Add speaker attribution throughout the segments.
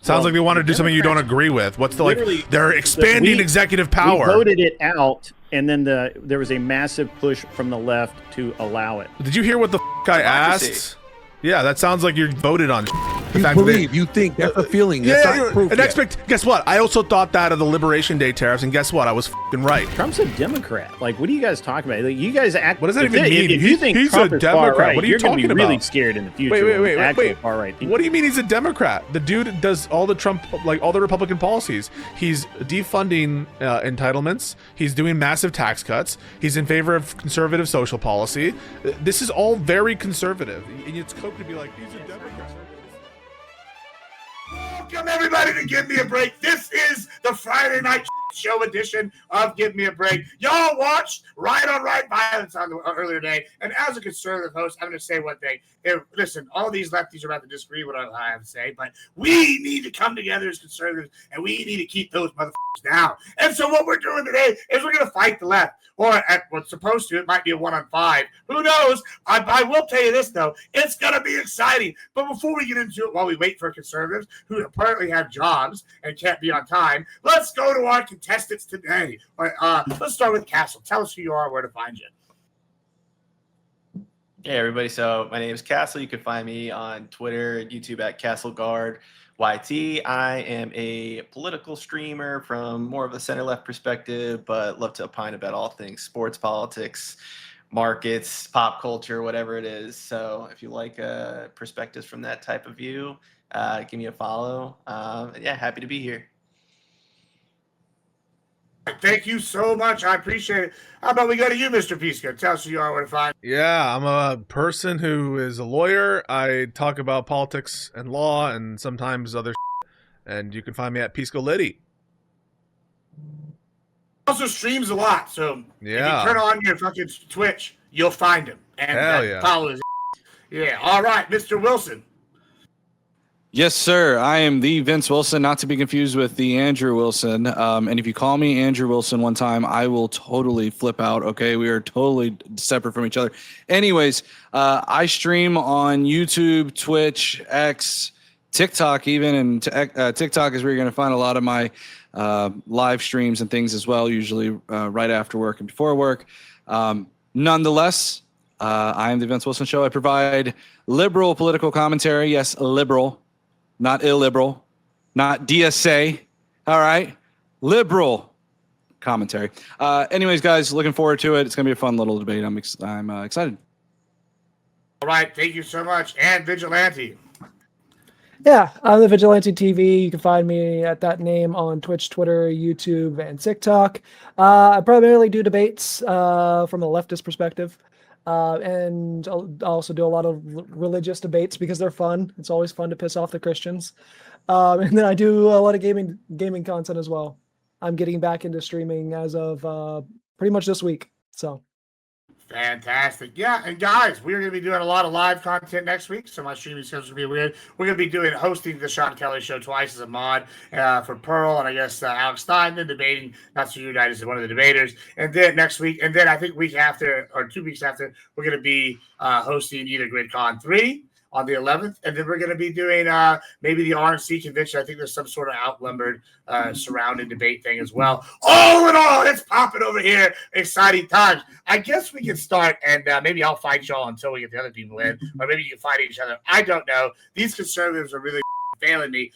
Speaker 1: Sounds like they want to do something you don't agree with. What's the they're expanding executive power.
Speaker 2: We voted it out, and then there was a massive push from the left to allow it.
Speaker 1: Did you hear what the guy asked? Yeah, that sounds like you're voted on.
Speaker 3: You think that's a feeling.
Speaker 1: Guess what? I also thought that of the Liberation Day tariffs, and guess what? I was fucking right.
Speaker 2: Trump's a Democrat. Like, what are you guys talking about? Like, you guys act.
Speaker 1: What does that even mean?
Speaker 2: If you think
Speaker 1: he's
Speaker 2: Trump
Speaker 1: a Democrat,
Speaker 2: right,
Speaker 1: what are you talking about?
Speaker 2: Really scared in the future.
Speaker 1: Wait.
Speaker 2: Far right.
Speaker 1: What do you mean he's a Democrat? The dude does all the Trump, like all the Republican policies. He's defunding entitlements. He's doing massive tax cuts. He's in favor of conservative social policy. This is all very conservative. And it's coke to be like, these are Democrats.
Speaker 4: Welcome everybody to Give Me a Break. This is the Friday night show edition of Give Me a Break. Y'all watched Right on Right Violence on the earlier day, and as a conservative host, I'm going to say one thing. Listen, all these lefties are about to disagree with what I have to say, but we need to come together as conservatives, and we need to keep those motherfuckers down. And so what we're doing today is we're going to fight the left, or at what's supposed to, it might be a 1-on-5. Who knows? I will tell you this, though. It's going to be exciting. But before we get into it, while we wait for conservatives who apparently have jobs and can't be on time, let's go to our contestants today. Let's start with Castle. Tell us who you are, where to find you.
Speaker 5: Hey, everybody. So my name is Castle. You can find me on Twitter, YouTube at CastleGuardYT. I am a political streamer from more of a center-left perspective, but love to opine about all things sports, politics, markets, pop culture, whatever it is. So if you like perspectives from that type of view, give me a follow. Yeah, happy to be here.
Speaker 4: Thank you so much. I appreciate it. How about we go to you, Mr. Pisco? Tell us who you are, where to find.
Speaker 1: Yeah, I'm a person who is a lawyer. I talk about politics and law and sometimes other and you can find me at Pisco Liddy.
Speaker 4: Also streams a lot, so
Speaker 1: yeah.
Speaker 4: If you turn on your fucking Twitch, you'll find him. And follow his. Yeah, all right, Mr. Wilson.
Speaker 6: Yes, sir. I am the Vince Wilson, not to be confused with the Andrew Wilson. And if you call me Andrew Wilson one time, I will totally flip out. Okay, we are totally separate from each other. Anyways, I stream on YouTube, Twitch, X, TikTok even, and TikTok is where you're going to find a lot of my live streams and things as well, usually right after work and before work. Nonetheless, I am the Vince Wilson Show. I provide liberal political commentary. Yes, liberal. Not illiberal, not DSA, all right? Liberal commentary. Anyways, guys, looking forward to it. It's going to be a fun little debate. I'm excited.
Speaker 4: All right, thank you so much. And Vigilante.
Speaker 7: Yeah, I'm the Vigilante TV. You can find me at that name on Twitch, Twitter, YouTube, and TikTok. I primarily do debates from a leftist perspective. And I'll also do a lot of religious debates because they're fun. It's always fun to piss off the Christians. And then I do a lot of gaming content as well. I'm getting back into streaming as of pretty much this week. So
Speaker 4: fantastic. Yeah, and guys, we're going to be doing a lot of live content next week, so my streaming schedule is going to be weird. We're going to be hosting the Sean Kelly Show twice as a mod for Pearl, and I guess Alex Steinman debating, not so united as one of the debaters. And then next week, and then I think week after, or 2 weeks after, we're going to be hosting either GridCon 3 on the 11th, and then we're going to be doing maybe the RNC convention. I think there's some sort of outnumbered surrounding debate thing as well. All in all, it's popping over here. Exciting times. I guess we can start, and maybe I'll fight y'all until we get the other people in, or maybe you can fight each other. I don't know. These conservatives are really failing me.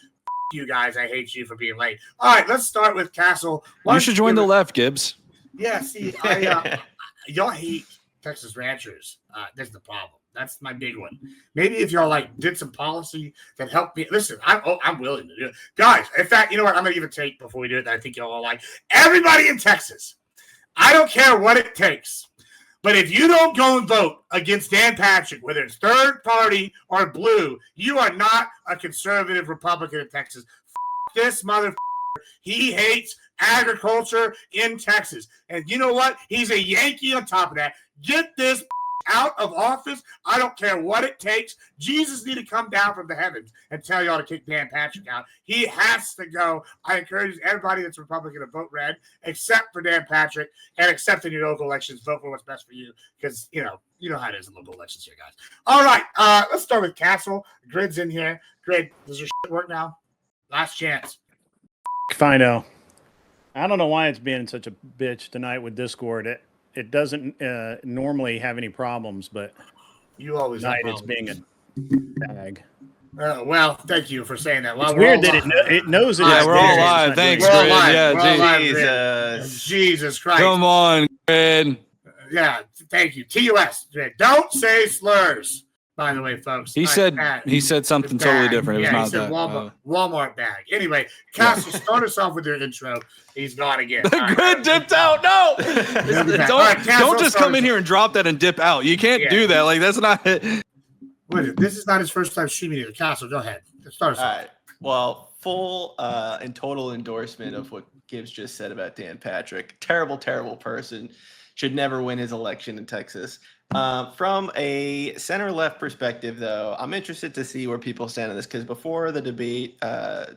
Speaker 4: You guys, I hate you for being late. All right, let's start with Castle.
Speaker 6: You should join the left, Gibbs.
Speaker 4: Yeah, see, y'all hate Texas ranchers. That's the problem. That's my big one. Maybe if y'all did some policy that helped me. Listen, I'm willing to do it. Guys, in fact, you know what? I'm going to give a take before we do it that I think y'all all like. Everybody in Texas, I don't care what it takes. But if you don't go and vote against Dan Patrick, whether it's third party or blue, you are not a conservative Republican in Texas. This motherfucker. He hates agriculture in Texas. And you know what? He's a Yankee on top of that. Get this out of office. I don't care what it takes. Jesus need to come down from the heavens and tell y'all to kick Dan Patrick out. He has to go. I encourage everybody that's Republican to vote red, except for Dan Patrick, and except in your local elections, vote for what's best for you, because you know how it is in local elections here, guys. All right, let's start with Castle. Grid's in here. Grid, does your shit work now? Last chance.
Speaker 2: Fino. I don't know why it's being such a bitch tonight with Discord. It doesn't normally have any problems, but
Speaker 4: You always have
Speaker 2: tonight it's
Speaker 4: problems.
Speaker 2: being a bag.
Speaker 4: Well, thank you for saying that. Well,
Speaker 2: It's
Speaker 4: we're
Speaker 2: weird
Speaker 4: all
Speaker 2: that
Speaker 4: live.
Speaker 2: it knows it.
Speaker 4: Yeah,
Speaker 2: is
Speaker 4: we're all
Speaker 2: there, it's
Speaker 6: live.
Speaker 2: not
Speaker 6: Thanks,
Speaker 2: doing
Speaker 4: We're all
Speaker 2: it.
Speaker 6: Grid.
Speaker 4: live.
Speaker 6: Yeah,
Speaker 4: We're all live, Grid.
Speaker 5: Jesus.
Speaker 4: Jesus Christ.
Speaker 6: Come on, Grid.
Speaker 4: Yeah, thank you. TUS. Don't say slurs. By the way, folks.
Speaker 6: He said something totally different. It was
Speaker 4: yeah,
Speaker 6: not
Speaker 4: he said
Speaker 6: that.
Speaker 4: Walmart bag. Anyway, Castle, start us off with your intro. He's gone again.
Speaker 6: Grid dipped out. No, don't just come in here and drop that and dip out. You can't do that. Like that's not it.
Speaker 4: Wait, this is not his first time streaming either. Castle, go ahead. Start us
Speaker 5: All
Speaker 4: off.
Speaker 5: right. Well, full and total endorsement of what Gibbs just said about Dan Patrick. Terrible, terrible person. Should never win his election in Texas. From a center-left perspective, though, I'm interested to see where people stand on this because before the debate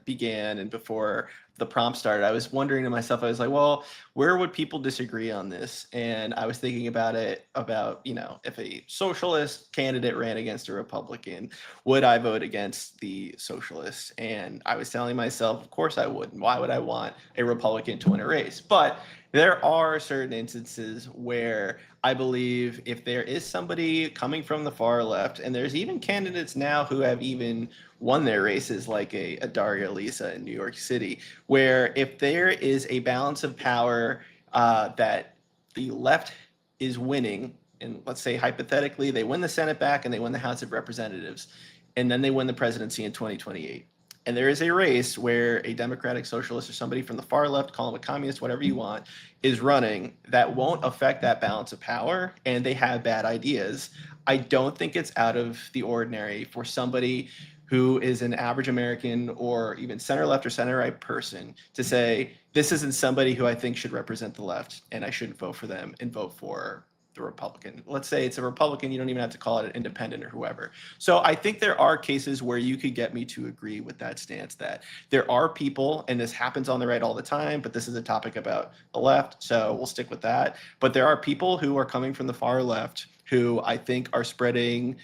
Speaker 5: began and before the prompt started, I was wondering to myself, I was like, well, where would people disagree on this? And I was thinking about if a socialist candidate ran against a Republican, would I vote against the socialist? And I was telling myself, of course I wouldn't. Why would I want a Republican to win a race? But there are certain instances where I believe if there is somebody coming from the far left, and there's even candidates now who have even won their races, like a Daria Lisa in New York City, where if there is a balance of power that the left is winning, and let's say hypothetically they win the Senate back and they win the House of Representatives, and then they win the presidency in 2028. And there is a race where a Democratic Socialist or somebody from the far left, call them a communist, whatever you want, is running, that won't affect that balance of power, and they have bad ideas. I don't think it's out of the ordinary for somebody who is an average American or even center left or center right person to say, this isn't somebody who I think should represent the left, and I shouldn't vote for them and vote for the Republican. Let's say it's a Republican, you don't even have to call it an independent or whoever. So I think there are cases where you could get me to agree with that stance that there are people, and this happens on the right all the time, but this is a topic about the left, so we'll stick with that. But there are people who are coming from the far left who I think are spreading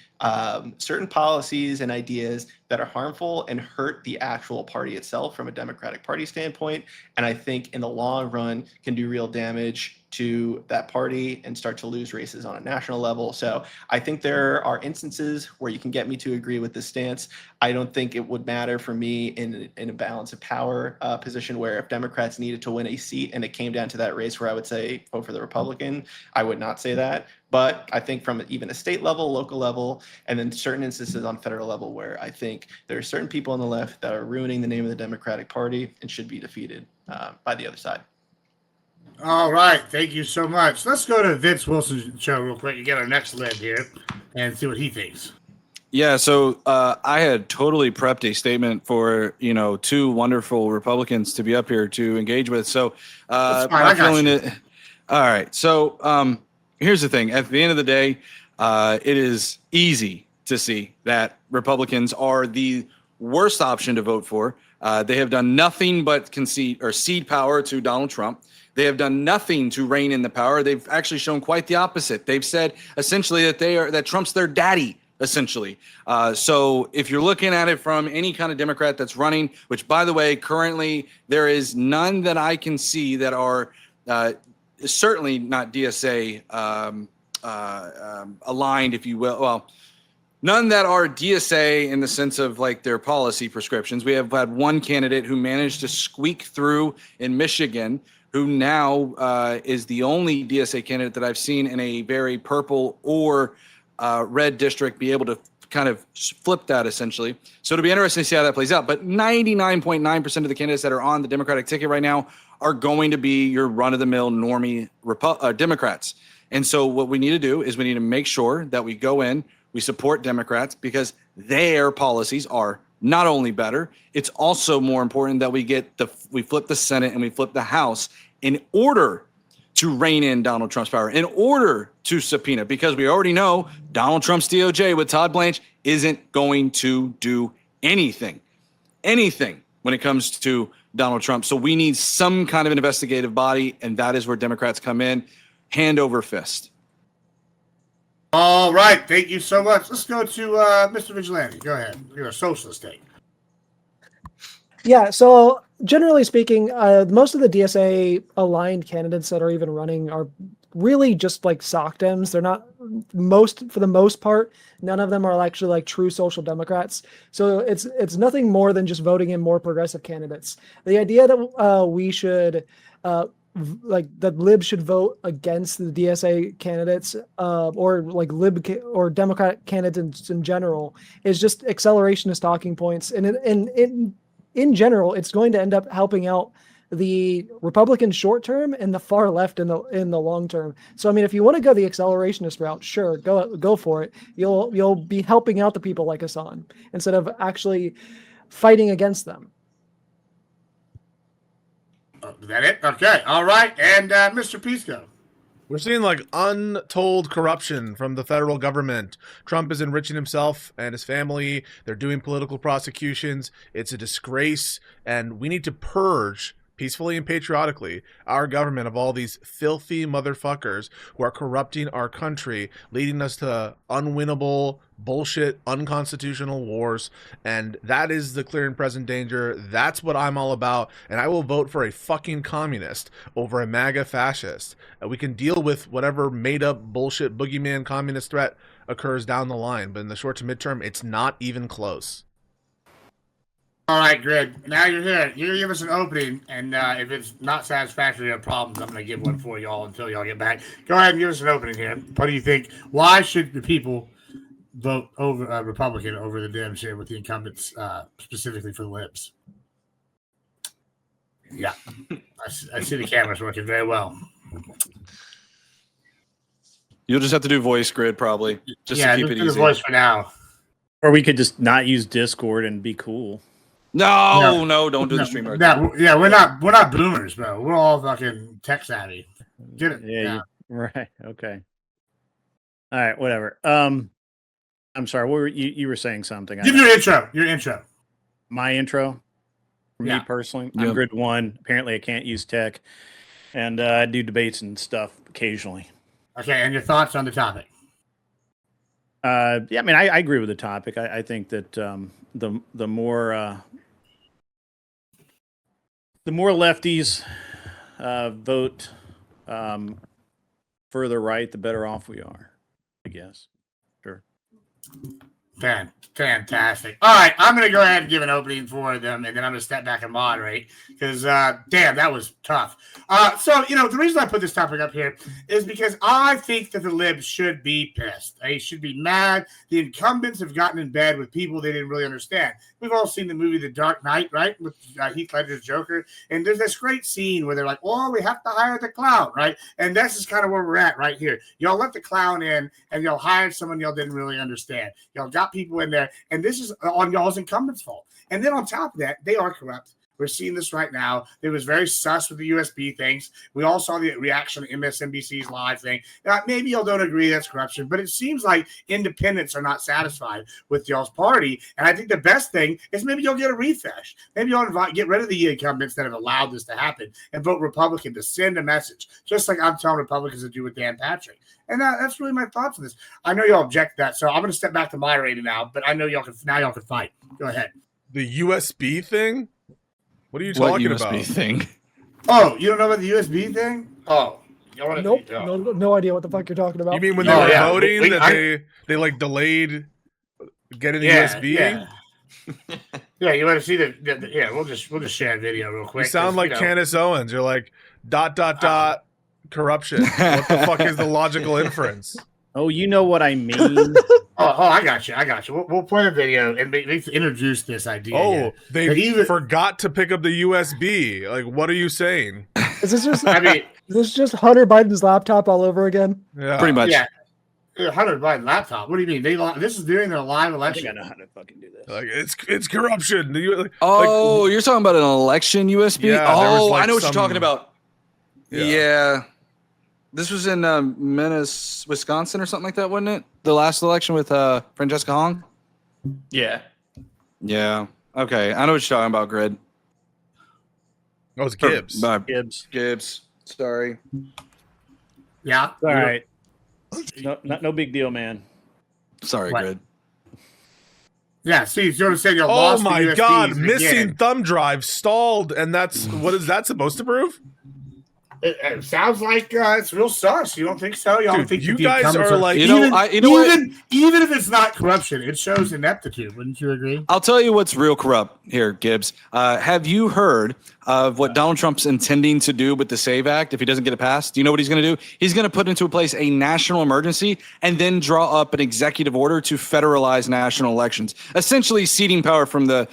Speaker 5: certain policies and ideas that are harmful and hurt the actual party itself from a Democratic Party standpoint. And I think in the long run can do real damage to that party and start to lose races on a national level. So I think there are instances where you can get me to agree with this stance. I don't think it would matter for me in a balance of power position where if Democrats needed to win a seat and it came down to that race where I would say vote for the Republican, I would not say that. But I think from even a state level, local level, and then certain instances on federal level where I think there are certain people on the left that are ruining the name of the Democratic Party and should be defeated by the other side.
Speaker 4: All right. Thank you so much. Let's go to Vince Wilson's show real quick and get our next lid here and see what he thinks.
Speaker 6: Yeah, so I had totally prepped a statement for two wonderful Republicans to be up here to engage with. So my feeling it. All right. So here's the thing. At the end of the day, it is easy to see that Republicans are the worst option to vote for. They have done nothing but concede or cede power to Donald Trump. They have done nothing to rein in the power. They've actually shown quite the opposite. They've said essentially that Trump's their daddy, essentially. So if you're looking at it from any kind of Democrat that's running, which by the way, currently there is none that I can see that are certainly not DSA aligned, if you will. Well, none that are DSA in the sense of like their policy prescriptions. We have had one candidate who managed to squeak through in Michigan, who now is the only DSA candidate that I've seen in a very purple or red district be able to kind of flip that essentially. So it'll be interesting to see how that plays out. But 99.9% of the candidates that are on the Democratic ticket right now are going to be your run-of-the-mill normie Democrats. And so what we need to do is we need to make sure that we go in, we support Democrats because their policies are not only better, it's also more important that we flip the Senate and we flip the House in order to rein in Donald Trump's power, in order to subpoena, because we already know Donald Trump's DOJ with Todd Blanche isn't going to do anything when it comes to Donald Trump. So we need some kind of an investigative body, and that is where Democrats come in, hand over fist.
Speaker 4: All right. Thank you so much. Let's go to Mr. Vigilante. Go ahead. You're a socialist take.
Speaker 7: Yeah, so generally speaking, most of the DSA aligned candidates that are even running are really just like sock dems. They're not for the most part, none of them are actually like true social democrats. So it's nothing more than just voting in more progressive candidates. The idea that we should like that libs should vote against the DSA candidates or like or Democratic candidates in general is just accelerationist talking points, and in general, it's going to end up helping out the Republican short term and the far left in the long term. So I mean, if you want to go the accelerationist route, sure, go for it. You'll be helping out the people like Hassan instead of actually fighting against them.
Speaker 4: Is that it? Okay. All right. And Mr. Pisco.
Speaker 1: We're seeing like untold corruption from the federal government. Trump is enriching himself and his family. They're doing political prosecutions. It's a disgrace, and we need to purge peacefully and patriotically our government of all these filthy motherfuckers who are corrupting our country, leading us to unwinnable bullshit, unconstitutional wars. And that is the clear and present danger. That's what I'm all about. And I will vote for a fucking communist over a MAGA fascist. We can deal with whatever made up bullshit boogeyman communist threat occurs down the line. But in the short to midterm, it's not even close.
Speaker 4: All right, Greg. Now you're here. You're gonna give us an opening, and if it's not satisfactory or problems, I'm gonna give one for y'all until y'all get back. Go ahead and give us an opening here. What do you think? Why should the people vote over Republican over the Dems here with the incumbents, specifically for the libs? Yeah, I see the cameras working very well.
Speaker 6: You'll just have to do voice grid probably, just to keep it
Speaker 4: do the
Speaker 6: easy.
Speaker 4: voice for now.
Speaker 2: Or we could just not use Discord and be cool.
Speaker 6: No, don't do the stream.
Speaker 4: Yeah, we're not boomers, bro. We're all fucking tech savvy. Get it?
Speaker 2: Yeah. Right. Okay. All right. Whatever. I'm sorry. What were you were saying something?
Speaker 4: Give your intro. Your intro.
Speaker 2: My intro. For me personally, I'm grid 1. Apparently, I can't use tech, and I do debates and stuff occasionally.
Speaker 4: Okay, and your thoughts on the topic?
Speaker 2: Yeah, I mean, I agree with the topic. I think that the more lefties vote further right, the better off we are, I guess. Sure.
Speaker 4: Fantastic. All right, I'm going to go ahead and give an opening for them, and then I'm going to step back and moderate because, damn, that was tough. So, the reason I put this topic up here is because I think that the libs should be pissed. They should be mad. The incumbents have gotten in bed with people they didn't really understand. We've all seen the movie The Dark Knight, right, with Heath Ledger's Joker, and there's this great scene where they're like, oh, we have to hire the clown, right? And this is kind of where we're at right here. Y'all let the clown in, and y'all hired someone y'all didn't really understand. Y'all got people in there, and this is on y'all's incumbents' fault. And then on top of that, they are corrupt. We're seeing this right now. It was very sus with the USB things. We all saw the reaction to MSNBC's live thing. Maybe y'all don't agree that's corruption, but it seems like independents are not satisfied with y'all's party. And I think the best thing is maybe you'll get a refresh. Maybe you'll get rid of the incumbents that have allowed this to happen and vote Republican to send a message, just like I'm telling Republicans to do with Dan Patrick. And that's really my thoughts on this. I know y'all object to that, so I'm going to step back to moderating now, but I know y'all can fight. Go ahead.
Speaker 1: The USB thing? What are you talking about?
Speaker 6: USB thing?
Speaker 4: Oh, you don't know about the USB thing? Oh.
Speaker 7: Nope. No idea what the fuck you're talking about.
Speaker 1: You mean when they were voting they like delayed getting the USB?
Speaker 4: Yeah, you want to see the we'll just share a video real quick.
Speaker 1: You sound like Candace Owens. You're like ... corruption. What the fuck is the logical inference?
Speaker 2: Oh, you know what I mean.
Speaker 4: I got you. We'll play a video and introduce this idea.
Speaker 1: Oh, they forgot to pick up the USB. Like, what are you saying?
Speaker 7: Is this just? is this just Hunter Biden's laptop all over again?
Speaker 1: Yeah,
Speaker 6: pretty much.
Speaker 4: Yeah, Hunter Biden's laptop. What do you mean? This is during their live election.
Speaker 2: I know how to fucking do this.
Speaker 1: Like it's corruption.
Speaker 6: You're talking about an election USB?
Speaker 1: Yeah,
Speaker 6: I know what you're talking about. Yeah. This was in Wisconsin or something like that, wasn't it? The last election with Francesca Hong?
Speaker 5: Yeah.
Speaker 6: Yeah. Okay. I know what you're talking about, Grid.
Speaker 1: Oh, it's Gibbs.
Speaker 2: Gibbs.
Speaker 6: Sorry.
Speaker 4: Yeah.
Speaker 2: All right. No big deal, man.
Speaker 6: Sorry,
Speaker 4: what?
Speaker 6: Grid.
Speaker 4: Yeah, see, you're going to say you
Speaker 1: Oh
Speaker 4: lost the
Speaker 1: my
Speaker 4: USBs
Speaker 1: God, missing
Speaker 4: again.
Speaker 1: thumb drive stalled, and that's what is that supposed to prove?
Speaker 4: It sounds like it's real sus. You don't think so? You don't
Speaker 1: Dude,
Speaker 4: think
Speaker 1: you
Speaker 4: that the
Speaker 1: guys
Speaker 4: incumbents
Speaker 1: are like-
Speaker 4: even,
Speaker 6: what?
Speaker 4: even if it's not corruption, it shows ineptitude. Wouldn't you agree?
Speaker 6: I'll tell you what's real corrupt here, Gibbs. Have you heard of what Donald Trump's intending to do with the SAVE Act if he doesn't get it passed? Do you know what he's going to do? He's going to put into place a national emergency and then draw up an executive order to federalize national elections, essentially ceding power from the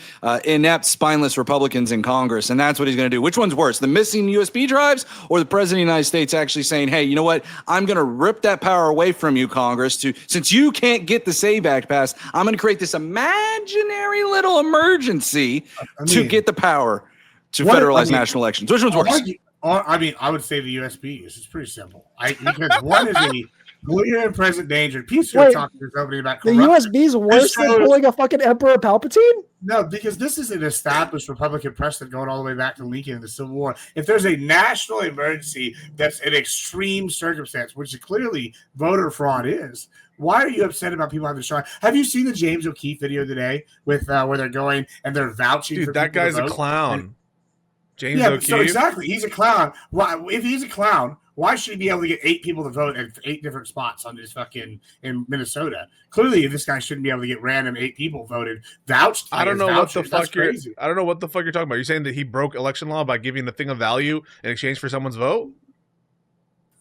Speaker 6: inept, spineless Republicans in Congress. And that's what he's going to do. Which one's worse, the missing USB drives or the president of the United States actually saying, hey, you know what? I'm going to rip that power away from you, Congress, since you can't get the SAVE Act passed, I'm going to create this imaginary little emergency to get the power to federalize national elections. Which one's worse?
Speaker 4: I would say the USBs. It's pretty simple. Because one is a clear and present danger. Pisco talking to somebody about
Speaker 7: The
Speaker 4: corruption.
Speaker 7: USB's worse than pulling a fucking Emperor Palpatine?
Speaker 4: No, because this is an established Republican precedent going all the way back to Lincoln and the Civil War. If there's a national emergency that's an extreme circumstance, which clearly voter fraud is, why are you upset about people having to show? Have you seen the James O'Keefe video today with where they're going and they're vouching?
Speaker 1: Dude,
Speaker 4: for
Speaker 1: that
Speaker 4: people to
Speaker 1: guy's a
Speaker 4: vote?
Speaker 1: clown. James
Speaker 4: Yeah,
Speaker 1: O'Keefe.
Speaker 4: so exactly, he's a clown. Why, if he's a clown, why should he be able to get 8 people to vote at 8 different spots on this fucking in Minnesota? Clearly, this guy shouldn't be able to get random 8 people voted vouched.
Speaker 1: I don't know what the fuck you're.
Speaker 4: Crazy.
Speaker 1: I don't know what the fuck you're talking about. You're saying that he broke election law by giving a thing of value in exchange for someone's vote?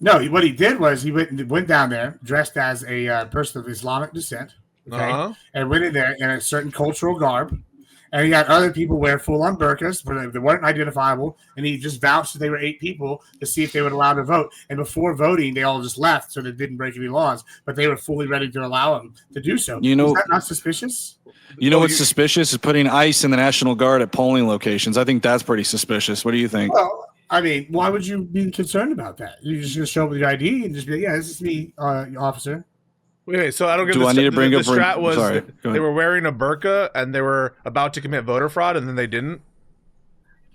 Speaker 4: No, what he did was he went down there dressed as a person of Islamic descent, okay, and went in there in a certain cultural garb. And he had other people wear full-on burqas, but they weren't identifiable. And he just vouched that they were 8 people to see if they would allow to vote. And before voting, they all just left, so they didn't break any laws. But they were fully ready to allow them to do so.
Speaker 6: You know,
Speaker 4: is that not suspicious?
Speaker 6: You know what's suspicious is putting ICE in the National Guard at polling locations. I think that's pretty suspicious. What do you think?
Speaker 4: Well, I mean, why would you be concerned about that? You're just going to show up with your ID and just be like, yeah, this is me, officer.
Speaker 1: Wait, so I don't get.
Speaker 6: Do I need to bring up?
Speaker 1: The strat was
Speaker 6: sorry,
Speaker 1: they were wearing a burqa and they were about to commit voter fraud, and then they didn't.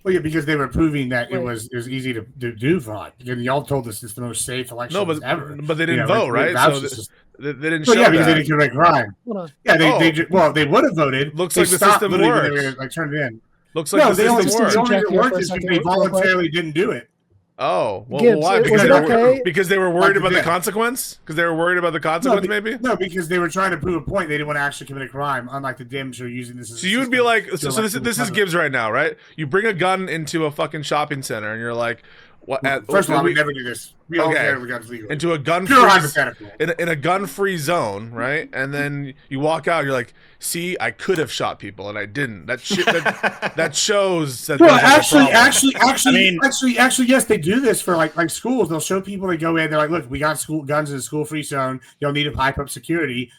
Speaker 4: Well, yeah, because they were proving that it was easy to do fraud. Because y'all told us it's the most safe election ever.
Speaker 1: But they didn't vote, right? So they didn't show
Speaker 4: yeah, because
Speaker 1: that.
Speaker 4: they didn't commit a crime. Yeah, they would have voted.
Speaker 1: Looks like the system works.
Speaker 4: They like turned it in.
Speaker 1: Looks like the system works.
Speaker 4: The only reason it worked is because they voluntarily didn't do it.
Speaker 1: Oh, well,
Speaker 7: Gibbs,
Speaker 1: why? Because they were worried about the
Speaker 4: death.
Speaker 1: consequence? Because they were worried about the consequence, maybe?
Speaker 4: No, because they were trying to prove a point. They didn't want to actually commit a crime, unlike the Dems who are using this as
Speaker 1: So you would be like, so this is Gibbs right now, right? You bring a gun into a fucking shopping center, and you're like, what?
Speaker 4: First of all, we never do this. We all carry guns legally.
Speaker 1: Into a gun-free in a gun-free zone, right? And then you walk out, you're like, see, I could have shot people and I didn't. That shows that.
Speaker 4: Well, actually, yes, they do this for like schools. They'll show people. They go in. They're like, look, we got school guns in the school-free zone. You'll need to hype up security.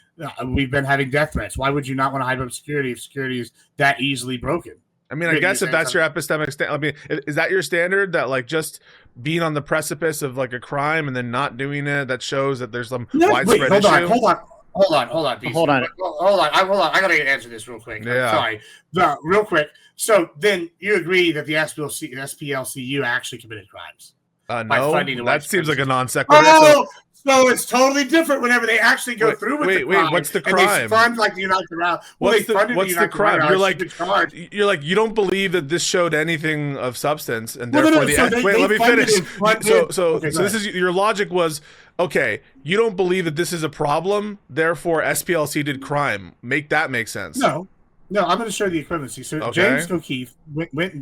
Speaker 4: We've been having death threats. Why would you not want to hype up security if security is that easily broken?
Speaker 1: I mean, I guess if that's your epistemic standard, I mean, is that your standard that like just being on the precipice of like a crime and then not doing it, that shows that there's some widespread issue?
Speaker 4: Hold on. Hold on. I gotta answer this real quick.
Speaker 1: Yeah.
Speaker 4: Sorry. Real quick. So then you agree that the SPLCU actually committed crimes?
Speaker 1: No, that seems like a non sequitur.
Speaker 4: So it's totally different whenever they actually go through with the crime.
Speaker 1: What's the crime?
Speaker 4: And they fund like the United Rally.
Speaker 1: What's the crime? You're like, you don't believe that this showed anything of substance, and therefore let me finish. So this is your logic was, okay, you don't believe that this is a problem, therefore SPLC did crime. Make that make sense. No, I'm going to show you the equivalency. So James O'Keefe went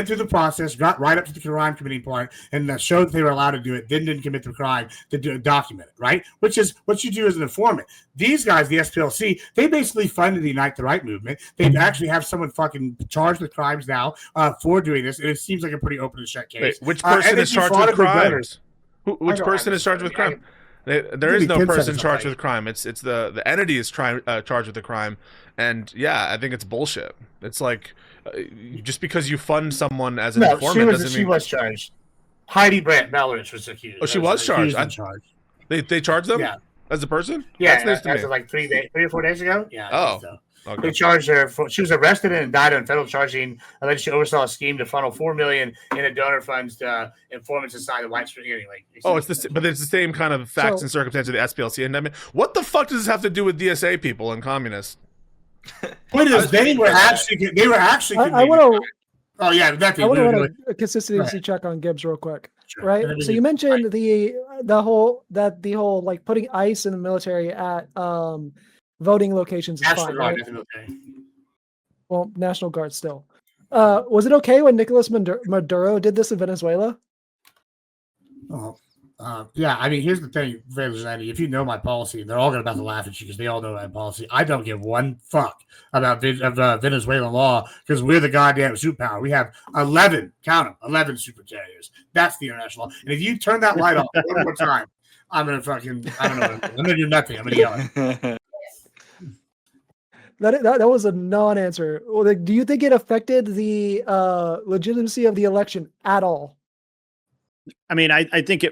Speaker 1: through the process, got right up to the crime committing part, and showed that they were allowed to do it, then didn't commit the crime to document it, right? Which is what you do as an informant. These guys, the SPLC, they basically funded the Unite the Right movement. They actually have someone fucking charged with crimes now for doing this, and it seems like a pretty open and shut case. Wait, which person is charged with crimes? Which person is charged with crime? There is no person charged with crime. It's the entity is charged with the crime, and yeah, I think it's bullshit. It's like just because you fund someone as an informant doesn't mean
Speaker 4: she was charged. Heidi Brandt Ballerich was accused.
Speaker 1: Oh, she was charged. They charged them.
Speaker 4: Yeah,
Speaker 1: as a person.
Speaker 4: Yeah,
Speaker 1: that's nice to me.
Speaker 4: As of like 3 or 4 days ago. Yeah.
Speaker 1: Oh.
Speaker 4: Okay. They charged her. She was arrested and indicted on federal charging. Alleged she oversaw a scheme to funnel $4 million into donor funds to informants inside the White Street. Anyway,
Speaker 1: it's the same kind of facts and circumstances of the SPLC indictment. What the fuck does this have to do with DSA people and communists?
Speaker 4: Point is, they were actually.
Speaker 7: I want to.
Speaker 4: Oh yeah, that
Speaker 7: I want to
Speaker 4: thing.
Speaker 7: run a consistency check on Gibbs real quick,
Speaker 4: Sure.
Speaker 7: right?
Speaker 4: And then
Speaker 7: So you mentioned the whole like putting ICE in the military at voting locations is
Speaker 4: National
Speaker 7: fine,
Speaker 4: Guard
Speaker 7: right?
Speaker 4: isn't okay.
Speaker 7: Well, National Guard still. Was it okay when Nicolas Maduro did this in Venezuela?
Speaker 4: Oh, yeah. I mean, here's the thing, Vigilante. If you know my policy, they're all about to laugh at you because they all know my policy. I don't give one fuck about Venezuelan law because we're the goddamn superpower. We have 11, count them, 11 super carriers. That's the international law. And if you turn that light off one more time, I'm gonna fucking, I don't know, I'm gonna do nothing. I'm gonna yell at you.
Speaker 7: That was a non-answer. Well, do you think it affected the legitimacy of the election at all?
Speaker 2: I mean, I think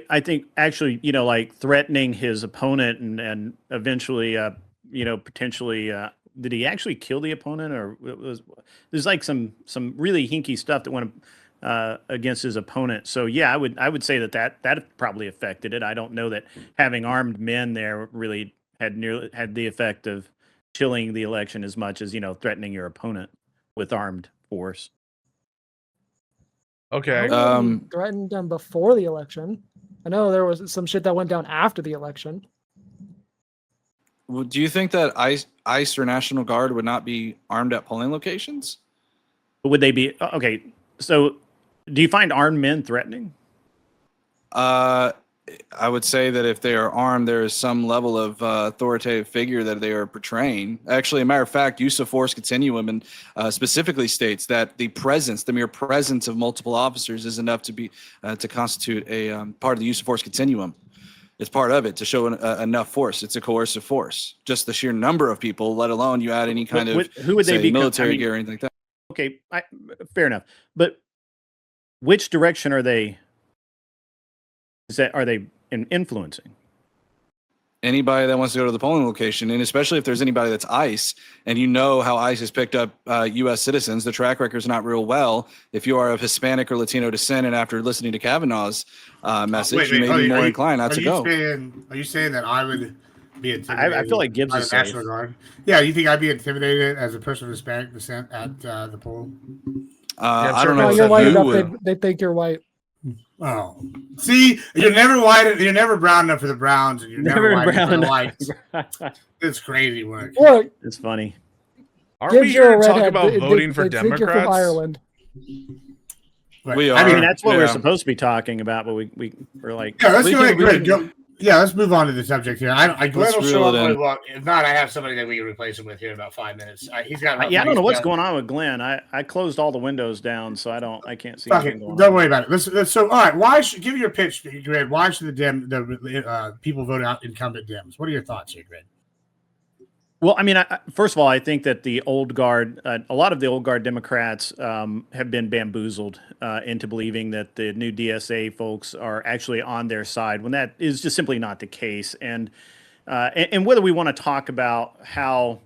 Speaker 2: actually, like threatening his opponent and eventually, potentially, did he actually kill the opponent, or there's like some really hinky stuff that went against his opponent. So yeah, I would say that probably affected it. I don't know that having armed men there really had the effect of chilling the election as much as threatening your opponent with armed force.
Speaker 1: Okay.
Speaker 7: Threatened them before the election. I know there was some shit that went down after the election.
Speaker 6: Well, do you think that ICE or National Guard would not be armed at polling locations?
Speaker 2: Would they be okay? So, do you find armed men threatening?
Speaker 6: I would say that if they are armed, there is some level of authoritative figure that they are portraying. Actually, a matter of fact, use of force continuum and specifically states that the mere presence of multiple officers is enough to be to constitute a part of the use of force continuum. It's part of it to show enough force. It's a coercive force. Just the sheer number of people, let alone you add any kind of
Speaker 2: who would they be
Speaker 6: military gear or anything like that.
Speaker 2: Okay, fair enough. But which direction are they? Are they influencing?
Speaker 6: Anybody that wants to go to the polling location, and especially if there's anybody that's ICE, and how ICE has picked up U.S. citizens, the track record is not real well. If you are of Hispanic or Latino descent, and after listening to Kavanaugh's message, you may be more inclined not to go.
Speaker 4: Are you saying that I would be intimidated?
Speaker 2: I feel like Gibbs is safe.
Speaker 4: National Guard. Yeah, you think I'd be intimidated as a person of Hispanic descent at the poll?
Speaker 6: I don't know.
Speaker 7: No, you're white enough. They think you're white.
Speaker 4: Oh, see, you're never white. You're never brown enough for the Browns, and you're never white enough for the whites. It's crazy work.
Speaker 7: Look,
Speaker 2: it's funny.
Speaker 1: Aren't we here to talk about voting for Democrats?
Speaker 7: Think you're from Ireland.
Speaker 6: We are.
Speaker 2: I mean, that's what we're supposed to be talking about, but we're like,
Speaker 4: yeah, let's go ahead. Yeah, let's move on to the subject here. Glenn will show up. If not, I have somebody that we can replace him with here in about 5 minutes. He's got.
Speaker 2: I don't know what's going on with Glenn. I closed all the windows down, so I can't see.
Speaker 4: Don't worry about it. Let's so all right. Give your pitch, Grid. Why should the people vote out incumbent Dems? What are your thoughts here, Grid?
Speaker 2: Well, I mean, first of all, I think that the old guard, a lot of the old guard Democrats have been bamboozled into believing that the new DSA folks are actually on their side when that is just simply not the case. And whether we want to talk about how,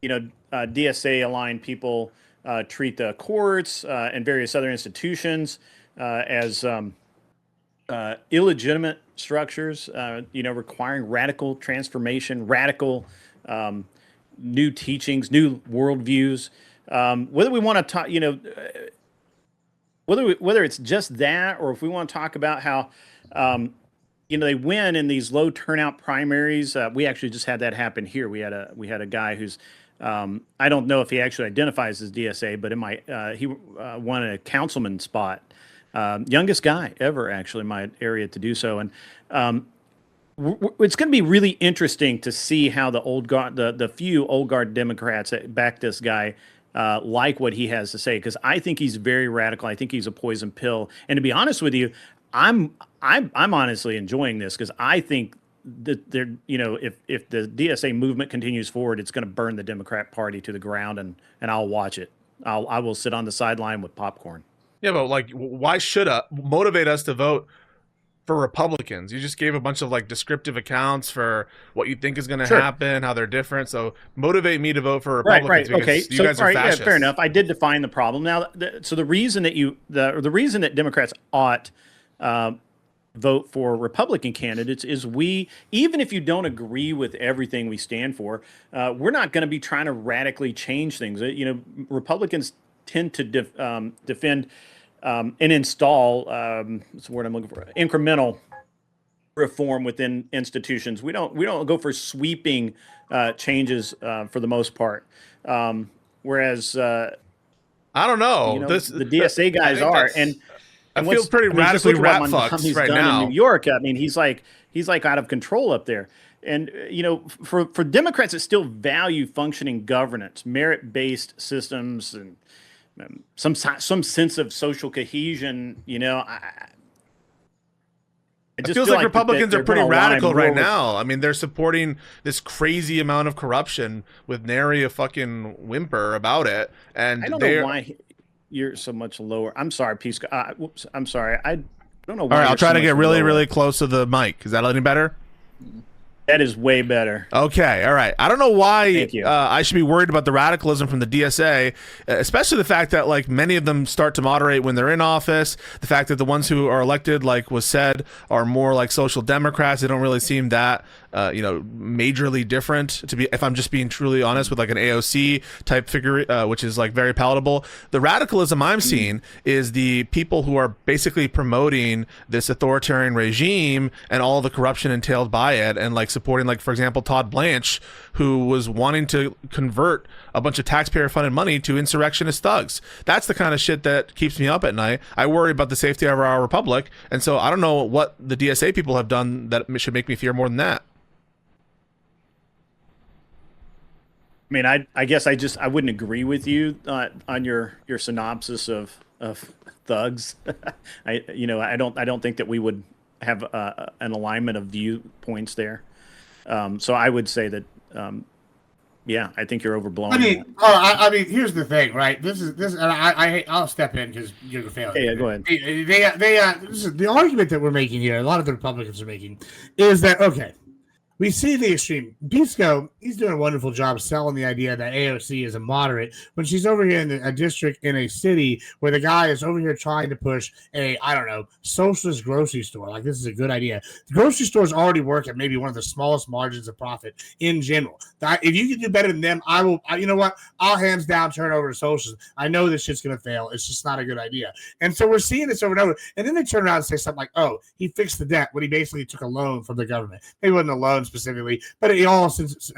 Speaker 2: DSA aligned people treat the courts and various other institutions as illegitimate structures, requiring radical transformation, radical new teachings, new worldviews. Whether we want to talk, whether it's just that, or if we want to talk about how, they win in these low turnout primaries. We actually just had that happen here. We had a guy who's, I don't know if he actually identifies as DSA, but he won a councilman spot, youngest guy ever actually in my area to do so, and. It's going to be really interesting to see how the old guard, the few old guard Democrats that back this guy, like what he has to say, because I think he's very radical. I think he's a poison pill. And to be honest with you, I'm honestly enjoying this because I think that they're, if the DSA movement continues forward, it's going to burn the Democrat Party to the ground, and I'll watch it. I will sit on the sideline with popcorn.
Speaker 1: Yeah, but why should motivate us to vote for Republicans? You just gave a bunch of descriptive accounts for what you think is going to happen, how they're different. So motivate me to vote for Republicans.
Speaker 2: Right. Okay.
Speaker 1: You guys are fascists.
Speaker 2: Yeah, fair enough. I did define the problem. Now, so the reason that the reason that Democrats ought vote for Republican candidates is even if you don't agree with everything we stand for, we're not going to be trying to radically change things. Republicans tend to defend and install, what's the word I'm looking for, incremental reform within institutions. We don't go for sweeping changes for the most part. Whereas
Speaker 1: I don't know.
Speaker 2: The DSA guys are, and
Speaker 1: I feel pretty radically rat fucked right now.
Speaker 2: In New York, I mean, he's like out of control up there. And for Democrats that still value functioning governance, merit-based systems, and some sense of social cohesion, I
Speaker 1: it feels like Republicans are pretty radical right now. I mean, they're supporting this crazy amount of corruption with nary a fucking whimper about it. And
Speaker 2: I don't know why you're so much lower. I'm sorry, Pisco. Whoops. I'm sorry. I don't know why.
Speaker 1: All right, I'll try to get really, really close to the mic. Is that any better?
Speaker 2: That is way better.
Speaker 1: Okay, all right. I don't know why I should be worried about the radicalism from the DSA, especially the fact that like many of them start to moderate when they're in office. The fact that the ones who are elected, like was said, are more like social democrats. They don't really seem that majorly different, to be, if I'm just being truly honest, with like an AOC type figure, which is like very palatable. The radicalism I'm seeing is the people who are basically promoting this authoritarian regime and all the corruption entailed by it, and like supporting, like, for example, Todd Blanche, who was wanting to convert a bunch of taxpayer funded money to insurrectionist thugs. That's the kind of shit that keeps me up at night. I worry about the safety of our republic, and so I don't know what the DSA people have done that should make me fear more than that.
Speaker 2: I mean, I guess I wouldn't agree with you on your synopsis of thugs. I don't think that we would have an alignment of viewpoints there. So I would say that I think you're overblowing.
Speaker 4: I mean, here's the thing, right? This is, and I'll step in because you're the failure.
Speaker 2: Yeah, go ahead.
Speaker 4: This is the argument that we're making here. A lot of the Republicans are making is that okay. We see the extreme. Pisco, he's doing a wonderful job selling the idea that AOC is a moderate when she's over here in a district in a city where the guy is over here trying to push a, socialist grocery store. Like, this is a good idea. The grocery stores already work at maybe one of the smallest margins of profit in general. If you can do better than them, I'll hands down turn over to socialism. I know this shit's going to fail. It's just not a good idea. And so we're seeing this over and over. And then they turn around and say something like, oh, he fixed the debt when he basically took a loan from the government. Maybe it wasn't a loan specifically, but it all intents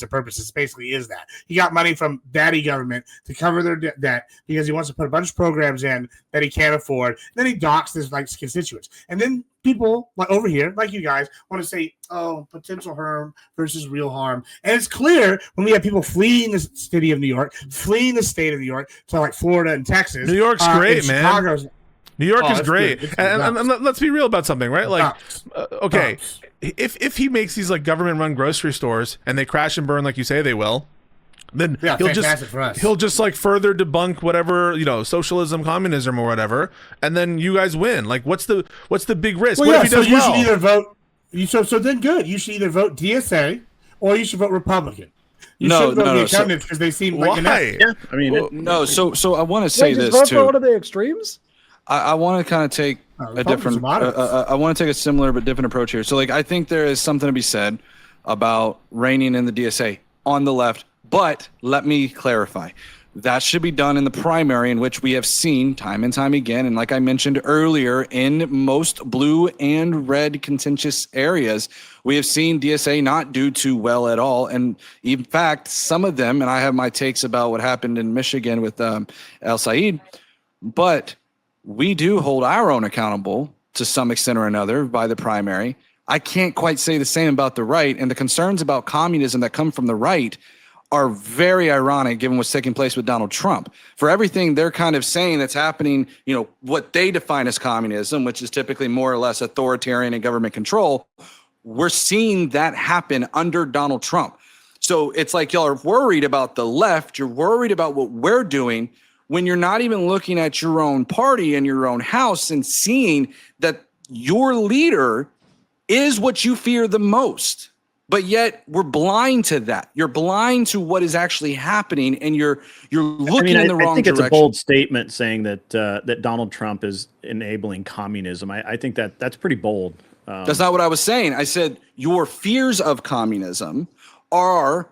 Speaker 4: and purposes basically is that he got money from daddy government to cover their debt because he wants to put a bunch of programs in that he can't afford. And then he docks his constituents, and then people like over here, like you guys, want to say, oh, potential harm versus real harm. And it's clear when we have people fleeing the city of New York, fleeing the state of New York to like Florida and Texas.
Speaker 1: New York's great, man.
Speaker 4: Chicago's,
Speaker 1: New York is great. And let's be real about something, right? Like, okay, if he makes these like government-run grocery stores and they crash and burn like you say they will, then he'll just like further debunk whatever, socialism, communism, or whatever, and then you guys win. Like, what's the big risk?
Speaker 4: Well,
Speaker 1: what if he does
Speaker 4: you should either vote. So then good. You should either vote DSA or you should vote Republican. You shouldn't vote the incumbents because they seem like
Speaker 6: no. So I want to say this
Speaker 7: vote
Speaker 6: too.
Speaker 7: For one of the extremes.
Speaker 6: I want to kind of take a different. I want to take a similar but different approach here. So, like, I think there is something to be said about reigning in the DSA on the left, but let me clarify. That should be done in the primary, in which we have seen time and time again, and like I mentioned earlier, in most blue and red contentious areas, we have seen DSA not do too well at all. And in fact, some of them, and I have my takes about what happened in Michigan with El Said, but we do hold our own accountable to some extent or another by the primary. I can't quite say the same about the right, and the concerns about communism that come from the right are very ironic given what's taking place with Donald Trump. For everything they're kind of saying that's happening, what they define as communism, which is typically more or less authoritarian and government control, we're seeing that happen under Donald Trump. So it's like y'all are worried about the left, you're worried about what we're doing, when you're not even looking at your own party and your own house and seeing that your leader is what you fear the most. but yet we're blind to that. You're blind to what is actually happening, and you're looking in the wrong
Speaker 2: I think
Speaker 6: direction.
Speaker 2: it's a bold statement saying that that Donald Trump is enabling communism. I think that's pretty bold.
Speaker 6: That's not what I was saying. I said your fears of communism are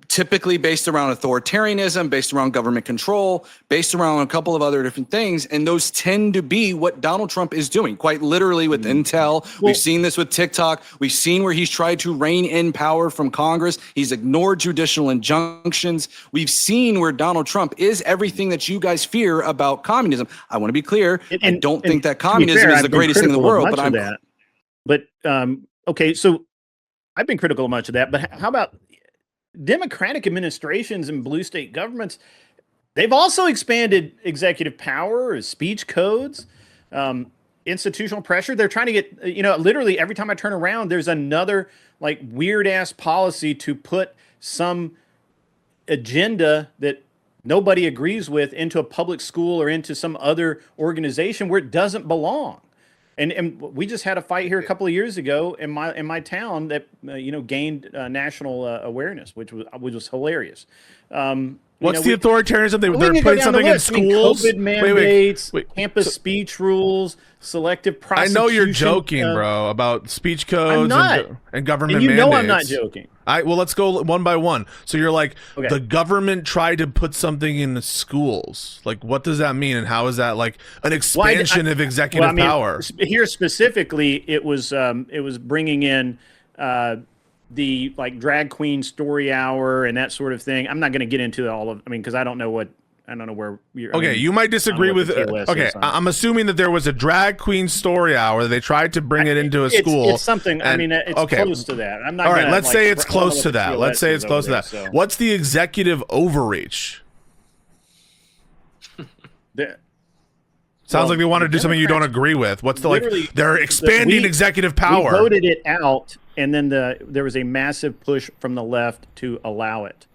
Speaker 6: typically based around authoritarianism, based around government control, based around a couple of other different things. And those tend to be what Donald Trump is doing, quite literally with Intel. We've seen this with TikTok. We've seen where he's tried to rein in power from Congress. He's ignored judicial injunctions. We've seen where Donald Trump is everything that you guys fear about communism. I want to be clear. I don't think that communism is the greatest thing in the world, but I'm
Speaker 2: that. But okay, so I've been critical of much of that, but how about Democratic administrations and blue state governments? They've also expanded executive power, speech codes, institutional pressure. They're trying to get, literally every time I turn around, there's another like weird ass policy to put some agenda that nobody agrees with into a public school or into some other organization where it doesn't belong. And we just had a fight here a couple of years ago in my town that gained national awareness, which was hilarious.
Speaker 1: What's the authoritarianism? They're putting something in schools.
Speaker 2: COVID mandates, campus speech rules, selective prosecution.
Speaker 1: I know you're joking, bro, about speech codes and government mandates.
Speaker 2: I'm not joking.
Speaker 1: Well, let's go one by one. So you're like, the government tried to put something in the schools. Like, what does that mean, and how is that like an expansion of executive power?
Speaker 2: Here specifically, it was bringing in the like drag queen story hour and that sort of thing. I'm not going to get into all of. Because I don't know where you're.
Speaker 1: Okay, you might disagree with. Okay, I'm assuming that there was a drag queen story hour. They tried to bring it into a school.
Speaker 2: It's something. It's close to that. I'm not.
Speaker 1: All right, let's say it's close to that. Let's say it's close to that.
Speaker 2: So.
Speaker 1: What's the executive overreach? Sounds like they want to do something you don't agree with. What's the they're expanding executive power.
Speaker 2: We voted it out, and then there was a massive push from the left to allow it.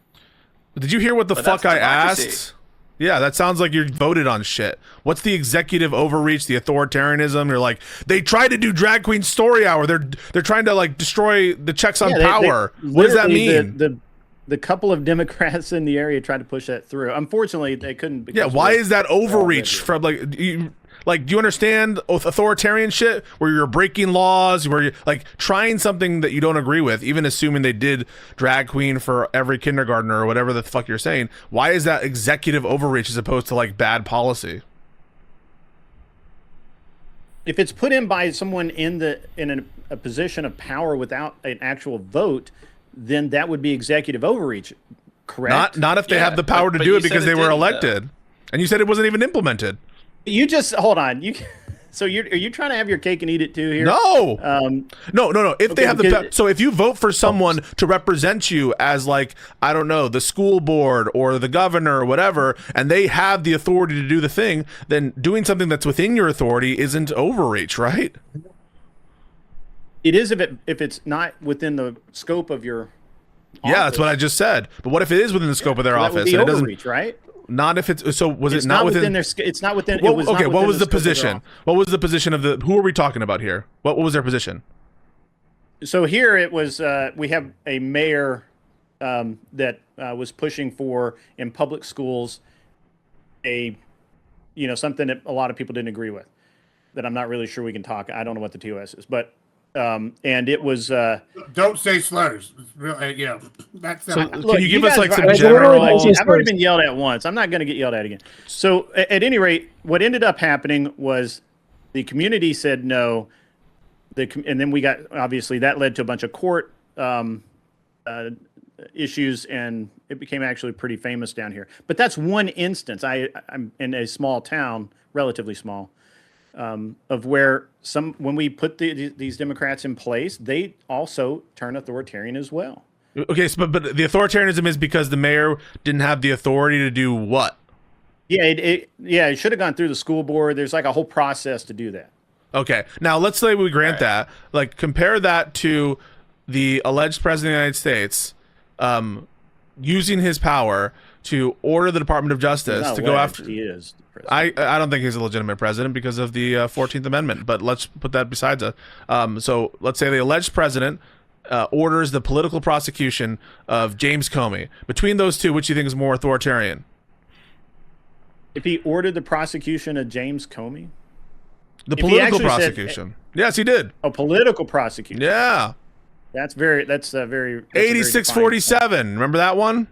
Speaker 1: Did you hear what the fuck I asked? Yeah, that sounds like you voted on shit. What's the executive overreach, the authoritarianism? You're like, they tried to do drag queen story hour. They're trying to like destroy the checks on power. What does that mean?
Speaker 2: The couple of Democrats in the area tried to push that through. Unfortunately, they couldn't.
Speaker 1: Yeah, why is that overreach from do you understand authoritarian shit where you're breaking laws, where you're like trying something that you don't agree with, even assuming they did drag queen for every kindergartner or whatever the fuck you're saying? Why is that executive overreach as opposed to like bad policy?
Speaker 2: If it's put in by someone in a position of power without an actual vote, then that would be executive overreach, correct?
Speaker 1: Not if they have the power to do it because they were elected. And you said it wasn't even implemented.
Speaker 2: You just hold on. So are you trying to have your cake and eat it too here?
Speaker 1: No. No. If they have so if you vote for someone to represent you as like, I don't know, the school board or the governor or whatever, and they have the authority to do the thing, then doing something that's within your authority isn't overreach, right?
Speaker 2: It is if it's not within the scope of your office.
Speaker 1: Yeah, that's what I just said. But what if it is within the scope of their office?
Speaker 2: That would be overreach, right?
Speaker 1: Not if it's so. Was
Speaker 2: it's
Speaker 1: it not within
Speaker 2: their? It's not within.
Speaker 1: Well,
Speaker 2: it was
Speaker 1: okay.
Speaker 2: Not
Speaker 1: what
Speaker 2: within
Speaker 1: was the
Speaker 2: scope of their
Speaker 1: position?
Speaker 2: office.
Speaker 1: What was the position of the? Who are we talking about here? What was their position?
Speaker 2: So here it was. We have a mayor that was pushing for in public schools something that a lot of people didn't agree with. That I'm not really sure we can talk. I don't know what the TOS is, but. And it was.
Speaker 4: Don't say slurs. Really, that's.
Speaker 1: Can you give us like some general?
Speaker 2: I've already been yelled at once. I'm not going to get yelled at again. So at any rate, what ended up happening was the community said no. And then we got obviously that led to a bunch of court issues, and it became actually pretty famous down here. But that's one instance. I'm in a small town, relatively small. Of where when we put these Democrats in place, they also turn authoritarian as well.
Speaker 1: Okay, so, but the authoritarianism is because the mayor didn't have the authority to do what?
Speaker 2: Yeah, it should have gone through the school board. There's like a whole process to do that.
Speaker 1: Okay, now let's say we grant that. Like, compare that to the alleged president of the United States using his power to order the Department of Justice to go after.
Speaker 2: He is.
Speaker 1: I don't think he's a legitimate president because of the 14th Amendment, but let's put that besides us. So let's say the alleged president orders the political prosecution of James Comey. Between those two, which do you think is more authoritarian?
Speaker 2: If he ordered the prosecution of James Comey?
Speaker 1: The
Speaker 2: If he
Speaker 1: political
Speaker 2: actually said-
Speaker 1: prosecution. Yes, he did.
Speaker 2: A political prosecution.
Speaker 1: Yeah.
Speaker 2: That's very. That's a very.
Speaker 1: 8647. Remember that one?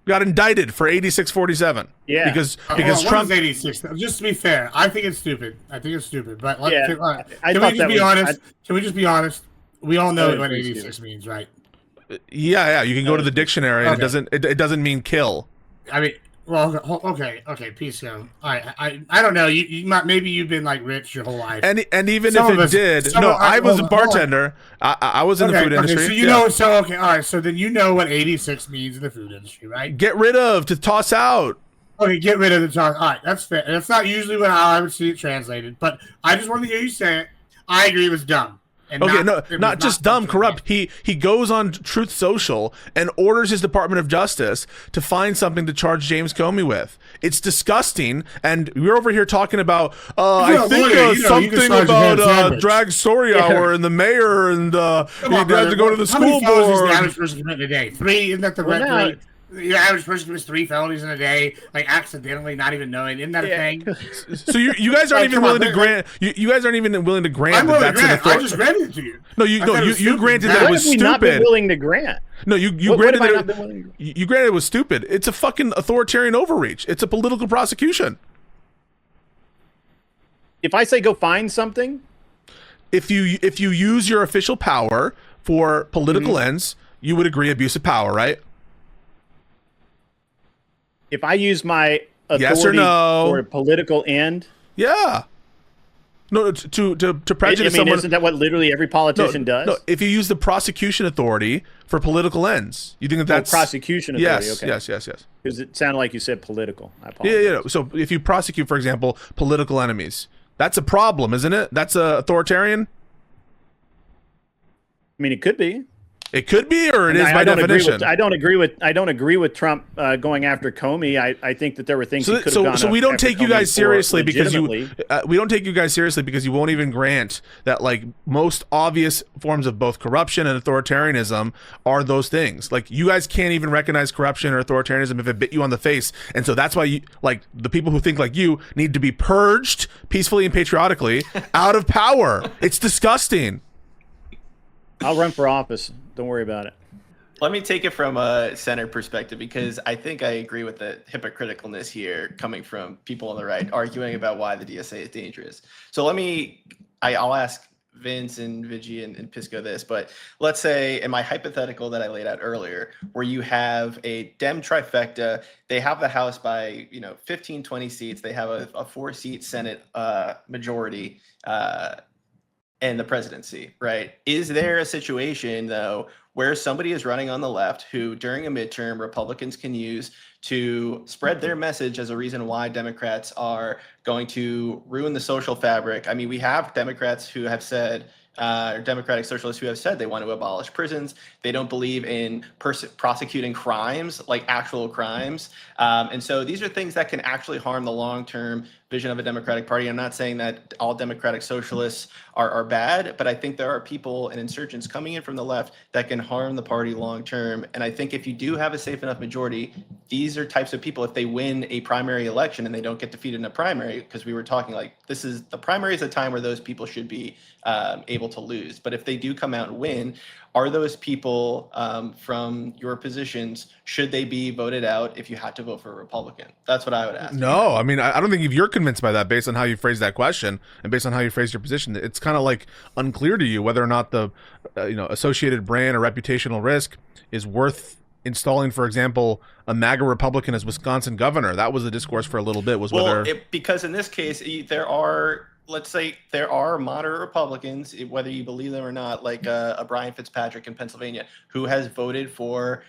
Speaker 1: Got indicted for 8647.
Speaker 2: Yeah.
Speaker 1: Because
Speaker 4: Trump
Speaker 1: Trump.
Speaker 4: 86. Just to be fair, I think it's stupid. But
Speaker 2: Yeah, I
Speaker 4: can we
Speaker 2: thought
Speaker 4: just
Speaker 2: that
Speaker 4: be
Speaker 2: was-
Speaker 4: honest? Can we just be honest? We all know
Speaker 2: That
Speaker 4: what
Speaker 2: is
Speaker 4: 86 means, right?
Speaker 1: Yeah. You can go to the dictionary, and
Speaker 4: Okay.
Speaker 1: it doesn't mean kill.
Speaker 4: I mean, well, okay, Pisco. All right, I don't know. You might, maybe you've been like rich your whole life.
Speaker 1: And even
Speaker 4: Some
Speaker 1: if
Speaker 4: of
Speaker 1: it
Speaker 4: us-
Speaker 1: did,
Speaker 4: some
Speaker 1: no,
Speaker 4: of-
Speaker 1: I was a
Speaker 4: hold on.
Speaker 1: bartender. I was in the food industry.
Speaker 4: So you
Speaker 1: Yeah.
Speaker 4: know, all right. So then you know what 86 means in the food industry, right?
Speaker 1: Get rid of, to toss out.
Speaker 4: Okay, get rid of the talk. All right, that's fair. That's not usually how I would see it translated, but I just want to hear you say it. I agree it was dumb. And
Speaker 1: Okay,
Speaker 4: it was
Speaker 1: not just dumb,
Speaker 4: something
Speaker 1: corrupt. He goes on Truth Social and orders his Department of Justice to find something to charge James Comey with. It's disgusting, and we're over here talking about I
Speaker 4: You're a
Speaker 1: think
Speaker 4: lawyer, you can
Speaker 1: something
Speaker 4: charge a ham
Speaker 1: about
Speaker 4: sandwich.
Speaker 1: drag story hour and the mayor and he
Speaker 4: Come on,
Speaker 1: had
Speaker 4: brother.
Speaker 1: to go to the
Speaker 4: How many
Speaker 1: school
Speaker 4: felonies does
Speaker 1: board.
Speaker 4: the average person commit in a day? 3? Isn't that the
Speaker 2: Well, now-
Speaker 4: record? Your average person commits 3 felonies in a day, like accidentally, not even knowing. Isn't that a thing?
Speaker 1: So you guys aren't
Speaker 4: Like,
Speaker 1: even
Speaker 4: come on,
Speaker 1: willing to grant. You guys aren't even willing to grant
Speaker 4: I'm
Speaker 1: that
Speaker 4: willing to
Speaker 1: that's an
Speaker 4: grant. I
Speaker 1: author.
Speaker 4: just granted it to you.
Speaker 1: No,
Speaker 4: I thought it was
Speaker 1: you
Speaker 4: stupid.
Speaker 1: granted
Speaker 4: Now,
Speaker 1: that it
Speaker 2: What
Speaker 1: was
Speaker 2: have we not been
Speaker 1: stupid.
Speaker 2: willing to grant?
Speaker 1: No, you
Speaker 2: What
Speaker 1: granted
Speaker 2: have I
Speaker 1: that
Speaker 2: not been willing to grant?
Speaker 1: you granted it was stupid. It's a fucking authoritarian overreach. It's a political prosecution.
Speaker 2: If I say go find something,
Speaker 1: If you use your official power for political
Speaker 2: Mm-hmm.
Speaker 1: ends, you would agree abuse of power, right?
Speaker 2: if I use my authority
Speaker 1: Yes or no?
Speaker 2: for a political end,
Speaker 1: Yeah. No, to prejudice
Speaker 2: I mean,
Speaker 1: someone.
Speaker 2: isn't that what literally every politician does?
Speaker 1: No, if you use the prosecution authority for political ends, you think that that's
Speaker 2: prosecution authority.
Speaker 1: Yes,
Speaker 2: Okay.
Speaker 1: yes.
Speaker 2: Because it sounded like you said political. I
Speaker 1: Yeah,
Speaker 2: apologize.
Speaker 1: yeah. So if you prosecute, for example, political enemies, that's a problem, isn't it? That's authoritarian.
Speaker 2: I mean, it could be.
Speaker 1: It could be, or it is by
Speaker 2: I don't agree
Speaker 1: definition.
Speaker 2: with. I don't agree with Trump going after Comey. I think that there were things he could have gone.
Speaker 1: So we don't
Speaker 2: after
Speaker 1: take you
Speaker 2: Comey
Speaker 1: guys
Speaker 2: for
Speaker 1: seriously because
Speaker 2: legitimately.
Speaker 1: we don't take you guys seriously because you won't even grant that like most obvious forms of both corruption and authoritarianism are those things. Like you guys can't even recognize corruption or authoritarianism if it bit you on the face, and so that's why you like the people who think like you need to be purged peacefully and patriotically out of power. It's disgusting.
Speaker 2: I'll run for office. Don't worry about it.
Speaker 5: Let me take it from a center perspective because I think I agree with the hypocriticalness here coming from people on the right arguing about why the DSA is dangerous. So I'll ask Vince and Vigi and Pisco this, but let's say in my hypothetical that I laid out earlier, where you have a Dem trifecta, they have the House by 15, 20 seats, they have a 4-seat Senate majority, and the presidency, right? Is there a situation, though, where somebody is running on the left who, during a midterm, Republicans can use to spread their message as a reason why Democrats are going to ruin the social fabric? I mean, we have Democrats who have said, or Democratic Socialists who have said they want to abolish prisons. They don't believe in prosecuting crimes, like actual crimes. And so these are things that can actually harm the long-term vision of a Democratic Party. I'm not saying that all Democratic Socialists are bad, but I think there are people and insurgents coming in from the left that can harm the party long-term. And I think if you do have a safe enough majority, these are types of people, if they win a primary election and they don't get defeated in a primary, because we were talking like the primary is a time where those people should be able to lose. But if they do come out and win, are those people from your positions, should they be voted out if you had to vote for a Republican? That's what I would ask.
Speaker 1: No, I mean, I don't think if you're convinced by that based on how you phrase that question and based on how you phrase your position, it's kind of like unclear to you whether or not the associated brand or reputational risk is worth installing, for example, a MAGA Republican as Wisconsin governor. That was the discourse for a little bit, was whether...
Speaker 5: Because in this case, there are... Let's say there are moderate Republicans, whether you believe them or not, like a Brian Fitzpatrick in Pennsylvania, who has voted for,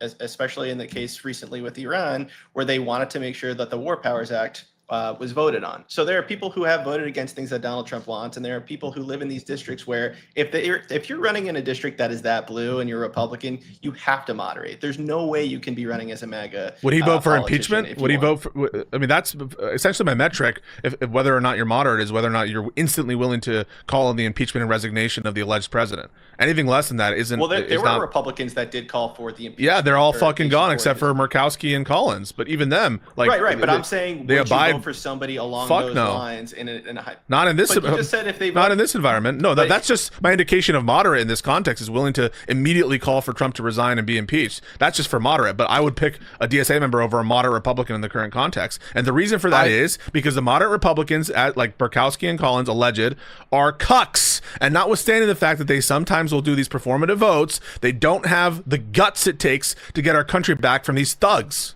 Speaker 5: especially in the case recently with Iran, where they wanted to make sure that the War Powers Act was voted on. So there are people who have voted against things that Donald Trump wants, and there are people who live in these districts where if you're running in a district that is that blue and you're a Republican, you have to moderate. There's no way you can be running as a MAGA.
Speaker 1: Would he vote for
Speaker 5: politician
Speaker 1: impeachment? Would he vote for? I mean, that's essentially my metric. If whether or not you're moderate is whether or not you're instantly willing to call on the impeachment and resignation of the alleged president. Anything less than that isn't.
Speaker 5: Well, there were
Speaker 1: not,
Speaker 5: Republicans that did call for the impeachment.
Speaker 1: Yeah, they're all
Speaker 5: or
Speaker 1: fucking gone
Speaker 5: impeachment
Speaker 1: except for Murkowski and Collins. But even them, like
Speaker 5: right. But I'm saying
Speaker 1: they
Speaker 5: would
Speaker 1: abide.
Speaker 5: you vote for somebody along those lines in a
Speaker 1: not in this.
Speaker 5: But you just said if they
Speaker 1: not in this environment. No, that's just my indication of moderate in this context is willing to immediately call for Trump to resign and be impeached. That's just for moderate. But I would pick a DSA member over a moderate Republican in the current context. And the reason for that is because the moderate Republicans, like Murkowski and Collins, alleged, are cucks. And notwithstanding the fact that they sometimes will do these performative votes, they don't have the guts it takes to get our country back from these thugs.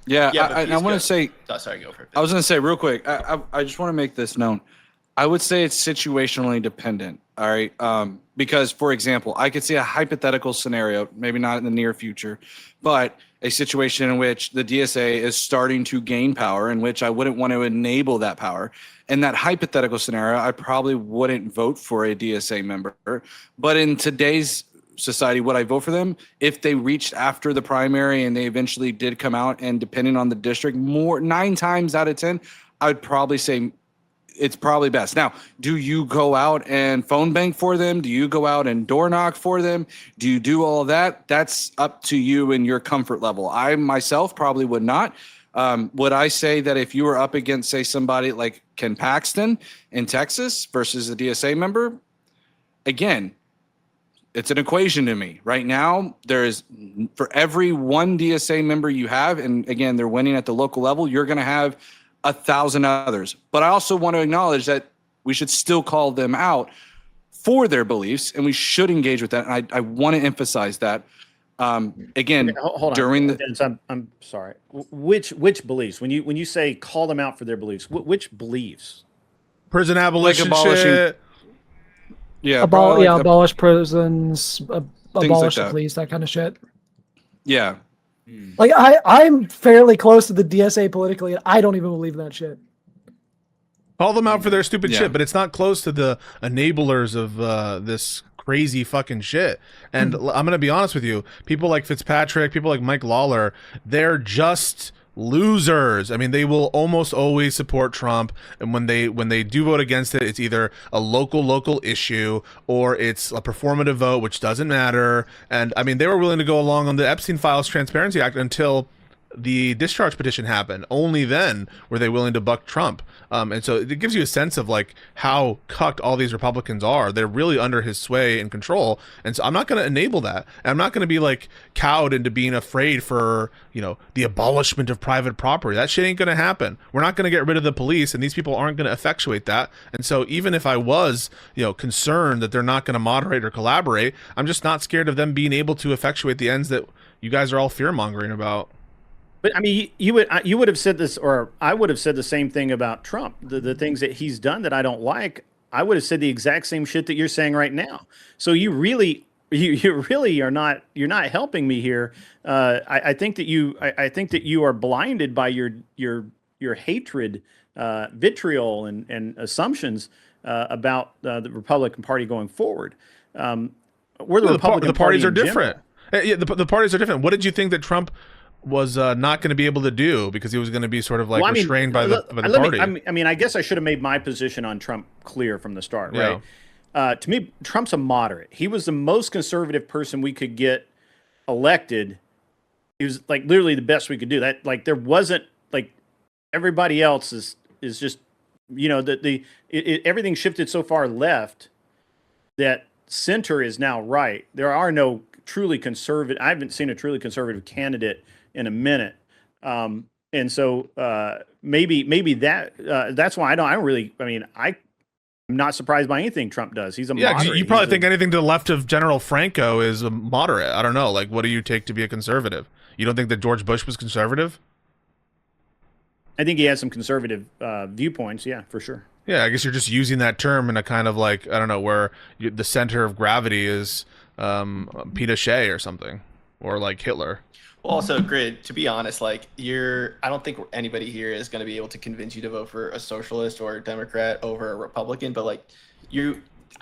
Speaker 6: Yeah, I want to say.
Speaker 5: Oh, sorry, go for it.
Speaker 6: I was going to say real quick. I just want to make this known. I would say it's situationally dependent. All right, because for example, I could see a hypothetical scenario, maybe not in the near future, but a situation in which the DSA is starting to gain power, in which I wouldn't want to enable that power. In that hypothetical scenario, I probably wouldn't vote for a DSA member. But in today's society, would I vote for them if they reached after the primary and they eventually did come out? And depending on the district, 9 times out of 10, I would probably say it's probably best. Now, do you go out and phone bank for them? Do you go out and door knock for them? Do you do all of that? That's up to you and your comfort level. I myself probably would not. Would I say that if you were up against, say, somebody like Ken Paxton in Texas versus a DSA member, again, it's an equation to me. Right now, there's for every one DSA member you have, and again, they're winning at the local level, you're going to have 1,000 others. But I also want to acknowledge that we should still call them out for their beliefs, and we should engage with that. And I want to emphasize that. Again,
Speaker 2: hold on.
Speaker 6: during the
Speaker 2: Dennis, I'm sorry. Which beliefs? When you say call them out for their beliefs, which beliefs?
Speaker 1: Prison abolition
Speaker 6: abolishing-
Speaker 1: shit.
Speaker 6: yeah,
Speaker 7: Abolish prisons, abolish
Speaker 6: like
Speaker 7: the police, that kind of shit.
Speaker 6: yeah.
Speaker 7: Like I'm fairly close to the DSA politically, and I don't even believe in that shit.
Speaker 1: Call them out for their stupid
Speaker 6: Yeah.
Speaker 1: shit, but it's not close to the enablers of this crazy fucking shit. And I'm going to be honest with you. People like Fitzpatrick, people like Mike Lawler, they're just losers. I mean, they will almost always support Trump, and when they do vote against it, it's either a local issue or it's a performative vote, which doesn't matter. And I mean, they were willing to go along on the Epstein Files Transparency Act until the discharge petition happened. Only then were they willing to buck Trump. And so it gives you a sense of like how cucked all these Republicans are. They're really under his sway and control. And so I'm not going to enable that. And I'm not going to be like cowed into being afraid for, the abolishment of private property. That shit ain't going to happen. We're not going to get rid of the police, and these people aren't going to effectuate that. And so even if I was, concerned that they're not going to moderate or collaborate, I'm just not scared of them being able to effectuate the ends that you guys are all fear-mongering about.
Speaker 2: But I mean, you would have said this, or I would have said the same thing about Trump. The things that he's done that I don't like, I would have said the exact same shit that you're saying right now. So you really are not. You're not helping me here. I think that you are blinded by your hatred, vitriol, and assumptions about the Republican Party going forward. We're the Republican
Speaker 1: the parties
Speaker 2: Party
Speaker 1: are different. Yeah, the parties are different. What did you think that Trump was not going to be able to do because he was going to be sort of like restrained by the party?
Speaker 2: I guess I should have made my position on Trump clear from the start, right? To me, Trump's a moderate. He was the most conservative person we could get elected. He was like literally the best we could do. That like there wasn't like everybody else is just everything shifted so far left that center is now right. There are no truly conservative. I haven't seen a truly conservative candidate in a minute. And so maybe that's why I'm not surprised by anything Trump does. He's a moderate.
Speaker 1: You probably think anything to the left of General Franco is a moderate. I don't know. Like, what do you take to be a conservative? You don't think that George Bush was conservative?
Speaker 2: I think he has some conservative viewpoints. Yeah, for sure.
Speaker 1: Yeah, I guess you're just using that term in a kind of like, I don't know, where the center of gravity is Pinochet or something, or like Hitler.
Speaker 5: Well, also, Grid, to be honest, like I don't think anybody here is going to be able to convince you to vote for a socialist or a Democrat over a Republican, but like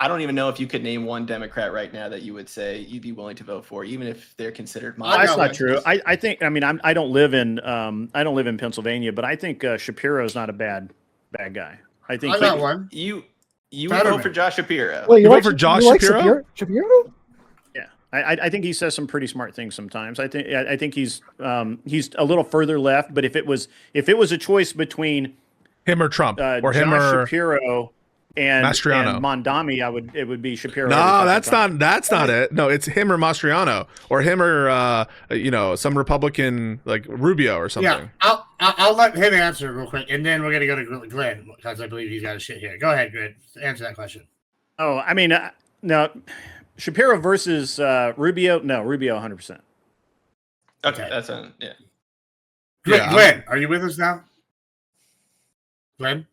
Speaker 5: I don't even know if you could name one Democrat right now that you would say you'd be willing to vote for, even if they're considered moderate.
Speaker 2: That's not true. I think, I mean, I don't live in Pennsylvania, but I think Shapiro is not a bad guy. I think
Speaker 4: I got one.
Speaker 5: You would vote for Josh Shapiro.
Speaker 7: Wait,
Speaker 1: You vote for Josh Shapiro?
Speaker 7: Shapiro?
Speaker 2: Yeah, I think he says some pretty smart things sometimes. I think he's a little further left. But if it was a choice between
Speaker 1: him or Trump, or him
Speaker 2: Josh
Speaker 1: or
Speaker 2: Shapiro and
Speaker 1: Mastriano.
Speaker 2: Mondami, it would be Shapiro.
Speaker 1: No, that's not it. No, it's him or Mastriano, or him or some Republican like Rubio or something.
Speaker 4: Yeah, I'll let him answer real quick, and then we're gonna go to Glenn because I believe he's got a shit here. Go ahead, Glenn. Answer that question.
Speaker 2: Oh, I mean, no, Shapiro versus Rubio. No, Rubio, 100%.
Speaker 5: Okay, that's yeah.
Speaker 4: Glenn, are you with us now? Glenn?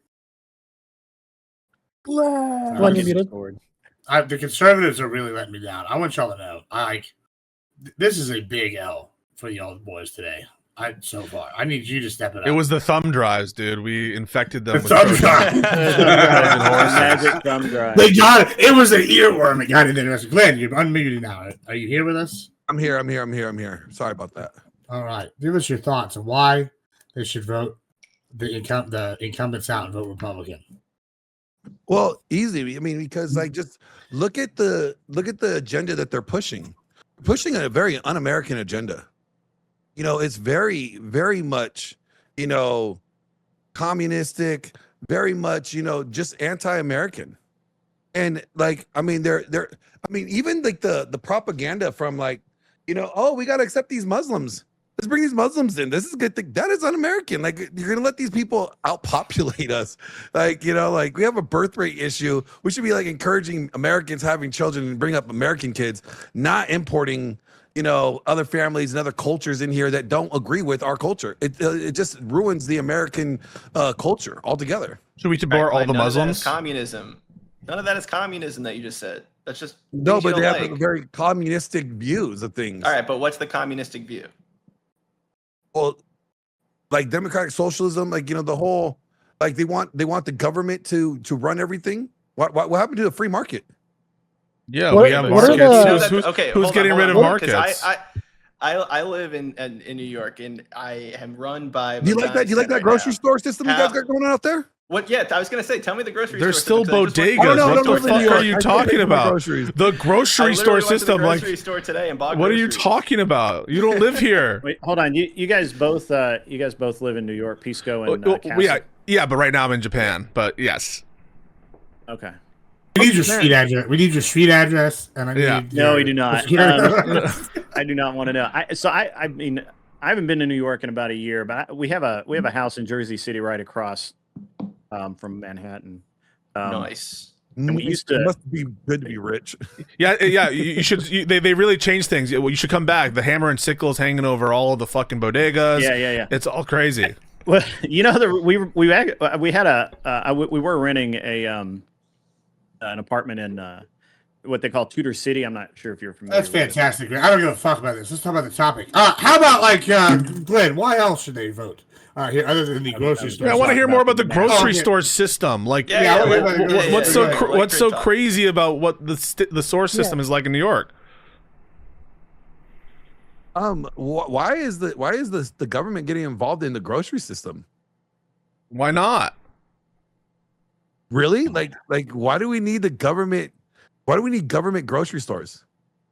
Speaker 7: Glenn, you muted.
Speaker 4: The conservatives are really letting me down. I want y'all to know. This is a big L for y'all boys today. So far, I need you to step it up.
Speaker 1: It was the thumb drives, dude. We infected them with
Speaker 4: thumb
Speaker 1: Trojan-
Speaker 4: drive.
Speaker 2: Magic thumb drive.
Speaker 4: They got it. It was an earworm. It got in there. Glenn, you're unmuted now. Are you here with us?
Speaker 3: I'm here. Sorry about that.
Speaker 4: All right. Give us your thoughts on why they should vote the incumbents out and vote Republican.
Speaker 3: Well, easy. I mean, because like just look at the agenda that they're pushing a very un-American agenda. You know, it's very, very much, communistic, very much, just anti-American. And like, I mean, even like the propaganda from like, oh, we got to accept these Muslims. Let's bring these Muslims in. This is a good thing. That is un-American. Like, you're going to let these people outpopulate us. Like, like we have a birth rate issue. We should be like encouraging Americans having children and bring up American kids, not importing, other families and other cultures in here that don't agree with our culture. It just ruins the American culture altogether.
Speaker 1: Should we bar all the Muslims?
Speaker 5: Communism. None of that is communism that you just said. That's just
Speaker 3: no, but they have very communistic views of things.
Speaker 5: All right, but what's the communistic view?
Speaker 3: Well, like democratic socialism, like the whole, like they want the government to run everything. What happened to the free market?
Speaker 1: Yeah,
Speaker 7: What-
Speaker 1: we have
Speaker 7: what are
Speaker 1: markets.
Speaker 7: the-
Speaker 1: Who's getting rid of markets?
Speaker 5: I live in New York, and I am run by.
Speaker 3: Do you like that? Do you like that grocery store system you guys got going on out there?
Speaker 5: What? Yeah, I was gonna say. Tell me the grocery.
Speaker 1: There's
Speaker 5: store
Speaker 1: still
Speaker 5: system, 'cause I just
Speaker 1: bodegas.
Speaker 5: went-
Speaker 1: What the fuck are you talking about? The grocery
Speaker 5: I
Speaker 1: store
Speaker 5: literally went to the
Speaker 1: system, like,
Speaker 5: grocery store today and bought
Speaker 1: what are you
Speaker 5: groceries.
Speaker 1: talking about? You don't live here.
Speaker 2: Wait, hold on. You guys both live in New York, Pisco and Castle.
Speaker 1: Yeah, but right now I'm in Japan. But yes.
Speaker 2: Okay.
Speaker 4: We need your street address. We need your street address. And I need
Speaker 2: No, we do not. I do not want to know. I mean, I haven't been to New York in about a year, but we have a house in Jersey City right across from Manhattan.
Speaker 5: Nice.
Speaker 2: And we used to.
Speaker 3: It must be good to be rich.
Speaker 1: Yeah. You should. They really changed things. You should come back. The hammer and sickle is hanging over all of the fucking bodegas.
Speaker 2: Yeah.
Speaker 1: It's all crazy.
Speaker 2: Well, we were renting an apartment in what they call Tudor City. I'm not sure if you're familiar.
Speaker 4: That's fantastic. I don't give a fuck about this. Let's talk about the topic. How about Glenn? Why else should they vote here other than the grocery store?
Speaker 1: Yeah, I want to hear more about the grocery store system. Like, what's so crazy about what the source system is like in New York?
Speaker 3: Why is the government getting involved in the grocery system?
Speaker 1: Why not?
Speaker 3: Really? Like why do we need the government? Why do we need government grocery stores?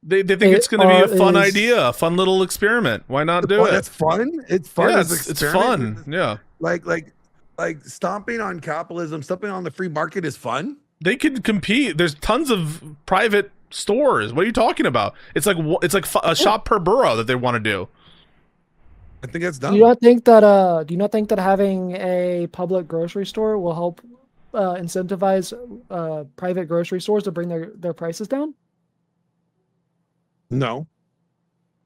Speaker 1: They think it's going to be a fun idea, a fun little experiment. Why not do it?
Speaker 3: That's fun. It's fun.
Speaker 1: Yeah,
Speaker 3: as an
Speaker 1: it's
Speaker 3: experiment.
Speaker 1: fun. Yeah.
Speaker 3: Like stomping on capitalism, stomping on the free market is fun.
Speaker 1: They can compete. There's tons of private stores. What are you talking about? It's like a shop per borough that they want to do.
Speaker 3: I think that's dumb.
Speaker 7: Do you not think that having a public grocery store will help incentivize private grocery stores to bring their prices down?
Speaker 3: No.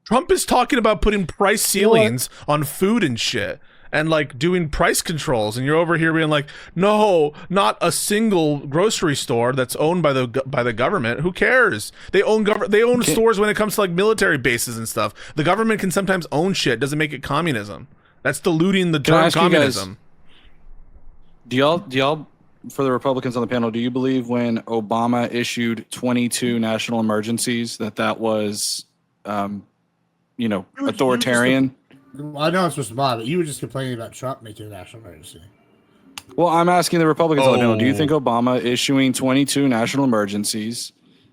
Speaker 1: Trump is talking about putting price ceilings on food and shit. and like doing price controls, and you're over here being like, no, not a single grocery store that's owned by the government. Who cares? They own stores when it comes to like military bases and stuff. The government can sometimes own shit. Doesn't make it communism. That's diluting the term communism.
Speaker 6: Do y'all for the Republicans on the panel, do you believe when Obama issued 22 national emergencies that was authoritarian?
Speaker 4: I know it's supposed to bother, but you were just complaining about Trump making a national emergency.
Speaker 6: Well, I'm asking the Republicans on the panel, do you think Obama issuing 22 national emergencies,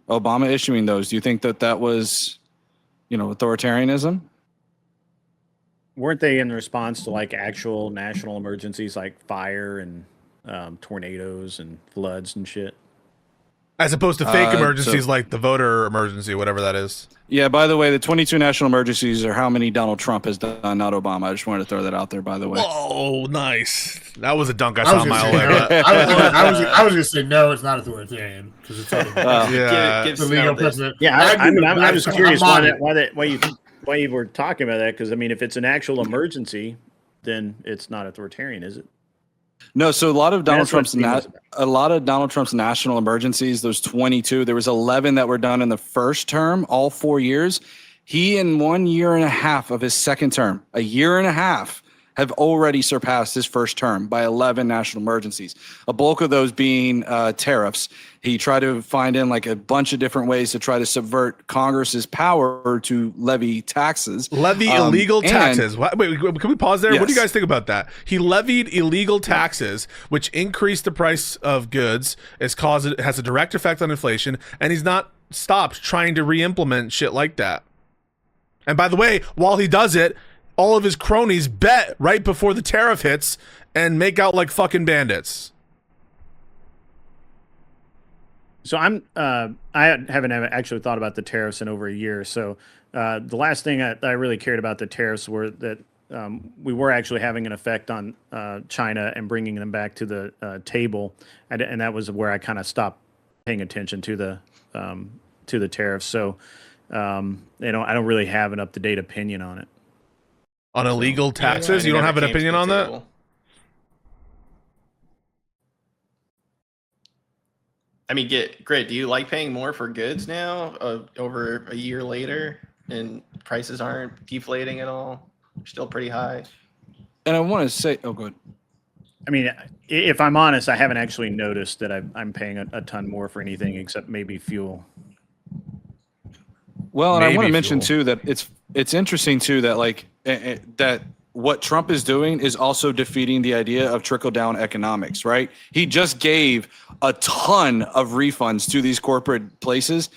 Speaker 6: Obama issuing those, do you think that was, authoritarianism?
Speaker 2: Weren't they in response to like actual national emergencies like fire and tornadoes and floods and shit?
Speaker 1: As opposed to fake emergencies like the voter emergency, whatever that is.
Speaker 6: Yeah, by the way, the 22 national emergencies are how many Donald Trump has done, not Obama. I just wanted to throw that out there, by the way.
Speaker 1: Oh, nice. That was a dunk I saw a mile away.
Speaker 4: I was going to say, no, it's not authoritarian. Because it's
Speaker 5: the legal
Speaker 4: precedent.
Speaker 2: Yeah, I'm just curious why you were talking about that. Because, I mean, if it's an actual emergency, then it's not authoritarian, is it?
Speaker 6: No, so a lot of Donald Trump's national emergencies, those 22, there was 11 that were done in the first term, all 4 years. He, in 1 year and a half of his second term, a year and a half, have already surpassed his first term by 11 national emergencies. A bulk of those being tariffs. He tried to find in like a bunch of different ways to try to subvert Congress's power to levy taxes.
Speaker 1: Illegal taxes. Wait, can we pause there?
Speaker 6: Yes.
Speaker 1: What do you guys think about that? He levied illegal taxes, which increased the price of goods, has a direct effect on inflation, and he's not stopped trying to re-implement shit like that. And by the way, while he does it, all of his cronies bet right before the tariff hits and make out like fucking bandits.
Speaker 2: So I haven't actually thought about the tariffs in over a year. So the last thing I really cared about the tariffs were that we were actually having an effect on China and bringing them back to the table, and that was where I kind of stopped paying attention to the tariffs. So I don't really have an up-to-date opinion on it.
Speaker 1: On illegal taxes? You don't have an opinion on that?
Speaker 5: I mean, Grit, do you like paying more for goods now over a year later and prices aren't deflating at all? They're still pretty high.
Speaker 6: And I want to say, oh, good.
Speaker 2: I mean, if I'm honest, I haven't actually noticed that I'm paying a ton more for anything except maybe fuel.
Speaker 6: Well, and I want to mention too that it's interesting too that like that what Trump is doing is also defeating the idea of trickle down economics, right? He just gave a ton of refunds to these corporate places,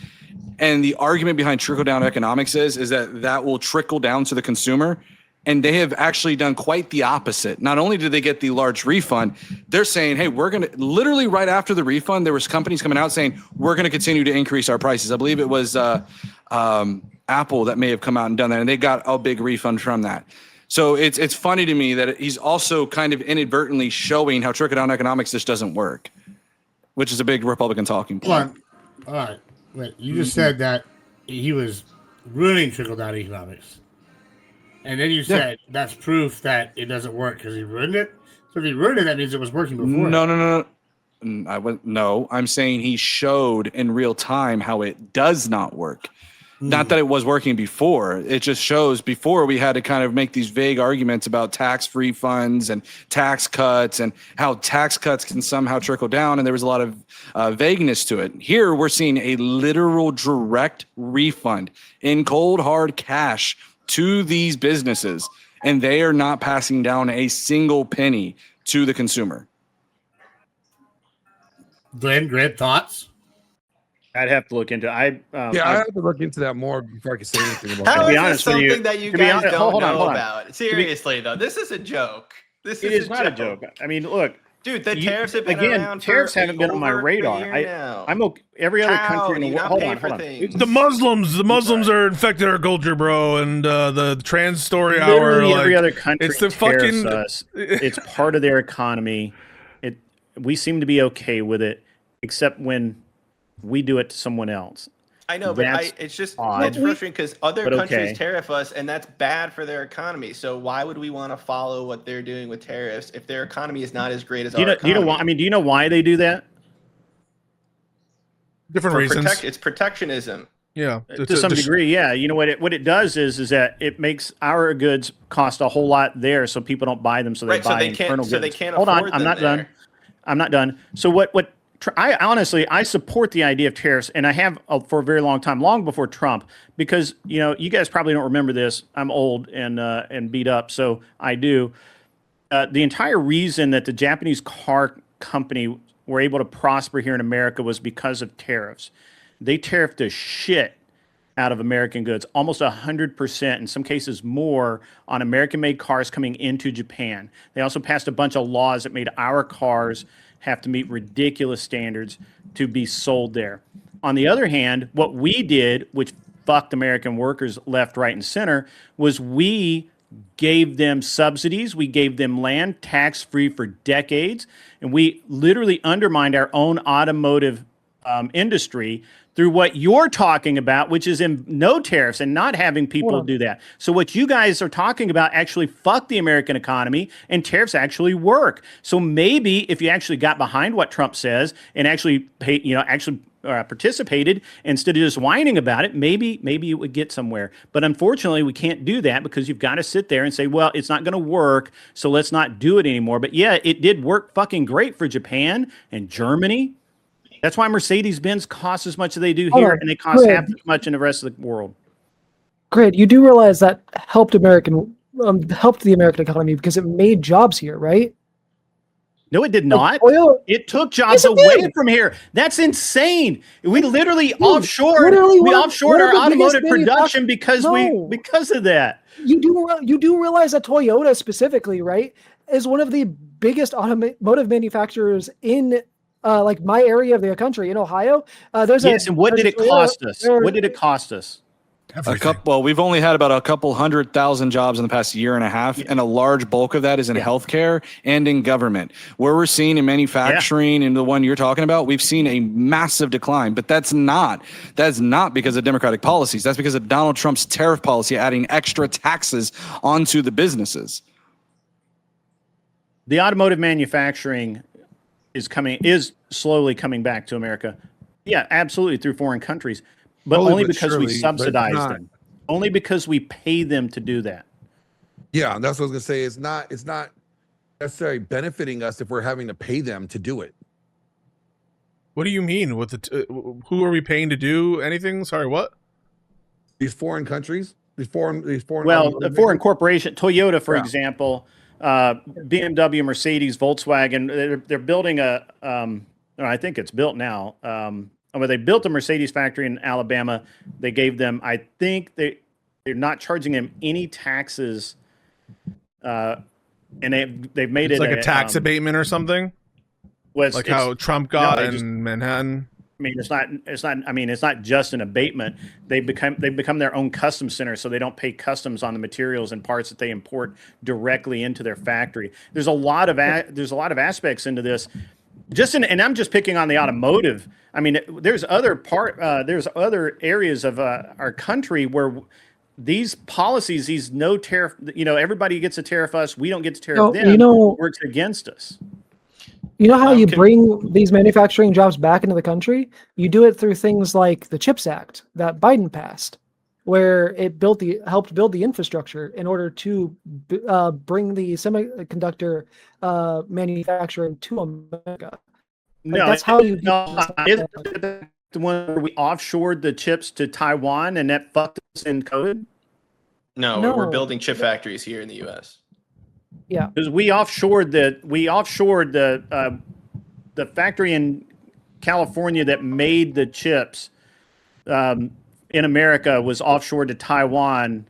Speaker 6: and the argument behind trickle down economics is that will trickle down to the consumer. And they have actually done quite the opposite. Not only did they get the large refund, they're saying, hey, we're going to literally right after the refund, there was companies coming out saying, we're going to continue to increase our prices. I believe it was Apple that may have come out and done that, and they got a big refund from that. So it's funny to me that he's also kind of inadvertently showing how trickle-down economics just doesn't work, which is a big Republican talking point.
Speaker 4: All right. Wait, you just said that he was ruining trickle-down economics. And then you said that's proof that it doesn't work because he ruined it. So if he ruined it, that means it was working before.
Speaker 6: No. I'm saying he showed in real time how it does not work. Not that it was working before. It just shows before we had to kind of make these vague arguments about tax refunds and tax cuts and how tax cuts can somehow trickle down. And there was a lot of vagueness to it. Here we're seeing a literal direct refund in cold, hard cash to these businesses, and they are not passing down a single penny to the consumer.
Speaker 4: Glenn, great thoughts.
Speaker 2: I'd have to look into. I
Speaker 3: have to look into that more before I can say anything about
Speaker 5: How
Speaker 3: that.
Speaker 5: is this something that you guys don't know
Speaker 2: hold on.
Speaker 5: about? Seriously, though, this is a joke. It
Speaker 2: is not a joke. I mean, look.
Speaker 5: Dude, the tariffs have been around
Speaker 2: tariffs
Speaker 5: for
Speaker 2: haven't been on my radar. I'm okay. Every other country in the world. Hold on.
Speaker 1: It's the Muslims are infecting our culture, bro, and the trans story hour.
Speaker 2: Every other country.
Speaker 1: It's the fucking.
Speaker 2: Us. It's part of their economy. We seem to be okay with it, except when we do it to someone else.
Speaker 5: I know, but
Speaker 2: That's
Speaker 5: it's just
Speaker 2: odd.
Speaker 5: it's frustrating because other
Speaker 2: But
Speaker 5: countries
Speaker 2: okay.
Speaker 5: tariff us, and that's bad for their economy. So why would we want to follow what they're doing with tariffs if their economy is not as great as
Speaker 2: Do you
Speaker 5: our
Speaker 2: know? Do you know
Speaker 5: economy?
Speaker 2: why? I mean, do you know why they do that?
Speaker 1: Different reasons.
Speaker 5: It's protectionism.
Speaker 1: Yeah,
Speaker 2: To some degree, yeah. You know what it does is that it makes our goods cost a whole lot there, so people don't buy them. So they
Speaker 5: Right, so
Speaker 2: buy
Speaker 5: they
Speaker 2: internal
Speaker 5: can't.
Speaker 2: goods.
Speaker 5: So they can't
Speaker 2: Hold
Speaker 5: afford
Speaker 2: on, I'm
Speaker 5: them
Speaker 2: not done.
Speaker 5: there.
Speaker 2: I'm not done. So I honestly support the idea of tariffs, and I have for a very long time, long before Trump, because you guys probably don't remember this. I'm old and beat up, so I do. The entire reason that the Japanese car company were able to prosper here in America was because of tariffs. They tariffed the shit out of American goods, almost 100%, in some cases more, on American-made cars coming into Japan. They also passed a bunch of laws that made our cars have to meet ridiculous standards to be sold there. On the other hand, what we did, which fucked American workers left, right, and center, was we gave them subsidies. We gave them land tax-free for decades, and we literally undermined our own automotive industry through what you're talking about, which is in no tariffs and not having people do that. So what you guys are talking about actually fucked the American economy, and tariffs actually work. So maybe if you actually got behind what Trump says and actually participated instead of just whining about it, maybe it would get somewhere. But unfortunately, we can't do that because you've got to sit there and say, well, it's not going to work, so let's not do it anymore. But yeah, it did work fucking great for Japan and Germany. That's why Mercedes-Benz costs as much as they do here, and they cost half as much in the rest of the world.
Speaker 7: Grid, you do realize that helped the American economy because it made jobs here, right?
Speaker 2: No, it did not. It took jobs away from here. That's insane. We literally offshored our automotive production because of that.
Speaker 7: You do realize that Toyota specifically, right, is one of the biggest automotive manufacturers in like my area of the country in Ohio.
Speaker 2: And what did it cost us? What did it cost us?
Speaker 6: Well, we've only had about a couple 100,000 jobs in the past year and a half, and a large bulk of that is in healthcare and in government. Where we're seeing in manufacturing and the one you're talking about, we've seen a massive decline. But that's not because of Democratic policies. That's because of Donald Trump's tariff policy, adding extra taxes onto the businesses.
Speaker 2: The automotive manufacturing is slowly coming back to America. Yeah, absolutely, through foreign countries. But only because we subsidize them. Only because we pay them to do that.
Speaker 3: Yeah, that's what I was gonna say. It's not necessarily benefiting us if we're having to pay them to do it.
Speaker 1: What do you mean? Who are we paying to do anything? Sorry, what?
Speaker 3: These foreign countries, these foreign.
Speaker 2: Well, the foreign corporation, Toyota, for example, BMW, Mercedes, Volkswagen. They're building I think it's built now. Where they built a Mercedes factory in Alabama, they gave them, I think they're not charging them any taxes, and they've made it
Speaker 1: like a tax abatement or something. Like how Trump got in Manhattan.
Speaker 2: I mean, it's not. I mean, it's not just an abatement. They've become their own customs center, so they don't pay customs on the materials and parts that they import directly into their factory. There's a lot of aspects into this. And I'm just picking on the automotive. I mean, there's other areas of our country where these policies, these no tariff, everybody gets to tariff us, we don't get to tariff them. Works against us.
Speaker 7: You know how you bring these manufacturing jobs back into the country? You do it through things like the CHIPS Act that Biden passed, where it helped build the infrastructure in order to bring the semiconductor manufacturing to America. That's how you.
Speaker 2: Isn't the one where we offshored the chips to Taiwan and that fucked us in COVID?
Speaker 5: No, we're building chip factories here in the U.S.
Speaker 7: Yeah,
Speaker 2: because we offshored the factory in California that made the chips in America was offshored to Taiwan,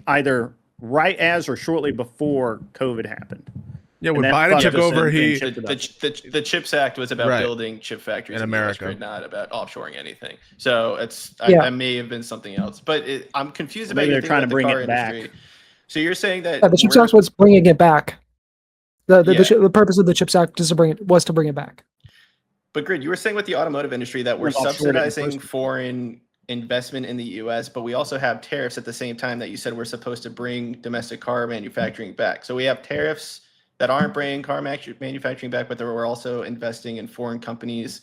Speaker 2: either right as or shortly before COVID happened.
Speaker 1: Yeah, when Biden took over,
Speaker 5: the CHIPS Act was about building chip factories
Speaker 1: in America,
Speaker 5: not about offshoring anything. So I may have been something else, but I'm confused about.
Speaker 2: Maybe they're trying to bring it back.
Speaker 5: So you're saying that
Speaker 7: the CHIPS Act was bringing it back. The purpose of the CHIPS Act was to bring it back.
Speaker 5: But Grid, you were saying with the automotive industry that we're subsidizing foreign investment in the U.S., but we also have tariffs at the same time that you said we're supposed to bring domestic car manufacturing back. So we have tariffs that aren't bringing car manufacturing back, but we're also investing in foreign companies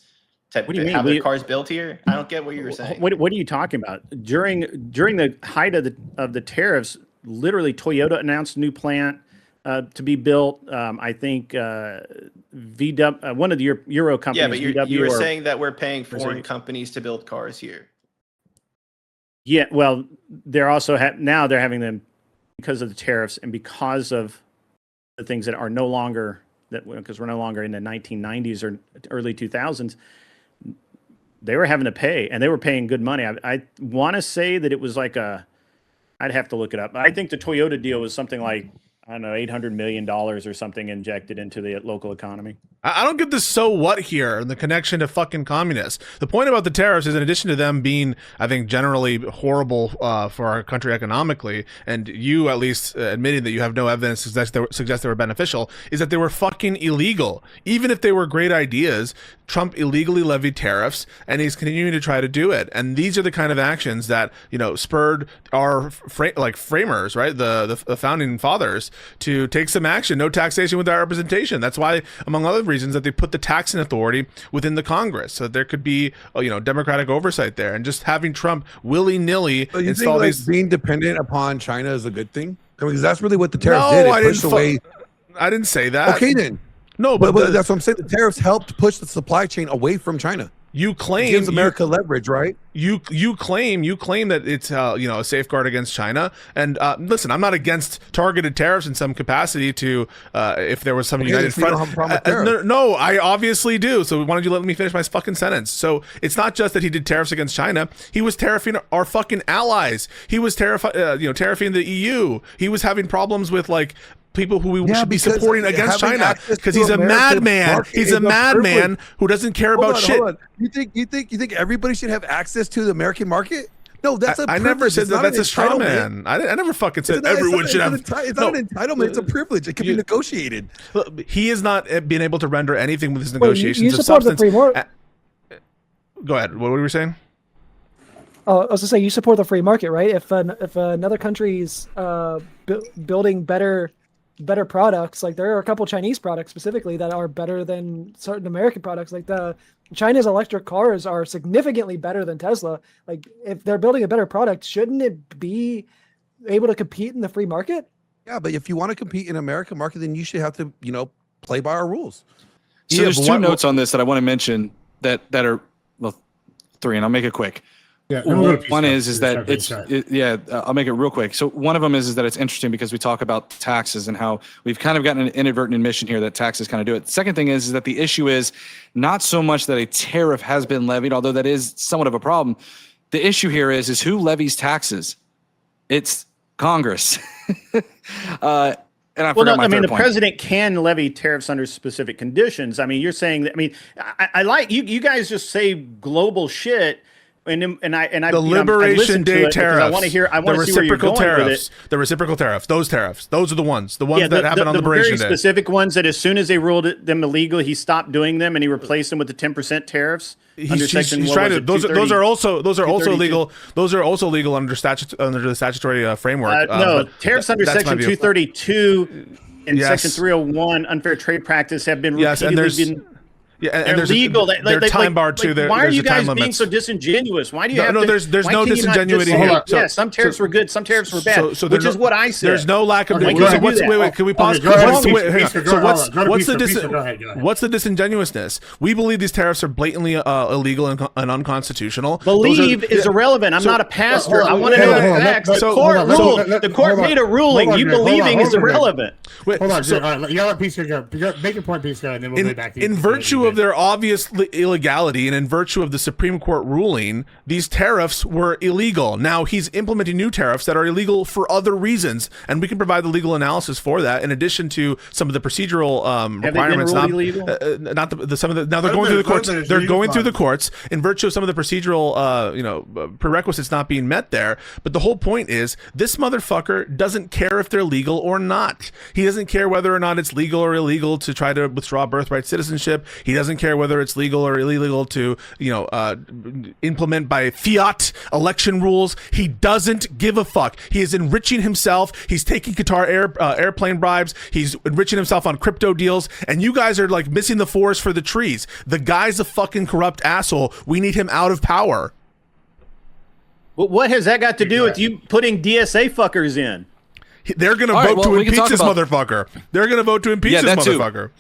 Speaker 5: to
Speaker 2: What do you mean?
Speaker 5: have their cars built here. I don't get what you were saying.
Speaker 2: What are you talking about? During the height of the tariffs, literally Toyota announced a new plant to be built. I think VW, one of the Euro companies.
Speaker 5: Yeah, but
Speaker 2: VW
Speaker 5: you were saying that we're paying foreign
Speaker 2: it?
Speaker 5: companies to build cars here.
Speaker 2: Yeah, well, they're also now they're having them because of the tariffs and because of the things that are no longer because we're no longer in the 1990s or early 2000s. They were having to pay, and they were paying good money. I want to say that it was like I'd have to look it up. I think the Toyota deal was something like, I don't know, $800 million or something injected into the local economy.
Speaker 1: I don't get this so what here and the connection to fucking communists. The point about the tariffs is, in addition to them being, I think, generally horrible for our country economically, and you at least admitting that you have no evidence to suggest they were beneficial, is that they were fucking illegal. Even if they were great ideas, Trump illegally levied tariffs, and he's continuing to try to do it. And these are the kind of actions that, you know, spurred our framers, right, the founding fathers, to take some action. No taxation without representation. That's why, among other reasons, that they put the taxing authority within the Congress, so that there could be, you know, democratic oversight there. And just having Trump willy-nilly install these,
Speaker 3: being dependent upon China is a good thing? I mean, because that's really what the tariffs did.
Speaker 1: I didn't say that.
Speaker 3: Okay, then.
Speaker 1: No,
Speaker 3: but that's what I'm saying. The tariffs helped push the supply chain away from China.
Speaker 1: You claim
Speaker 3: it gives America leverage, right?
Speaker 1: You claim that it's you know, a safeguard against China. And listen, I'm not against targeted tariffs in some capacity to if there was some united front. No, I obviously do. So why don't you let me finish my fucking sentence? So it's not just that he did tariffs against China. He was tariffing our fucking allies. He was tariffing the EU. He was having problems with like people who we should be supporting against China because he's a madman. He's a madman who doesn't care about shit.
Speaker 3: Hold on. You think everybody should have access to the American market? No, that's a privilege.
Speaker 1: I never said that. That's a straw man. I never fucking said everyone should have.
Speaker 3: It's not an entitlement. It's a privilege. It can be negotiated.
Speaker 1: He has not been able to render anything with his negotiations
Speaker 7: you
Speaker 1: of
Speaker 7: support
Speaker 1: substance.
Speaker 7: The free market.
Speaker 1: Go ahead. What were you saying?
Speaker 7: Oh, I was to say you support the free market, right? If another country's building better products, like there are a couple Chinese products specifically that are better than certain American products. Like China's electric cars are significantly better than Tesla. Like if they're building a better product, shouldn't it be able to compete in the free market?
Speaker 3: Yeah, but if you want to compete in American market, then you should have to, you know, play by our rules.
Speaker 6: So there's two notes on this that I want to mention that are, well, three, and I'll make it quick.
Speaker 4: Yeah,
Speaker 6: one is that I'll make it real quick. So one of them is that it's interesting because we talk about taxes and how we've kind of gotten an inadvertent admission here that taxes kind of do it. The second thing is that the issue is not so much that a tariff has been levied, although that is somewhat of a problem. The issue here is who levies taxes? It's Congress. And I forgot my third
Speaker 2: the
Speaker 6: point.
Speaker 2: president can levy tariffs under specific conditions. I mean, you're saying that. I mean, I like you guys just say global shit. And I
Speaker 1: the Liberation Day tariffs.
Speaker 2: I want to hear. I want to see where you're going with it.
Speaker 1: The reciprocal tariffs. Those tariffs. Those are the ones. The ones that happened on Liberation Day.
Speaker 2: The very specific ones that as soon as they ruled them illegal, he stopped doing them and he replaced them with the 10% tariffs.
Speaker 1: He's trying to. Those are also legal. Those are also legal under the statutory framework.
Speaker 2: No, tariffs under Section 232 and Section 301 unfair trade practice have been repeatedly been.
Speaker 1: Yeah, and
Speaker 2: they're legal.
Speaker 1: They're time barred too.
Speaker 2: Why are you guys being so disingenuous? Why do you have to?
Speaker 1: There's no disingenuity here.
Speaker 2: Yeah, some tariffs were good, some tariffs were bad, which is what I said.
Speaker 1: There's no lack of. Wait, can we pause? What's the disingenuousness? We believe these tariffs are blatantly illegal and unconstitutional.
Speaker 2: Believe is irrelevant. I'm not a pastor. I want to know the facts. The court ruled. The court made a ruling. You believing is irrelevant.
Speaker 4: Hold on, y'all let Pisco go. Make your point, Pisco, and then we'll go back to you.
Speaker 1: In virtue of their obvious illegality and in virtue of the Supreme Court ruling, these tariffs were illegal. Now he's implementing new tariffs that are illegal for other reasons, and we can provide the legal analysis for that. In addition to some of the procedural requirements, now they're going through the courts. They're going through the courts in virtue of some of the procedural prerequisites not being met there. But the whole point is this motherfucker doesn't care if they're legal or not. He doesn't care whether or not it's legal or illegal to try to withdraw birthright citizenship. He doesn't care whether it's legal or illegal to, implement by fiat election rules. He doesn't give a fuck. He is enriching himself. He's taking Qatar airplane bribes. He's enriching himself on crypto deals. And you guys are like missing the forest for the trees. The guy's a fucking corrupt asshole. We need him out of power.
Speaker 2: But what has that got to do with you putting DSA fuckers in?
Speaker 1: They're going to vote to impeach this motherfucker. They're going to vote to impeach this motherfucker.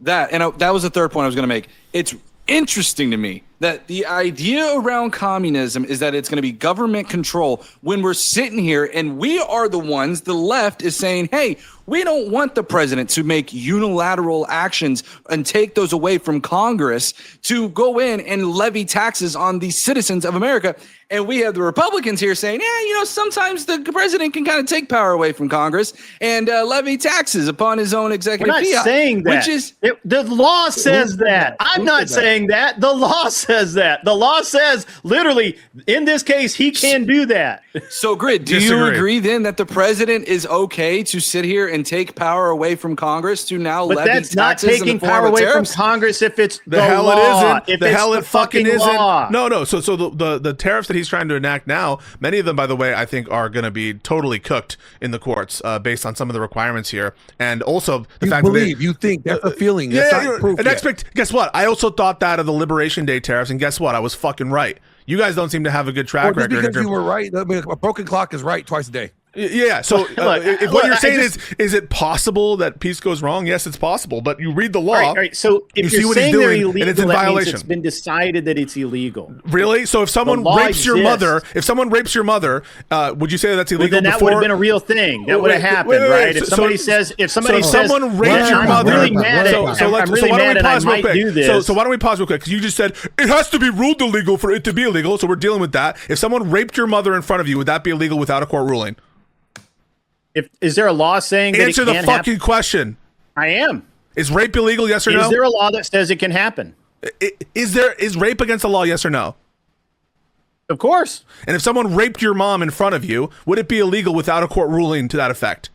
Speaker 6: That was the third point I was going to make. It's interesting to me that the idea around communism is that it's going to be government control when we're sitting here and we are the ones, the left is saying, hey, we don't want the president to make unilateral actions and take those away from Congress to go in and levy taxes on the citizens of America. And we have the Republicans here saying, sometimes the president can kind of take power away from Congress and levy taxes upon his own executive
Speaker 2: fiat. We're not saying that. The law says that. I'm not saying that. The law says that. The law says, literally, in this case, he can do that.
Speaker 6: So, Grid, do you agree then that the president is okay to sit here and take power away from Congress to now levy taxes?
Speaker 2: But that's not taking power away from Congress if it's the
Speaker 1: hell
Speaker 2: law.
Speaker 1: It isn't. The hell it fucking isn't. No. So the tariffs that he's trying to enact now, many of them, by the way, I think are going to be totally cooked in the courts based on some of the requirements here, and also the fact that
Speaker 3: you think that's a feeling. That's not proof yet.
Speaker 1: Guess what? I also thought that of the Liberation Day tariffs, and guess what? I was fucking right. You guys don't seem to have a good track record.
Speaker 3: Because you were right. I mean, a broken clock is right twice a day.
Speaker 1: Yeah. So if what you're saying is it possible that Pisco is wrong? Yes, it's possible. But you read the law.
Speaker 2: All right. So if
Speaker 1: you
Speaker 2: you're
Speaker 1: see what
Speaker 2: saying
Speaker 1: he's
Speaker 2: they're
Speaker 1: doing,
Speaker 2: illegal,
Speaker 1: and it's in
Speaker 2: that means
Speaker 1: violation.
Speaker 2: it's been decided that it's illegal.
Speaker 1: Really? So if someone rapes your mother, would you say that's illegal?
Speaker 2: Well, then that would have been a real thing. That would have happened, right? If somebody says,
Speaker 1: someone rapes your mother,
Speaker 2: I'm really mad and I might do this.
Speaker 1: So why don't we pause real quick? Because you just said it has to be ruled illegal for it to be illegal. So we're dealing with that. If someone raped your mother in front of you, would that be illegal without a court ruling?
Speaker 2: Is there a law saying that
Speaker 1: Answer
Speaker 2: it
Speaker 1: the
Speaker 2: can
Speaker 1: fucking
Speaker 2: happen?
Speaker 1: question.
Speaker 2: I am.
Speaker 1: Is rape illegal? Yes or no?
Speaker 2: Is there a law that says it can happen?
Speaker 1: Is rape against the law? Yes or no?
Speaker 2: Of course.
Speaker 1: And if someone raped your mom in front of you, would it be illegal without a court ruling to that effect?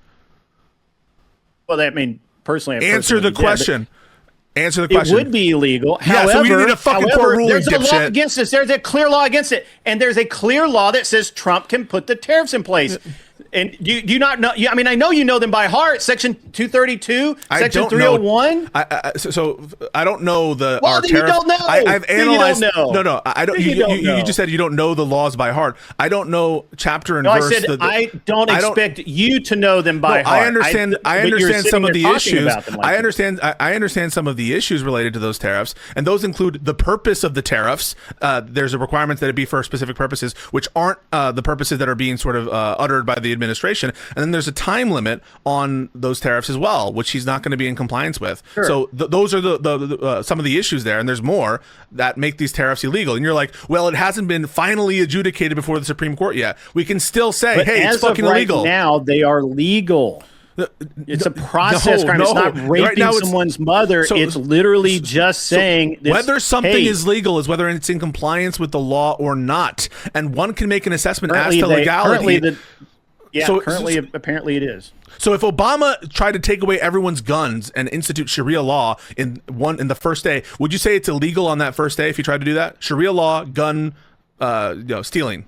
Speaker 2: Well, personally,
Speaker 1: answer the question. Answer the question.
Speaker 2: It would be illegal.
Speaker 1: Yeah,
Speaker 2: however,
Speaker 1: so we need a fucking court ruling,
Speaker 2: there's a law
Speaker 1: dipshit.
Speaker 2: against this. There's a clear law against it, and there's a clear law that says Trump can put the tariffs in place. And do you not know? I mean, I know you know them by heart. Section 232, Section 301.
Speaker 1: So I don't know the.
Speaker 2: Well, then
Speaker 1: tariff.
Speaker 2: you don't know.
Speaker 1: I've analyzed.
Speaker 2: You don't know.
Speaker 1: No, I don't. You just said you don't know the laws by heart. I don't know chapter and verse.
Speaker 2: I said I don't expect you to know them by heart.
Speaker 1: I understand some of the issues. I understand some of the issues related to those tariffs, and those include the purpose of the tariffs. There's a requirement that it be for specific purposes, which aren't the purposes that are being sort of uttered by the administration, and then there's a time limit on those tariffs as well, which he's not going to be in compliance with. Sure. So those are the some of the issues there, and there's more that make these tariffs illegal. And you're like, well, it hasn't been finally adjudicated before the Supreme Court yet. We can still say,
Speaker 2: but
Speaker 1: hey, it's fucking illegal.
Speaker 2: Right now, they are legal. It's a process crime. It's not raping someone's mother. It's literally just saying
Speaker 1: whether something is legal is whether it's in compliance with the law or not, and one can make an assessment as to legality. Currently,
Speaker 2: apparently it is.
Speaker 1: So if Obama tried to take away everyone's guns and institute Sharia law in the first day, would you say it's illegal on that first day if he tried to do that? Sharia law, gun, stealing.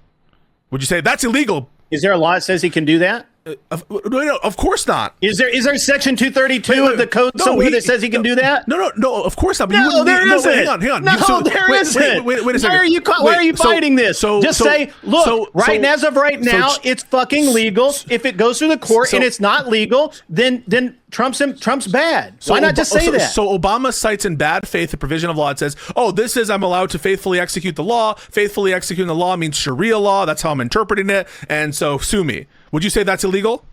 Speaker 1: Would you say that's illegal?
Speaker 2: Is there a law that says he can do that?
Speaker 1: No, of course not.
Speaker 2: Is there Section 232 of the code somewhere that says he can do that?
Speaker 1: No, of course not. But
Speaker 2: no, there isn't.
Speaker 1: Hang on.
Speaker 2: No, there isn't.
Speaker 1: Wait a second.
Speaker 2: Why are you fighting this? Just say, look, as of right now, it's fucking legal. If it goes through the court and it's not legal, then Trump's bad. Why not just say that?
Speaker 1: So Obama cites in bad faith a provision of law that says, this is I'm allowed to faithfully execute the law. Faithfully executing the law means Sharia law. That's how I'm interpreting it. And so sue me. Would you say that's illegal?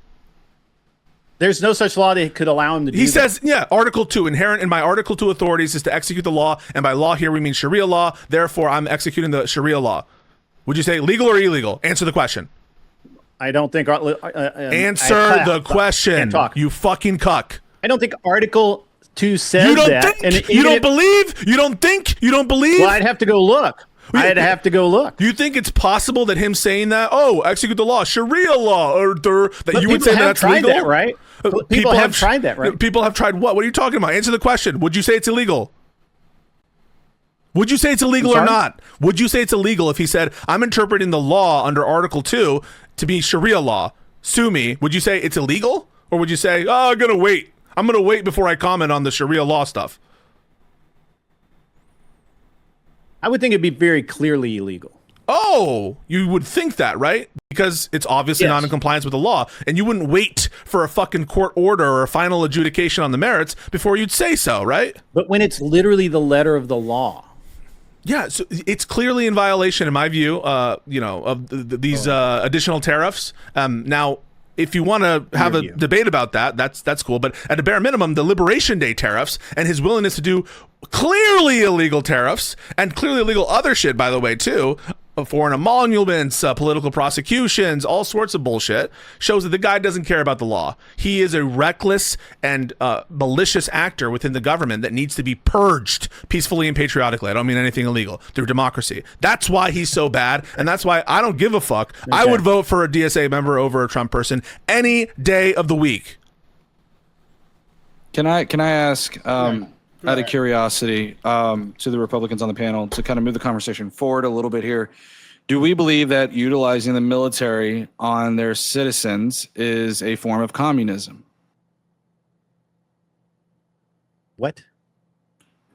Speaker 2: There's no such law that could allow him to do that.
Speaker 1: He says, Article 2, inherent in my Article 2 authorities is to execute the law. And by law here, we mean Sharia law. Therefore, I'm executing the Sharia law. Would you say legal or illegal? Answer the question.
Speaker 2: I don't think...
Speaker 1: Answer the question, you fucking cuck.
Speaker 2: I don't think Article 2 says that.
Speaker 1: You don't believe? You don't think? You don't believe?
Speaker 2: Well, I'd have to go look. You
Speaker 1: think it's possible that him saying that, execute the law, Sharia law, that you would say that's legal?
Speaker 2: That, right? People have tried that, right?
Speaker 1: People have tried what? What are you talking about? Answer the question. Would you say it's illegal? Would you say it's illegal or
Speaker 2: sorry?
Speaker 1: not? Would you say it's illegal if he said, I'm interpreting the law under Article 2 to be Sharia law? Sue me. Would you say it's illegal? Or would you say, oh, I'm going to wait. I'm going to wait before I comment on the Sharia law stuff?
Speaker 2: I would think it'd be very clearly illegal.
Speaker 1: Oh, you would think that, right? Because it's obviously not in compliance with the law, and you wouldn't wait for a fucking court order or a final adjudication on the merits before you'd say so, right?
Speaker 2: But when it's literally the letter of the law.
Speaker 1: Yeah, so it's clearly in violation, in my view, of these additional tariffs. Now, if you want to have a debate about that, that's cool. But at a bare minimum, the Liberation Day tariffs and his willingness to do clearly illegal tariffs and clearly illegal other shit, by the way, too, foreign emoluments, political prosecutions, all sorts of bullshit, shows that the guy doesn't care about the law. He is a reckless and malicious actor within the government that needs to be purged peacefully and patriotically. I don't mean anything illegal, through democracy. That's why he's so bad, and that's why I don't give a fuck. Okay. I would vote for a DSA member over a Trump person any day of the week.
Speaker 6: Can I ask, out of curiosity, to the Republicans on the panel, to kind of move the conversation forward a little bit here, do we believe that utilizing the military on their citizens is a form of communism?
Speaker 2: What?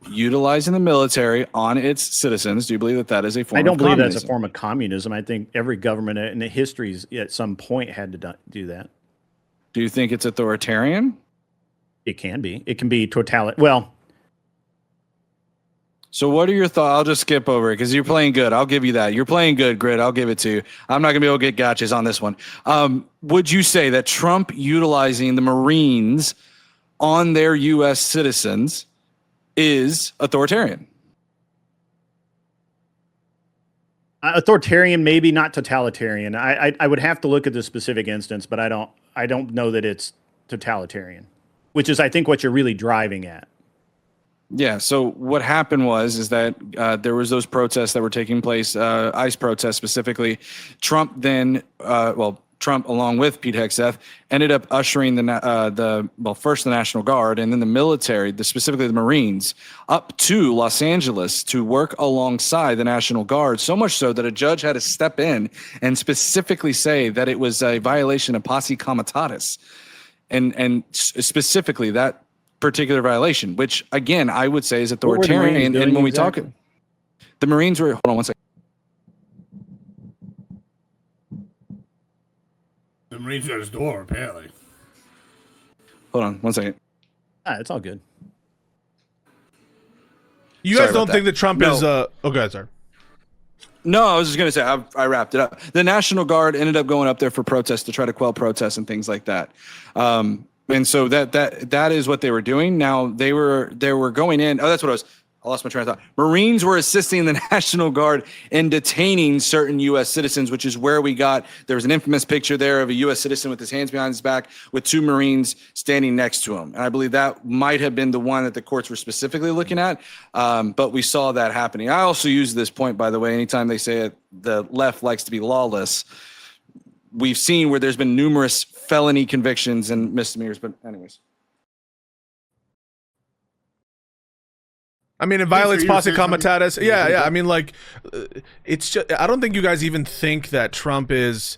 Speaker 6: Utilizing the military on its citizens, do you believe that that is a form of communism?
Speaker 2: I don't believe that's a form of communism. I think every government in the history at some point had to do that.
Speaker 6: Do you think it's authoritarian?
Speaker 2: It can be. It can be totalitarian. Well,
Speaker 6: so what are your thoughts? I'll just skip over it because you're playing good. I'll give you that. You're playing good, Grid. I'll give it to you. I'm not going to be able to get gotchas on this one. Would you say that Trump utilizing the Marines on their U.S. citizens is authoritarian?
Speaker 2: Authoritarian, maybe, not totalitarian. I would have to look at the specific instance, but I don't know that it's totalitarian, which is, I think, what you're really driving at.
Speaker 6: Yeah. So what happened is that there was those protests that were taking place, ICE protests specifically. Trump then, Trump, along with Pete Hegseth, ended up ushering first the National Guard and then the military, specifically the Marines, up to Los Angeles to work alongside the National Guard, so much so that a judge had to step in and specifically say that it was a violation of posse comitatus. And specifically that particular violation, which again, I would say is authoritarian. And when we talk, the Marines were, hold on one second.
Speaker 4: The Marines got his door, apparently.
Speaker 6: Hold on one second.
Speaker 2: It's all good.
Speaker 1: You guys don't think that Trump is, oh, go ahead, sir.
Speaker 6: No, I was just going to say, I wrapped it up. The National Guard ended up going up there for protests to try to quell protests and things like that. And so that is what they were doing. Now they were going in. Oh, that's what I lost my train of thought. Marines were assisting the National Guard in detaining certain U.S. citizens, which is where there was an infamous picture there of a U.S. citizen with his hands behind his back with two Marines standing next to him. And I believe that might have been the one that the courts were specifically looking at. But we saw that happening. I also use this point, by the way, anytime they say it, the left likes to be lawless. We've seen where there's been numerous felony convictions and misdemeanors, but anyways.
Speaker 1: I mean, it violates posse comitatus. Yeah. I mean, like, it's just, I don't think you guys even think that Trump is,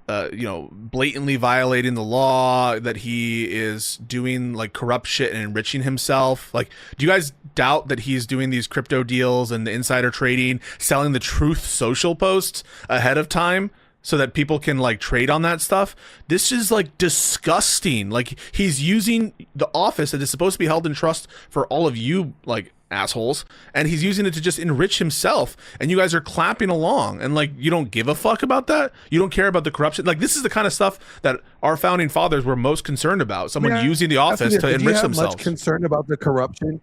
Speaker 1: blatantly violating the law, that he is doing like corrupt shit and enriching himself. Like, do you guys doubt that he's doing these crypto deals and the insider trading, selling the Truth Social posts ahead of time so that people can like trade on that stuff? This is like disgusting. Like, he's using the office that is supposed to be held in trust for all of you, like, assholes, and he's using it to just enrich himself, and you guys are clapping along, and like, you don't give a fuck about that. You don't care about the corruption. Like, this is the kind of stuff that our founding fathers were most concerned about, someone using the office to enrich themselves.
Speaker 3: Much concern about the corruption?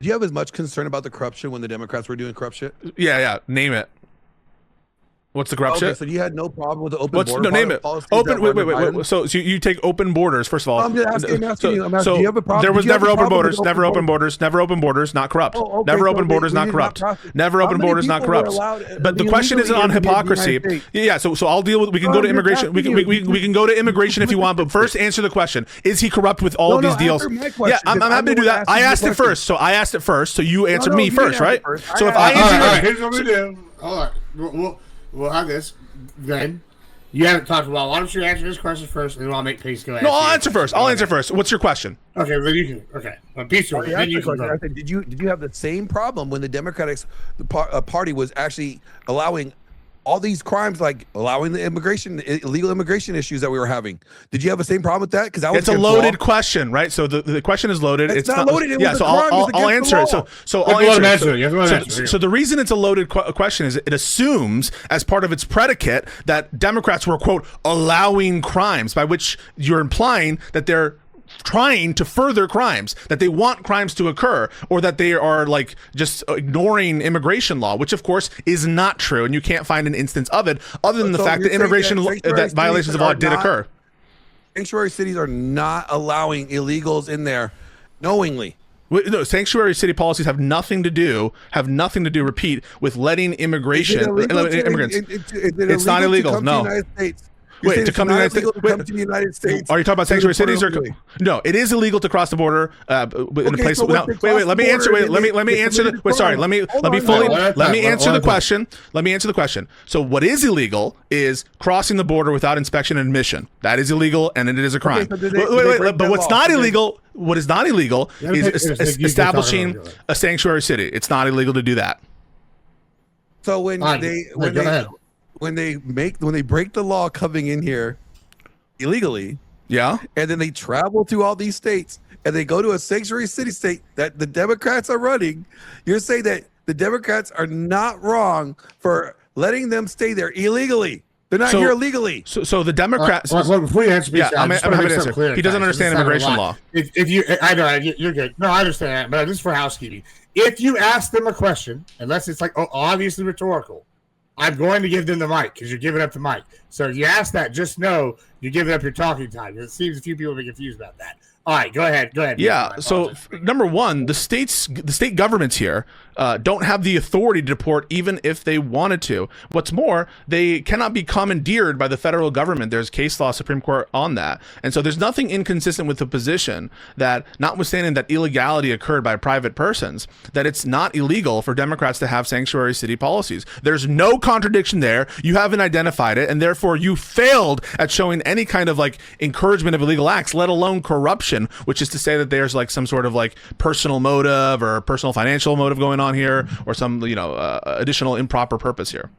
Speaker 3: Do you have as much concern about the corruption when the Democrats were doing corrupt shit?
Speaker 1: Yeah, name it. What's the corrupt
Speaker 3: Okay,
Speaker 1: shit?
Speaker 3: so you had no problem with the open
Speaker 1: What's
Speaker 3: border
Speaker 1: name it?
Speaker 3: policies
Speaker 1: Open.
Speaker 3: that were
Speaker 1: Wait.
Speaker 3: under Biden?
Speaker 1: So you take open borders first of all.
Speaker 3: I'm just asking you. I'm asking, do you have a problem?
Speaker 1: There was
Speaker 3: Did you have
Speaker 1: never
Speaker 3: a
Speaker 1: open
Speaker 3: problem with
Speaker 1: borders. Never open borders. Never open borders. Not corrupt.
Speaker 3: Oh, okay,
Speaker 1: Never
Speaker 3: so
Speaker 1: open borders.
Speaker 3: we
Speaker 1: Not
Speaker 3: did
Speaker 1: corrupt.
Speaker 3: process-
Speaker 1: Never
Speaker 3: How
Speaker 1: open
Speaker 3: many
Speaker 1: borders. Not
Speaker 3: people were
Speaker 1: corrupt.
Speaker 3: allowed
Speaker 1: But the question isn't on
Speaker 3: illegally into the United
Speaker 1: hypocrisy.
Speaker 3: States?
Speaker 1: Yeah. So I'll deal with. We can go to immigration. We can go to immigration if you want. But first, answer the question: is he corrupt with all of these deals?
Speaker 3: answer my
Speaker 1: Yeah,
Speaker 3: question,
Speaker 1: I'm
Speaker 3: because
Speaker 1: happy to
Speaker 3: I'm the
Speaker 1: do
Speaker 3: one
Speaker 1: that. I
Speaker 3: asking
Speaker 1: asked
Speaker 3: the
Speaker 1: it first, so I asked it first. So you answered
Speaker 3: no,
Speaker 1: me
Speaker 3: you didn't
Speaker 1: first,
Speaker 3: answer
Speaker 1: right?
Speaker 3: first.
Speaker 1: So if
Speaker 3: I
Speaker 1: I
Speaker 4: All right,
Speaker 1: answer,
Speaker 4: here's what we do. Hold on. We'll have this. Then you haven't talked about. Why don't you answer this question first, and then I'll make Pisco answer.
Speaker 1: no, I'll
Speaker 4: your
Speaker 1: answer first.
Speaker 4: question.
Speaker 1: I'll answer first. What's your question?
Speaker 4: Okay, then you can. Okay, well, Pisco.
Speaker 3: I
Speaker 4: Then you
Speaker 3: asked the
Speaker 4: can
Speaker 3: question.
Speaker 4: go.
Speaker 3: I said, did you have the same problem when the Democratic Party was actually allowing all these crimes, like allowing the illegal immigration issues that we were having? Did you have the same problem with that? Because
Speaker 1: It's a loaded question, right? So the question is loaded.
Speaker 3: It's not loaded. It
Speaker 1: yeah,
Speaker 3: was
Speaker 1: so
Speaker 3: a crime.
Speaker 1: I'll
Speaker 3: It's
Speaker 1: answer it.
Speaker 3: against the
Speaker 1: So
Speaker 3: law.
Speaker 1: I'll
Speaker 4: You have to let him
Speaker 1: answer
Speaker 4: answer it. You have to let him answer it.
Speaker 1: So the reason it's a loaded question is it assumes as part of its predicate that Democrats were, quote, allowing crimes, by which you're implying that they're trying to further crimes, that they want crimes to occur, or that they are like just ignoring immigration law, which of course is not true, and you can't find an instance of it other than the
Speaker 3: So
Speaker 1: fact
Speaker 3: you're
Speaker 1: that immigration
Speaker 3: saying that
Speaker 1: that violations of law did occur.
Speaker 3: Sanctuary cities are not allowing illegals in there knowingly.
Speaker 1: No, sanctuary city policies have nothing to do. Repeat with letting immigration immigrants. It's not illegal. No. Wait, to come to the
Speaker 3: United States.
Speaker 1: Are you talking about sanctuary cities or no? It is illegal to cross the border in a place.
Speaker 3: So
Speaker 1: No, wait. Let me answer. Wait, let me answer the. Wait, sorry. Let me answer the question. Let me answer the question. So what is illegal is crossing the border without inspection and admission. That is illegal, and it is a crime. Wait. But what's not illegal? What is not illegal is establishing a sanctuary city. It's not illegal to do that.
Speaker 3: So when they break the law coming in here illegally,
Speaker 1: yeah,
Speaker 3: and then they travel to all these states and they go to a sanctuary city state that the Democrats are running, you're saying that the Democrats are not wrong for letting them stay there illegally. They're not here illegally.
Speaker 1: So the Democrats.
Speaker 4: Well, before you answer,
Speaker 1: yeah, I'm having to answer. He doesn't understand immigration law.
Speaker 4: If you, I know you're good. No, I understand that, but this is for housekeeping. If you ask them a question, unless it's like obviously rhetorical, I'm going to give them the mic because you're giving up the mic. So if you ask that, just know you're giving up your talking time. It seems a few people will be confused about that. All right, go ahead.
Speaker 1: Yeah. So number one, the state governments here don't have the authority to deport even if they wanted to. What's more, they cannot be commandeered by the federal government. There's case law, Supreme Court on that. And so there's nothing inconsistent with the position that, notwithstanding that illegality occurred by private persons, that it's not illegal for Democrats to have sanctuary city policies. There's no contradiction there. You haven't identified it, and therefore you failed at showing any kind of like encouragement of illegal acts, let alone corruption, which is to say that there's like some sort of like personal motive or personal financial motive going on here, or some additional improper purpose here.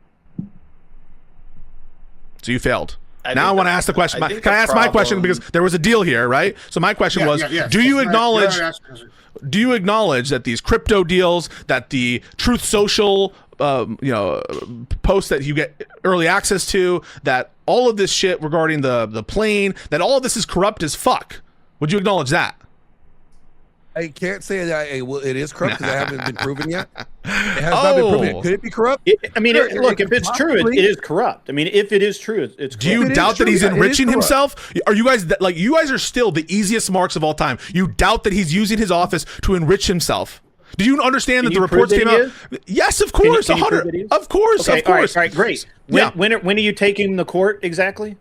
Speaker 1: So you failed. Now I want to ask the question. Can I ask my question, because there was a deal here, right? So my question was: do you acknowledge? Do you acknowledge that these crypto deals, that the Truth Social posts that you get early access to, that all of this shit regarding the plane, that all of this is corrupt as fuck? Would you acknowledge that?
Speaker 3: I can't say that it is corrupt because I haven't been proven yet. It has not been proven yet. Could it be corrupt?
Speaker 2: Look, if it's true, it is corrupt. I mean, if it is true, it's corrupt.
Speaker 1: Do you doubt that he's enriching himself? Are you guys you guys are still the easiest marks of all time? You doubt that he's using his office to enrich himself? Do you understand that the reports came out? Yes, of course, 100. Of course, of course.
Speaker 2: All right, great. When are you taking him to court exactly?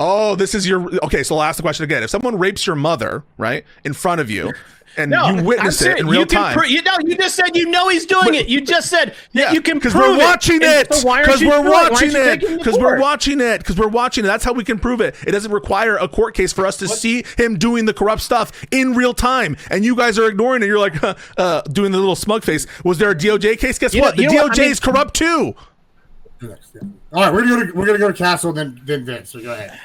Speaker 1: Oh, this is your okay. So I'll ask the question again. If someone rapes your mother, right, in front of you, and you witness it in real time,
Speaker 2: you just said he's doing it. You just said that you can
Speaker 1: because
Speaker 2: prove
Speaker 1: we're watching it.
Speaker 2: Because
Speaker 1: we're watching it. Because we're watching it. Because we're watching it. That's how we can prove it. It doesn't require a court case for us to see him doing the corrupt stuff in real time. And you guys are ignoring it. You're like doing the little smug face. Was there a DOJ case? Guess what? The DOJ is corrupt too.
Speaker 4: All right, we're gonna go to Castle, then Vince. So go ahead.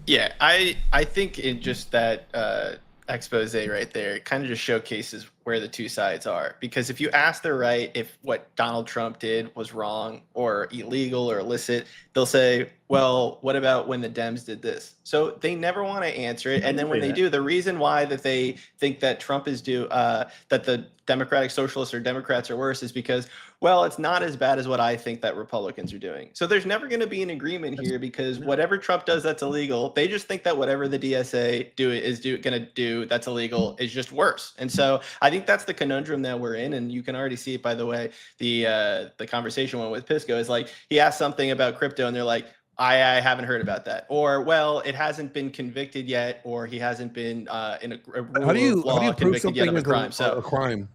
Speaker 5: Yeah, I think in just that expose right there, it kind of just showcases where the two sides are. Because if you ask the right if what Donald Trump did was wrong or illegal or illicit, they'll say, well, what about when the Dems did this? So they never want to answer it. And then when they do, the reason why that they think that Trump is that the Democratic Socialists or Democrats are worse is because, well, it's not as bad as what I think that Republicans are doing. So there's never going to be an agreement here because whatever Trump does that's illegal, they just think that whatever the DSA going to do that's illegal is just worse. And so I think that's the conundrum that we're in. And you can already see it, by the way, the conversation one with Pisco is like, he asked something about crypto and they're like, I haven't heard about that. Or, well, it hasn't been convicted yet, or he hasn't been in a rule
Speaker 3: How do you
Speaker 5: of
Speaker 3: prove
Speaker 5: convicted yet
Speaker 3: something
Speaker 5: of a
Speaker 3: is
Speaker 5: crime.
Speaker 3: a
Speaker 5: So
Speaker 3: crime?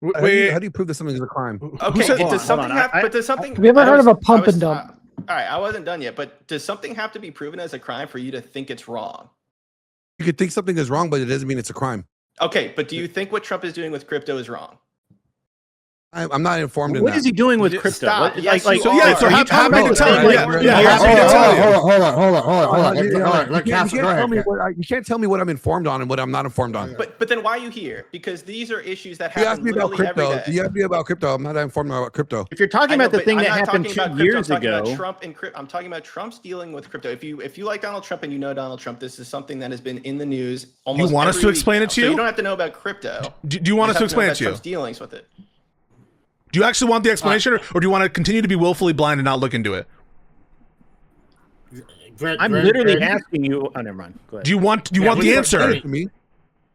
Speaker 1: Wait,
Speaker 3: How do you prove that something is a crime?
Speaker 5: okay,
Speaker 1: said-
Speaker 5: does something
Speaker 2: hold on,
Speaker 5: have? But does something?
Speaker 7: Have you ever
Speaker 5: I
Speaker 7: heard of
Speaker 5: was-
Speaker 7: a pump
Speaker 5: I was-
Speaker 7: and dump?
Speaker 5: All right, I wasn't done yet. But does something have to be proven as a crime for you to think it's wrong?
Speaker 3: You could think something is wrong, but it doesn't mean it's a crime.
Speaker 5: Okay, but do you think what Trump is doing with crypto is wrong?
Speaker 3: I'm not informed in
Speaker 2: What
Speaker 3: that.
Speaker 2: is he doing with
Speaker 5: Just
Speaker 2: crypto?
Speaker 5: stop.
Speaker 2: What-
Speaker 5: Yes,
Speaker 2: like,
Speaker 5: you
Speaker 1: So
Speaker 5: are.
Speaker 1: yeah, so
Speaker 2: Are you
Speaker 1: happy
Speaker 2: talking
Speaker 1: to
Speaker 2: about
Speaker 1: tell
Speaker 2: the
Speaker 1: you.
Speaker 2: thing
Speaker 1: Yeah,
Speaker 2: like-
Speaker 1: yeah,
Speaker 2: Hold
Speaker 1: happy to
Speaker 2: on,
Speaker 1: tell you.
Speaker 3: You can't tell me what I'm informed on and what I'm not informed on.
Speaker 5: But then why are you here? Because these are issues that
Speaker 3: You asked
Speaker 5: happen
Speaker 3: me about
Speaker 5: literally every
Speaker 3: crypto.
Speaker 5: day.
Speaker 3: You asked me about crypto. I'm not informed about crypto.
Speaker 2: If you're talking
Speaker 5: I know,
Speaker 2: about the
Speaker 5: but
Speaker 2: thing
Speaker 5: I'm
Speaker 2: that
Speaker 5: not
Speaker 2: happened
Speaker 5: talking
Speaker 2: 2
Speaker 5: about crypto,
Speaker 2: years
Speaker 5: I'm talking
Speaker 2: ago,
Speaker 5: about Trump and I'm talking about Trump's dealing with crypto. If you like Donald Trump and you know Donald Trump, this is something that has been in the news almost.
Speaker 1: want us
Speaker 5: every
Speaker 1: to
Speaker 5: week
Speaker 1: explain
Speaker 5: now.
Speaker 1: it to
Speaker 5: So
Speaker 1: you?
Speaker 5: you don't have to know about crypto.
Speaker 1: Do you want us to
Speaker 5: just have
Speaker 1: explain
Speaker 5: know
Speaker 1: it to you?
Speaker 5: about Trump's dealings with it.
Speaker 1: Do you actually want the explanation, or do you want to continue to be willfully blind and not look into it?
Speaker 2: I'm literally asking you. Oh, never mind. Go ahead.
Speaker 1: Do you want the
Speaker 3: Explain
Speaker 1: answer?
Speaker 3: it to me.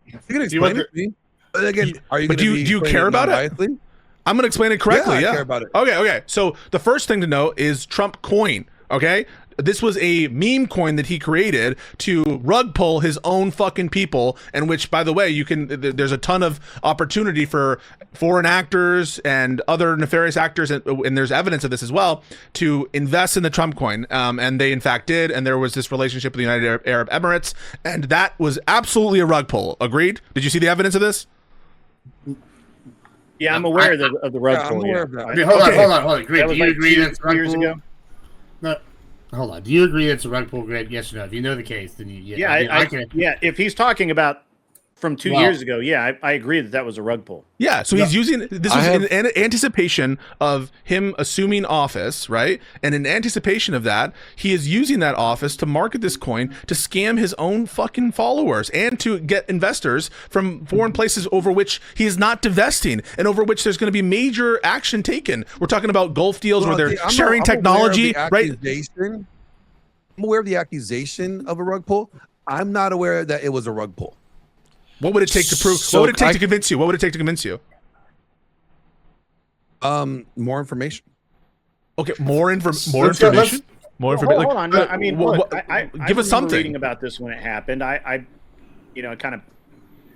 Speaker 3: You can
Speaker 4: want
Speaker 3: explain
Speaker 4: the-
Speaker 3: it to me. But again, are you
Speaker 1: But
Speaker 3: going to
Speaker 1: do you care about it?
Speaker 3: non-biasedly?
Speaker 1: I'm going to explain it correctly.
Speaker 3: Yeah,
Speaker 1: Yeah,
Speaker 3: I care about it.
Speaker 1: Okay. So the first thing to know is Trump coin. Okay. This was a meme coin that he created to rug pull his own fucking people, and which, by the way, there's a ton of opportunity for foreign actors and other nefarious actors, and there's evidence of this as well, to invest in the Trump coin. And they in fact did, and there was this relationship with the United Arab Emirates, and that was absolutely a rug pull. Agreed? Did you see the evidence of this?
Speaker 2: Yeah, I'm aware of the rug
Speaker 3: Yeah, I'm
Speaker 2: pull.
Speaker 3: aware of that.
Speaker 4: I mean, hold
Speaker 1: Okay.
Speaker 4: on. Greg,
Speaker 2: That
Speaker 4: do
Speaker 2: was
Speaker 4: you
Speaker 2: like
Speaker 4: agree
Speaker 2: 2
Speaker 4: that's a rug
Speaker 2: years
Speaker 4: pull?
Speaker 2: ago.
Speaker 4: No, hold on. Do you agree it's a rug pull, Greg? Yes or no? If you know the case, then
Speaker 2: Yeah,
Speaker 4: I mean, I can.
Speaker 2: yeah. If he's talking about from 2
Speaker 4: Well-
Speaker 2: years ago, yeah, I agree that was a rug pull.
Speaker 1: Yeah, so he's using this
Speaker 6: I
Speaker 1: was
Speaker 6: have-
Speaker 1: in anticipation of him assuming office, right? And in anticipation of that, he is using that office to market this coin to scam his own fucking followers and to get investors from foreign places over which he is not divesting and over which there's going to be major action taken. We're talking about Gulf deals where they're
Speaker 3: I'm
Speaker 1: sharing
Speaker 3: aware of
Speaker 1: technology,
Speaker 3: the
Speaker 1: right?
Speaker 3: accusation. I'm aware of the accusation of a rug pull. I'm not aware that it was a rug pull.
Speaker 1: What would it take to prove?
Speaker 6: So
Speaker 1: what would it take
Speaker 6: I-
Speaker 1: to convince you? What would it take to convince you?
Speaker 3: More information.
Speaker 1: Okay, more
Speaker 4: let's-
Speaker 1: information. More information.
Speaker 2: Hold on. I mean, look, I
Speaker 1: give us
Speaker 2: remember
Speaker 1: something.
Speaker 2: reading about this when it happened. I kind of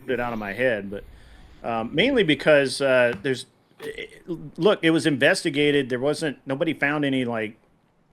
Speaker 2: put it out of my head, but mainly because look, it was investigated. There wasn't nobody found any like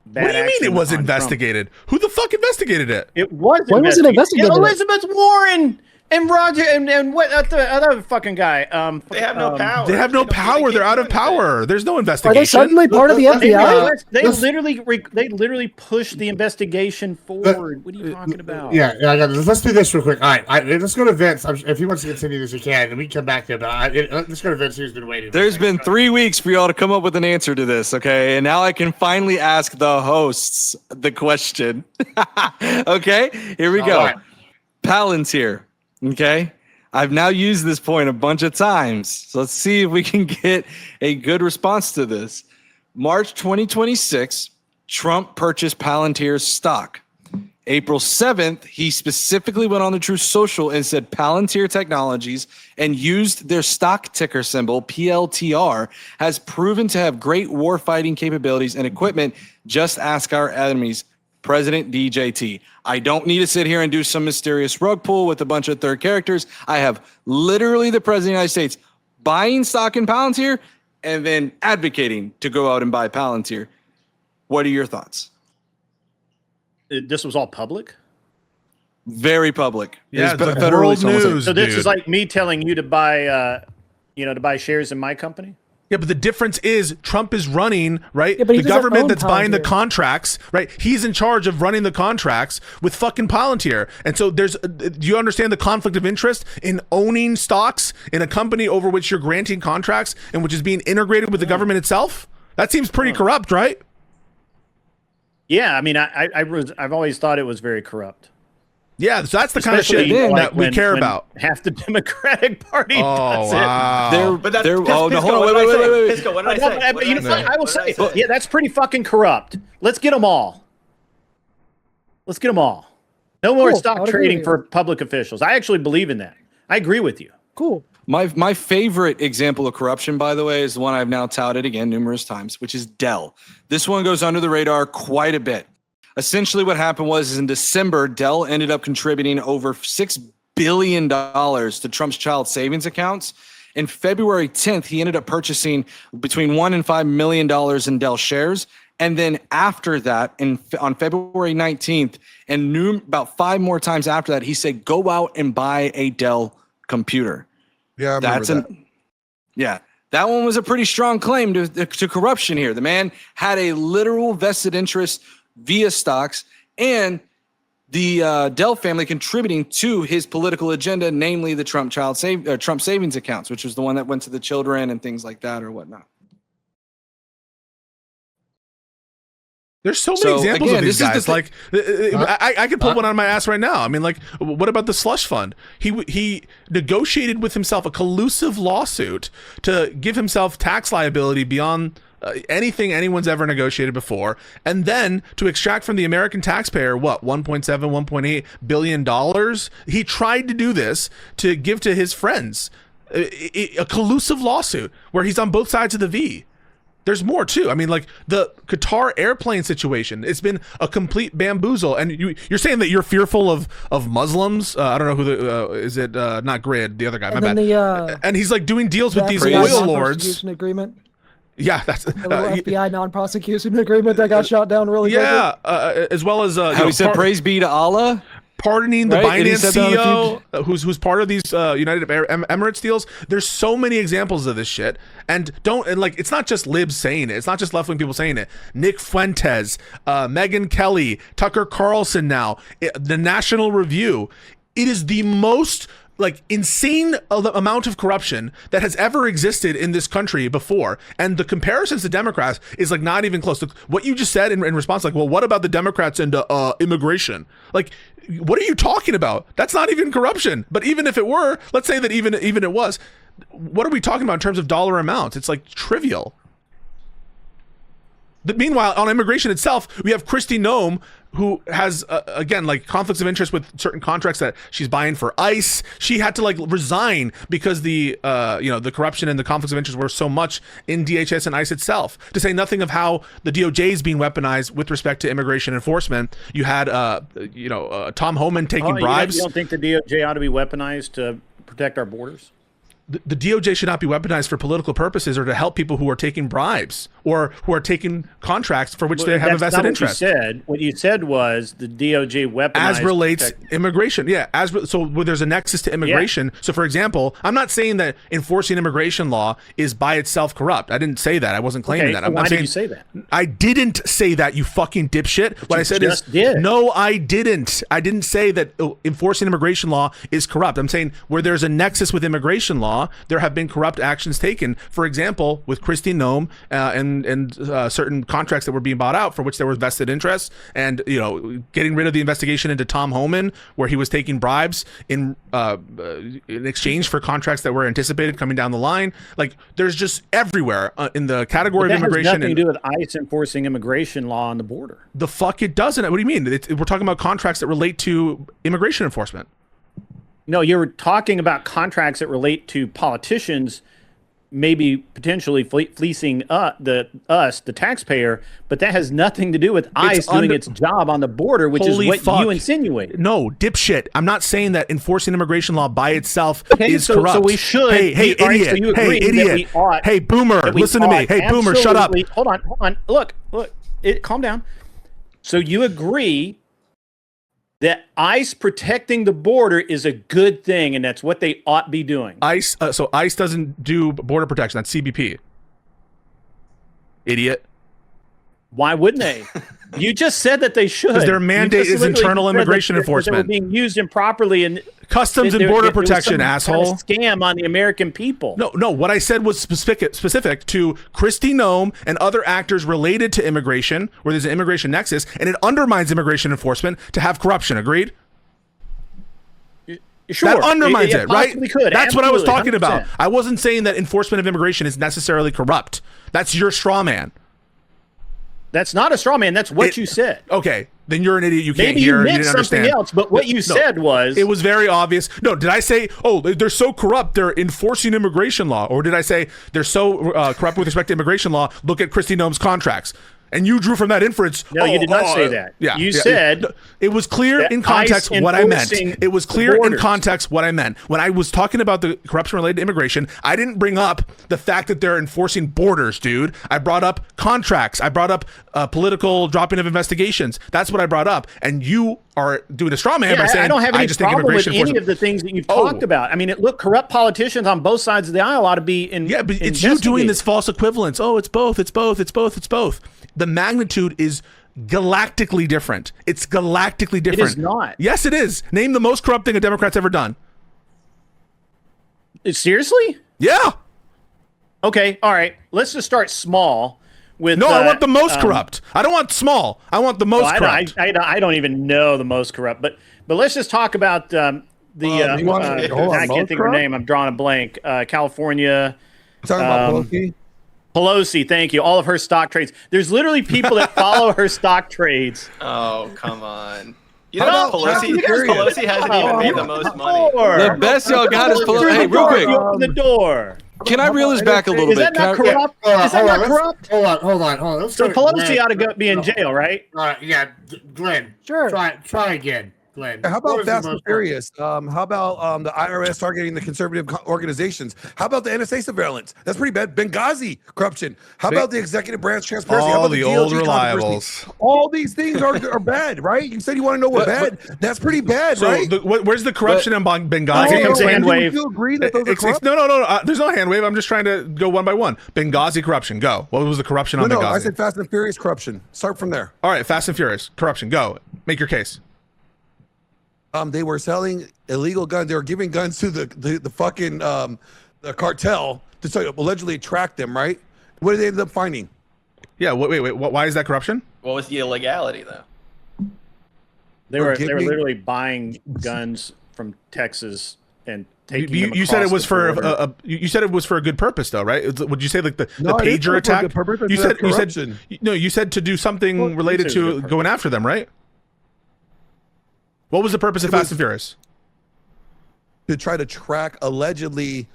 Speaker 2: bad.
Speaker 1: What do you mean it
Speaker 2: action
Speaker 1: was
Speaker 2: on Trump.
Speaker 1: investigated? Who the fuck investigated it?
Speaker 2: It was.
Speaker 7: Why was it investigated?
Speaker 2: Elizabeth Warren and Roger and what the other fucking guy.
Speaker 5: They have no power.
Speaker 1: They have no
Speaker 5: don't- they
Speaker 1: power.
Speaker 5: can't
Speaker 1: They're out
Speaker 5: do
Speaker 1: of
Speaker 5: anything.
Speaker 1: power. There's no
Speaker 7: Are
Speaker 1: investigation.
Speaker 7: they suddenly part of the
Speaker 2: They,
Speaker 7: FBI?
Speaker 2: they literally pushed the investigation forward. What are you talking about?
Speaker 4: Yeah, I got this. Let's do this real quick. All right, let's go to Vince. If he wants to continue this, he can, and we can come back to it. But let's go to Vince, who's been waiting.
Speaker 6: There's been 3 weeks for y'all to come up with an answer to this, okay? And now I can finally ask the hosts the question. Okay, here we go.
Speaker 4: All right.
Speaker 6: Palantir, okay? I've now used this point a bunch of times. So let's see if we can get a good response to this. March 2026, Trump purchased Palantir's stock. April 7th, he specifically went on the Truth Social and said Palantir Technologies and used their stock ticker symbol, PLTR, has proven to have great warfighting capabilities and equipment. Just ask our enemies. President DJT. I don't need to sit here and do some mysterious rug pull with a bunch of third characters. I have literally the President of the United States buying stock in Palantir and then advocating to go out and buy Palantir. What are your thoughts?
Speaker 2: This was all public.
Speaker 6: Very public.
Speaker 1: Yeah,
Speaker 6: It's
Speaker 1: it's like
Speaker 6: federally
Speaker 1: world
Speaker 6: almost like-
Speaker 1: news.
Speaker 2: So this
Speaker 1: dude.
Speaker 2: is like me telling you to buy, to buy shares in my company.
Speaker 1: Yeah, but the difference is Trump is running, right?
Speaker 7: Yeah, but he
Speaker 1: the
Speaker 7: doesn't
Speaker 1: government
Speaker 7: own
Speaker 1: that's buying the
Speaker 7: Palantir.
Speaker 1: contracts, right? He's in charge of running the contracts with fucking Palantir. And so do you understand the conflict of interest in owning stocks in a company over which you're granting contracts and which is being integrated with the government itself? That seems pretty corrupt, right?
Speaker 2: Yeah, I mean, I've always thought it was very corrupt.
Speaker 1: Yeah, so that's the kind of
Speaker 2: Especially,
Speaker 1: shit
Speaker 2: like,
Speaker 1: that we care
Speaker 2: when
Speaker 1: about.
Speaker 2: half the Democratic Party
Speaker 1: Oh,
Speaker 2: does
Speaker 1: wow.
Speaker 5: But that's
Speaker 6: oh, no,
Speaker 5: Pisco,
Speaker 6: hold on,
Speaker 5: what
Speaker 6: wait,
Speaker 5: did I
Speaker 6: wait,
Speaker 5: say?
Speaker 6: wait, wait.
Speaker 5: Pisco, what did I
Speaker 2: it.
Speaker 5: say?
Speaker 2: But
Speaker 5: What
Speaker 2: you
Speaker 5: did
Speaker 2: know,
Speaker 5: I say?
Speaker 2: I will
Speaker 5: What did
Speaker 2: say, yeah, that's pretty fucking corrupt. Let's get them all. Let's get them all. No more
Speaker 7: Cool, I
Speaker 2: stock
Speaker 7: would agree
Speaker 2: trading
Speaker 7: with
Speaker 2: for public officials. I actually believe in that. I agree with you.
Speaker 7: Cool.
Speaker 6: My favorite example of corruption, by the way, is the one I've now touted again numerous times, which is Dell. This one goes under the radar quite a bit. Essentially, what happened was in December, Dell ended up contributing over $6 billion to Trump's child savings accounts. In February 10th, he ended up purchasing between $1 and $5 million in Dell shares. And then after that, on February 19th, and about 5 more times after that, he said, go out and buy a Dell computer.
Speaker 3: Yeah, I remember that.
Speaker 6: Yeah. That one was a pretty strong claim to corruption here. The man had a literal vested interest via stocks and the Dell family contributing to his political agenda, namely the Trump savings accounts, which was the one that went to the children and things like that or whatnot.
Speaker 1: There's so many examples
Speaker 6: again,
Speaker 1: of these
Speaker 6: this is
Speaker 1: guys. Like, I could pull one on my ass right now. I mean, like, what about the slush fund? He negotiated with himself a collusive lawsuit to give himself tax liability beyond anything anyone's ever negotiated before, and then to extract from the American taxpayer what 1.7, 1.8 billion dollars. He tried to do this to give to his friends. A collusive lawsuit where he's on both sides of the V. There's more too. I mean, like the Qatar airplane situation, it's been a complete bamboozle. And you're saying that you're fearful of Muslims. I don't know who is it? Not Grid, the other guy.
Speaker 7: And
Speaker 1: My
Speaker 7: then
Speaker 1: bad. And he's like doing deals with these
Speaker 7: FBI
Speaker 1: oil lords.
Speaker 7: non-prosecution agreement.
Speaker 1: Yeah, that's
Speaker 7: The little FBI non-prosecution agreement that got shot down really quickly.
Speaker 1: yeah. As well as
Speaker 6: How he said, praise be to Allah.
Speaker 1: Pardoning the
Speaker 6: Right? And he
Speaker 1: Binance
Speaker 6: said that on a
Speaker 1: CEO who's part of these United Emirates deals. There's so many examples of this shit, and it's not just libs saying it. It's not just left wing people saying it. Nick Fuentes, Megyn Kelly, Tucker Carlson. Now, the National Review. It is the most insane amount of corruption that has ever existed in this country before, and the comparisons to Democrats is not even close. What you just said in response, well, what about the Democrats and immigration? What are you talking about? That's not even corruption. But even if it were, let's say that even it was, what are we talking about in terms of dollar amounts? It's trivial. Meanwhile, on immigration itself, we have Kristi Noem, who has again conflicts of interest with certain contracts that she's buying for ICE. She had to resign because the corruption and the conflicts of interest were so much in DHS and ICE itself. To say nothing of how the DOJ is being weaponized with respect to immigration enforcement. You had Tom Homan taking bribes.
Speaker 2: You don't think the DOJ ought to be weaponized to protect our borders?
Speaker 1: The DOJ should not be weaponized for political purposes or to help people who are taking bribes or who are taking contracts for which they have a vested interest.
Speaker 2: What you said was the DOJ weaponized
Speaker 1: as relates immigration. Yeah, so there's a nexus to immigration. Yeah. So, for example, I'm not saying that enforcing immigration law is by itself corrupt. I didn't say that. I wasn't claiming that.
Speaker 2: Why did you say that?
Speaker 1: I didn't say that, you fucking dipshit. What I said is,
Speaker 2: did.
Speaker 1: No, I didn't. I didn't say that enforcing immigration law is corrupt. I'm saying where there's a nexus with immigration law, there have been corrupt actions taken. For example, with Kristi Noem and certain contracts that were being bought out for which there was vested interest, and getting rid of the investigation into Tom Homan, where he was taking bribes in exchange for contracts that were anticipated coming down the line. There's just everywhere in the category of immigration.
Speaker 2: Has nothing to do with ICE enforcing immigration law on the border.
Speaker 1: The fuck it doesn't. What do you mean? We're talking about contracts that relate to immigration enforcement.
Speaker 2: No, you're talking about contracts that relate to politicians maybe potentially fleecing the taxpayer, but that has nothing to do with ICE doing its job on the border, which is what you insinuate.
Speaker 1: No, dipshit. I'm not saying that enforcing immigration law by itself is corrupt.
Speaker 2: So we should.
Speaker 1: Hey, idiot.
Speaker 2: So you agree
Speaker 1: idiot.
Speaker 2: That we ought,
Speaker 1: hey, boomer, listen to me. Hey, boomer, shut up.
Speaker 2: Hold on. Look. Calm down. So you agree that ICE protecting the border is a good thing, and that's what they ought be doing.
Speaker 1: ICE doesn't do border protection. That's CBP. Idiot.
Speaker 2: Why wouldn't they? You just said that they should.
Speaker 1: Because their mandate is internal immigration enforcement.
Speaker 2: They're being used improperly, and
Speaker 1: Customs and
Speaker 2: There-
Speaker 1: Border
Speaker 2: it was
Speaker 1: Protection,
Speaker 2: some kind of
Speaker 1: asshole.
Speaker 2: scam on the American people.
Speaker 1: No. What I said was specific to Kristi Noem and other actors related to immigration, where there's an immigration nexus, and it undermines immigration enforcement to have corruption. Agreed?
Speaker 2: Sure,
Speaker 1: That undermines it, right?
Speaker 2: possibly Could.
Speaker 1: That's what I was
Speaker 2: Absolutely,
Speaker 1: talking about.
Speaker 2: 100%.
Speaker 1: I wasn't saying that enforcement of immigration is necessarily corrupt. That's your straw man.
Speaker 2: That's not a straw man. That's what you said.
Speaker 1: Okay, then you're an idiot. You can't
Speaker 2: Maybe
Speaker 1: hear.
Speaker 2: you
Speaker 1: You
Speaker 2: meant
Speaker 1: didn't
Speaker 2: something
Speaker 1: understand.
Speaker 2: else, but what you said was
Speaker 1: It was very obvious. No, did I say, oh, they're so corrupt, they're enforcing immigration law? Or did I say they're so corrupt with respect to immigration law, look at Kristi Noem's contracts? And you drew from that inference.
Speaker 2: No, you did not say that. You said
Speaker 1: it was clear
Speaker 2: that
Speaker 1: in context
Speaker 2: ICE
Speaker 1: what I meant.
Speaker 2: enforcing
Speaker 1: It was
Speaker 2: the
Speaker 1: clear in
Speaker 2: borders.
Speaker 1: context what I meant. When I was talking about the corruption related to immigration, I didn't bring up the fact that they're enforcing borders, dude. I brought up contracts. I brought up political dropping of investigations. That's what I brought up. And you are doing a straw man by saying,
Speaker 2: I don't have any
Speaker 1: just think
Speaker 2: problem with
Speaker 1: immigration
Speaker 2: any
Speaker 1: enforcement.
Speaker 2: of the things that you've talked about. I mean, corrupt politicians on both sides of the aisle ought to be in.
Speaker 1: Yeah, but it's you doing this false equivalence. Oh, it's both. It's both. It's both. It's both. The magnitude is galactically different. It's galactically different.
Speaker 2: It is not.
Speaker 1: Yes, it is. Name the most corrupt thing a Democrat's ever done.
Speaker 2: Seriously?
Speaker 1: Yeah.
Speaker 2: Okay. All right. Let's just start small. With
Speaker 1: No, I want the most corrupt. I don't want small. I want the most corrupt.
Speaker 2: I don't even know the most corrupt. But let's just talk about I can't think of her name. I'm drawing a blank. California.
Speaker 3: Talking about Pelosi?
Speaker 2: Pelosi, thank you. All of her stock trades. There's literally people that follow her stock trades.
Speaker 5: Oh, come on. You
Speaker 3: How
Speaker 5: know,
Speaker 3: about
Speaker 5: Pelosi hasn't even made the most money.
Speaker 6: The best y'all got is Pelosi. Hey, real quick.
Speaker 2: Open the door.
Speaker 6: Can I reel this back a little
Speaker 2: Is
Speaker 6: bit?
Speaker 2: that not
Speaker 6: Can I-
Speaker 2: corrupt? Is that not corrupt?
Speaker 4: Hold on. Let's
Speaker 2: So
Speaker 4: start with
Speaker 2: Pelosi
Speaker 4: Glenn.
Speaker 2: ought to be in jail, right?
Speaker 4: Yeah, Glenn.
Speaker 7: Sure.
Speaker 4: Try again, Glenn.
Speaker 3: How
Speaker 4: What
Speaker 3: about
Speaker 4: was the
Speaker 3: Fast and
Speaker 4: most-
Speaker 3: Furious? How about the IRS targeting the conservative organizations? How about the NSA surveillance? That's pretty bad. Benghazi corruption. How about the executive branch transparency? How
Speaker 1: All
Speaker 3: about
Speaker 1: the
Speaker 3: DOJ
Speaker 1: old
Speaker 3: controversy?
Speaker 1: reliables.
Speaker 3: All these things are bad, right? You said you want to know what bad. That's pretty bad,
Speaker 1: So
Speaker 3: right?
Speaker 1: where's the corruption in Benghazi?
Speaker 2: Here comes
Speaker 1: Explain-
Speaker 2: hand wave.
Speaker 3: Do you agree that those are corrupt?
Speaker 1: No. There's no hand wave. I'm just trying to go one by one. Benghazi corruption. Go. What was the corruption on
Speaker 3: No,
Speaker 1: Benghazi?
Speaker 3: I said Fast and Furious corruption. Start from there.
Speaker 1: All right, Fast and Furious corruption. Go. Make your case.
Speaker 3: They were selling illegal guns. They were giving guns to the fucking the cartel to sort of allegedly track them, right? What did they end up finding?
Speaker 1: Yeah. Wait. Why is that corruption?
Speaker 5: What was the illegality, though?
Speaker 2: They were
Speaker 3: Forgive me?
Speaker 2: literally buying guns from Texas and taking them
Speaker 1: You said it
Speaker 2: across
Speaker 1: was
Speaker 2: the
Speaker 1: for
Speaker 2: border.
Speaker 1: you said it was for a good purpose, though, right? Would you say like the
Speaker 3: No, it is
Speaker 1: pager
Speaker 3: for a
Speaker 1: attack?
Speaker 3: good purpose, but
Speaker 1: You
Speaker 3: that's
Speaker 1: said
Speaker 3: corruption.
Speaker 1: no. You said to do something
Speaker 2: Well,
Speaker 1: related
Speaker 2: you said it was
Speaker 1: to
Speaker 2: good
Speaker 1: going after them, right? What was the purpose of Fast and Furious?
Speaker 3: To try to track allegedly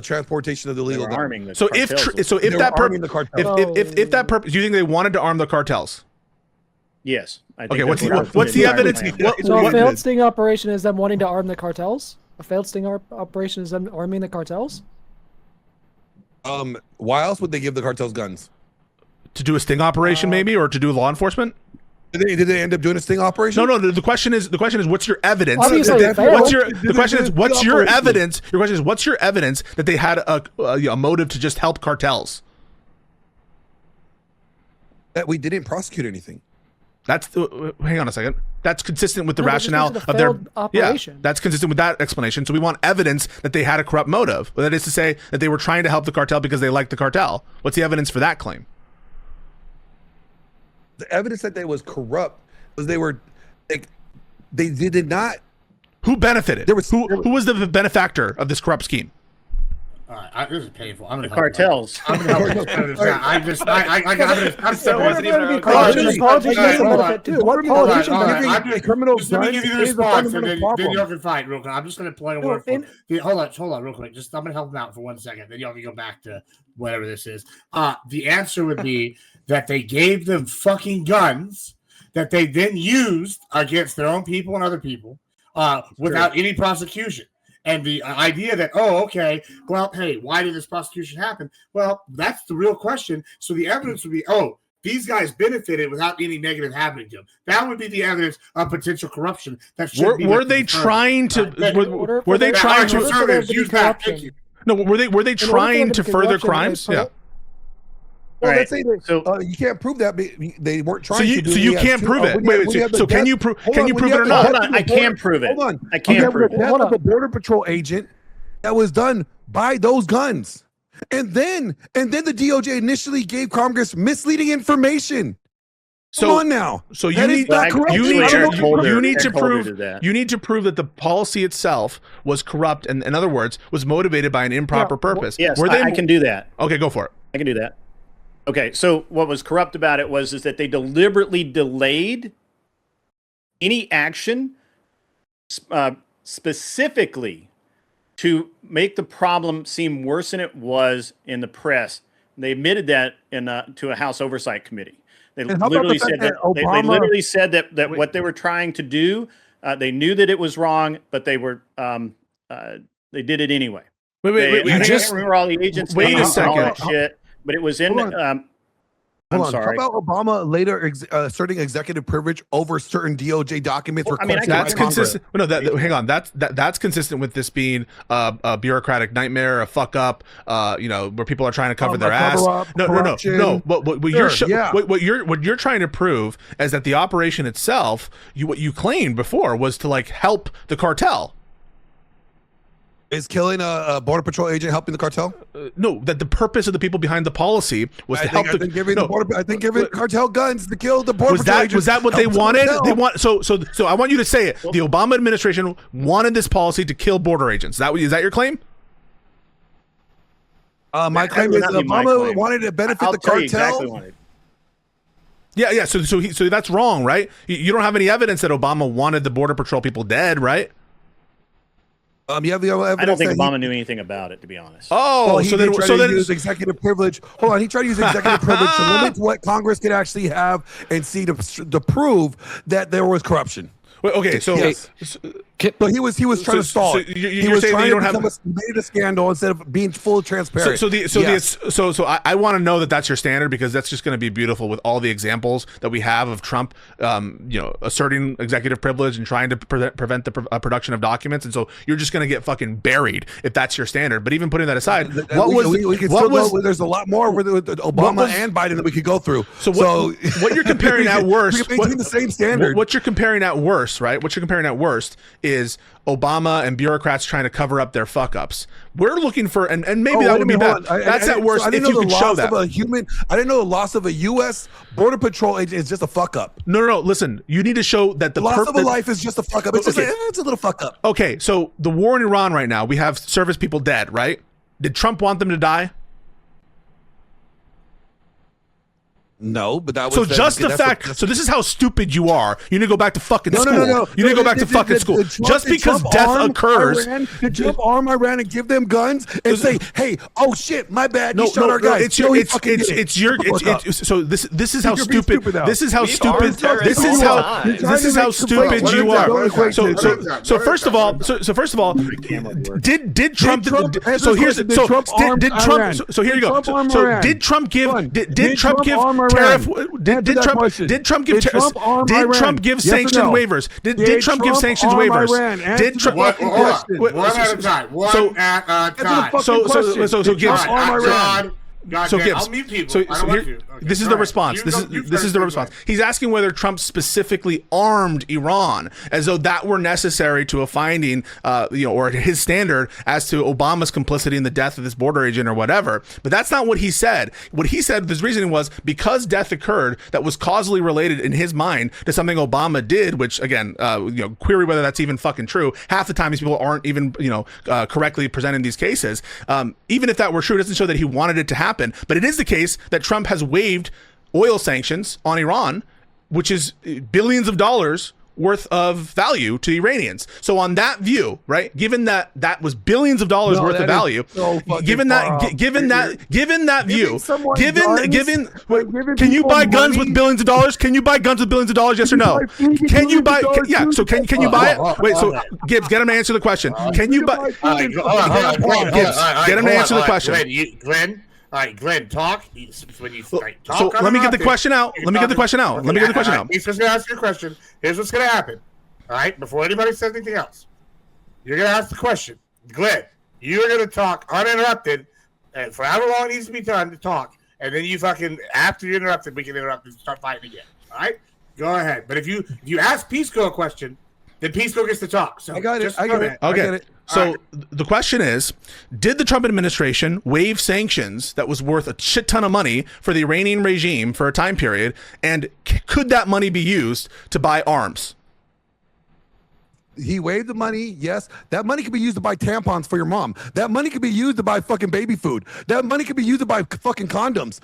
Speaker 3: transportation of the
Speaker 2: They
Speaker 3: illegal
Speaker 2: were
Speaker 3: guns.
Speaker 2: arming the
Speaker 1: So if
Speaker 2: cartels.
Speaker 1: so,
Speaker 3: They
Speaker 1: if
Speaker 3: were
Speaker 1: that
Speaker 3: arming the
Speaker 1: purpose,
Speaker 3: cartels.
Speaker 1: if that purpose, do you think they wanted to arm the cartels?
Speaker 2: Yes. I think
Speaker 1: Okay,
Speaker 2: that's
Speaker 1: what's the
Speaker 2: what I was
Speaker 1: what's the
Speaker 2: trying to
Speaker 1: evidence?
Speaker 2: plan.
Speaker 1: What,
Speaker 7: So a
Speaker 1: what-
Speaker 7: failed sting operation is them wanting to arm the cartels? A failed sting operation is them arming the cartels?
Speaker 3: Why else would they give the cartels guns?
Speaker 1: to do a sting operation, maybe, or to do law enforcement?
Speaker 3: Did they end up doing a sting operation?
Speaker 1: No. The question is, what's your evidence?
Speaker 7: Obviously, it failed.
Speaker 1: What's your? The question is, what's your
Speaker 3: operation?
Speaker 1: evidence? Your question is, what's your evidence that they had a motive to just help cartels?
Speaker 3: That we didn't prosecute anything.
Speaker 1: That's hang on a second. That's consistent with the
Speaker 7: No, they just
Speaker 1: rationale
Speaker 7: mentioned a
Speaker 1: of their
Speaker 7: failed operation.
Speaker 1: Yeah, that's consistent with that explanation. So we want evidence that they had a corrupt motive. That is to say that they were trying to help the cartel because they liked the cartel. What's the evidence for that claim?
Speaker 3: The evidence that they was corrupt was they were like they did not.
Speaker 1: Who benefited?
Speaker 3: There was-
Speaker 1: who was the benefactor of this corrupt scheme?
Speaker 4: All right, this is painful. I'm gonna
Speaker 2: The
Speaker 4: help
Speaker 2: cartels.
Speaker 4: I'm gonna help this out. I'm
Speaker 5: So
Speaker 4: so
Speaker 5: it wasn't even our
Speaker 7: Politicians
Speaker 4: Hold
Speaker 7: get some
Speaker 4: on.
Speaker 7: benefit too. What
Speaker 4: Hold on,
Speaker 7: politicians
Speaker 4: hold on.
Speaker 7: giving
Speaker 4: I'm just-
Speaker 3: criminal
Speaker 4: Just let me
Speaker 3: guns
Speaker 4: give you the
Speaker 3: is the
Speaker 4: response, and
Speaker 3: fundamental
Speaker 4: then
Speaker 3: problem.
Speaker 4: y'all can fight real quick. I'm just gonna play a
Speaker 7: No,
Speaker 4: word for
Speaker 7: in-
Speaker 4: it. Hold on, real quick. I'm gonna help them out for 1 second. Then y'all can go back to whatever this is. The answer would be that they gave them fucking guns that they then used against their own people and other people without any prosecution. And the idea that, okay, well, hey, why did this prosecution happen? Well, that's the real question. So the evidence would be, these guys benefited without any negative happening to them. That would be the evidence of potential corruption. That should be
Speaker 1: Were they trying to? Were they trying to?
Speaker 4: conservatives use that? Thank you.
Speaker 1: No, were they
Speaker 7: order for
Speaker 1: trying
Speaker 7: them
Speaker 1: to
Speaker 7: to
Speaker 1: further
Speaker 7: corruption,
Speaker 1: crimes?
Speaker 7: they
Speaker 1: Yeah.
Speaker 3: Well,
Speaker 2: All
Speaker 3: let's
Speaker 2: right,
Speaker 3: say that
Speaker 2: so-
Speaker 3: you can't prove that they weren't trying
Speaker 1: So
Speaker 3: to
Speaker 1: you
Speaker 3: do
Speaker 1: so
Speaker 3: it.
Speaker 1: you
Speaker 3: We have
Speaker 1: can't
Speaker 3: two-
Speaker 1: prove it.
Speaker 3: when you have-
Speaker 1: Wait,
Speaker 3: when you have the
Speaker 1: so can
Speaker 3: death-
Speaker 1: you prove
Speaker 3: hold
Speaker 1: can
Speaker 3: on,
Speaker 1: you
Speaker 3: when
Speaker 1: prove
Speaker 3: you
Speaker 1: it or
Speaker 3: have the
Speaker 1: not?
Speaker 3: death
Speaker 2: Hold
Speaker 3: of
Speaker 2: on, I
Speaker 3: the border-
Speaker 2: can prove it.
Speaker 3: Hold on.
Speaker 2: I
Speaker 3: When you
Speaker 2: can
Speaker 3: have
Speaker 2: prove
Speaker 3: the
Speaker 2: it.
Speaker 3: death
Speaker 7: Hold
Speaker 3: of the
Speaker 7: on.
Speaker 3: border patrol agent that was done by those guns, and then the DOJ initially gave Congress misleading information. Come on now.
Speaker 1: So you
Speaker 3: That is
Speaker 1: need
Speaker 3: not
Speaker 2: Well,
Speaker 3: corrupt.
Speaker 2: actually,
Speaker 3: I don't
Speaker 2: Eric
Speaker 3: know-
Speaker 2: Holder-
Speaker 1: you need to
Speaker 2: Eric Holder
Speaker 1: prove
Speaker 2: did that.
Speaker 1: you need to prove that the policy itself was corrupt and in other words was motivated by an improper
Speaker 7: Yeah, well,
Speaker 1: purpose.
Speaker 2: Yes,
Speaker 1: Were they
Speaker 2: I can do that.
Speaker 1: Okay, go for it.
Speaker 2: I can do that. Okay, so what was corrupt about it is that they deliberately delayed any action specifically to make the problem seem worse than it was in the press. They admitted that to a House Oversight Committee. They
Speaker 3: And how about
Speaker 2: literally
Speaker 3: the fact
Speaker 2: said that
Speaker 3: that
Speaker 2: they
Speaker 3: Obama-
Speaker 2: literally said that what they were trying to do, they knew that it was wrong, but they were they did it anyway.
Speaker 1: Wait,
Speaker 2: I
Speaker 1: you just
Speaker 2: can't remember all the agents.
Speaker 1: wait a
Speaker 2: names and all that
Speaker 1: second.
Speaker 2: shit, but it was in.
Speaker 3: Hold on.
Speaker 2: I'm
Speaker 3: Hold on.
Speaker 2: sorry.
Speaker 3: How about Obama later asserting executive privilege over certain DOJ documents
Speaker 2: Well, I mean, I
Speaker 3: requested
Speaker 2: can-
Speaker 3: by
Speaker 1: That's
Speaker 3: Congress?
Speaker 1: consistent. No, hang on. That's consistent with this being a bureaucratic nightmare, a fuck up. Where people are trying to cover their
Speaker 3: A
Speaker 1: ass.
Speaker 3: cover-up,
Speaker 1: No.
Speaker 3: corruption.
Speaker 1: What
Speaker 3: Sure,
Speaker 1: what you're trying to prove is that the operation itself, what you claimed before, was to like help the cartel.
Speaker 3: Is killing a border patrol agent helping the cartel?
Speaker 1: No, that the purpose of the people behind the policy was to help
Speaker 3: I think giving
Speaker 1: no,
Speaker 3: cartel guns to kill the border patrol agents.
Speaker 1: was that what they
Speaker 3: helps the
Speaker 1: wanted?
Speaker 3: cartel.
Speaker 1: They want so I want you to say it. The Obama administration wanted this policy to kill border agents. Is that your claim?
Speaker 3: My claim
Speaker 2: would
Speaker 3: is
Speaker 2: not be my
Speaker 3: Obama
Speaker 2: claim.
Speaker 3: wanted to benefit
Speaker 2: I'll
Speaker 3: the
Speaker 2: tell you
Speaker 3: cartel.
Speaker 2: exactly what it-
Speaker 1: Yeah. So that's wrong, right? You don't have any evidence that Obama wanted the border patrol people dead, right?
Speaker 3: You have the evidence
Speaker 2: I don't think
Speaker 3: that
Speaker 2: Obama knew anything about it, to be honest.
Speaker 1: Oh,
Speaker 3: he did try to use executive privilege. Hold on, he tried to use executive privilege to limit what Congress could actually have and see to prove that there was corruption.
Speaker 1: Wait, okay, so
Speaker 3: Yes. So he was trying to stall
Speaker 1: so
Speaker 3: it.
Speaker 1: you're
Speaker 3: He was
Speaker 1: saying that
Speaker 3: trying
Speaker 1: you don't
Speaker 3: to
Speaker 1: have-
Speaker 3: made it a scandal instead of being full transparent.
Speaker 1: So I want to know that that's your standard because that's just going to be beautiful with all the examples that we have of Trump, asserting executive privilege and trying to prevent the production of documents, and so you're just going to get fucking buried if that's your standard. But even putting that aside,
Speaker 3: there's a lot more with Obama and Biden that we could go through.
Speaker 1: So what you're comparing at worst,
Speaker 3: we maintain the same standard.
Speaker 1: What you're comparing at worst, right? What you're comparing at worst is Obama and bureaucrats trying to cover up their fuck ups. We're looking for, and maybe that would be bad. That's at worst if you could show that.
Speaker 3: I didn't know the loss of a U.S. border patrol agent is just a fuck up.
Speaker 1: No. Listen, you need to show that the
Speaker 3: loss of a life is just a fuck up. It's just it's a little fuck up.
Speaker 1: Okay, so the war in Iran right now, we have service people dead, right? Did Trump want them to die?
Speaker 3: No, but that was
Speaker 1: so this is how stupid you are. You need to go back to fucking school.
Speaker 3: No.
Speaker 1: You need to go back to fucking school. Just because death occurs,
Speaker 3: did Trump arm Iran and give them guns and say, "Hey, oh shit, my bad, you shot our guys."
Speaker 1: So this is how stupid. This is how stupid. This is how stupid you are. So first of all, did Trump? So here you go. So did Trump give tariff? Did Trump give sanctions waivers? Did Trump give sanctions waivers? Did Trump?
Speaker 4: One at a time. One at a time.
Speaker 1: So Gibbs.
Speaker 4: So Gibbs, I'll mute people.
Speaker 1: This is the response. This is the response. He's asking whether Trump specifically armed Iran, as though that were necessary to a finding, or his standard as to Obama's complicity in the death of this border agent or whatever. But that's not what he said. What he said, his reasoning was because death occurred that was causally related in his mind to something Obama did, which again, query whether that's even fucking true. Half the time these people aren't even, correctly presenting these cases. Even if that were true, it doesn't show that he wanted it to happen. But it is the case that Trump has waived oil sanctions on Iran, which is billions of dollars worth of value to Iranians. So on that view, right, given that that was billions of dollars worth of value, given that view, can you buy guns with billions of dollars? Can you buy guns with billions of dollars? Yes or no? Can you buy? So can you buy it? Wait, so Gibbs, get him to answer the question. Can you buy? Gibbs, get him to answer the question.
Speaker 4: Glenn. All right, Glenn, talk. When you talk,
Speaker 1: so let me get the question out. Let me get the question out.
Speaker 4: He's just going to ask you a question. Here's what's going to happen. All right, before anybody says anything else, you're going to ask the question. Glenn, you're going to talk uninterrupted, and for however long it needs to be done to talk, and then you fucking after you interrupted, we can interrupt and start fighting again. All right, go ahead. But if you ask Pisco a question, then Pisco gets to talk. So
Speaker 3: I got it.
Speaker 4: just
Speaker 3: I
Speaker 4: go
Speaker 3: get
Speaker 4: ahead.
Speaker 3: it. I
Speaker 1: Okay.
Speaker 3: get it.
Speaker 1: So the question is, did the Trump administration waive sanctions that was worth a shit ton of money for the Iranian regime for a time period? And could that money be used to buy arms?
Speaker 3: He waived the money. Yes, that money could be used to buy tampons for your mom. That money could be used to buy fucking baby food. That money could be used to buy fucking condoms.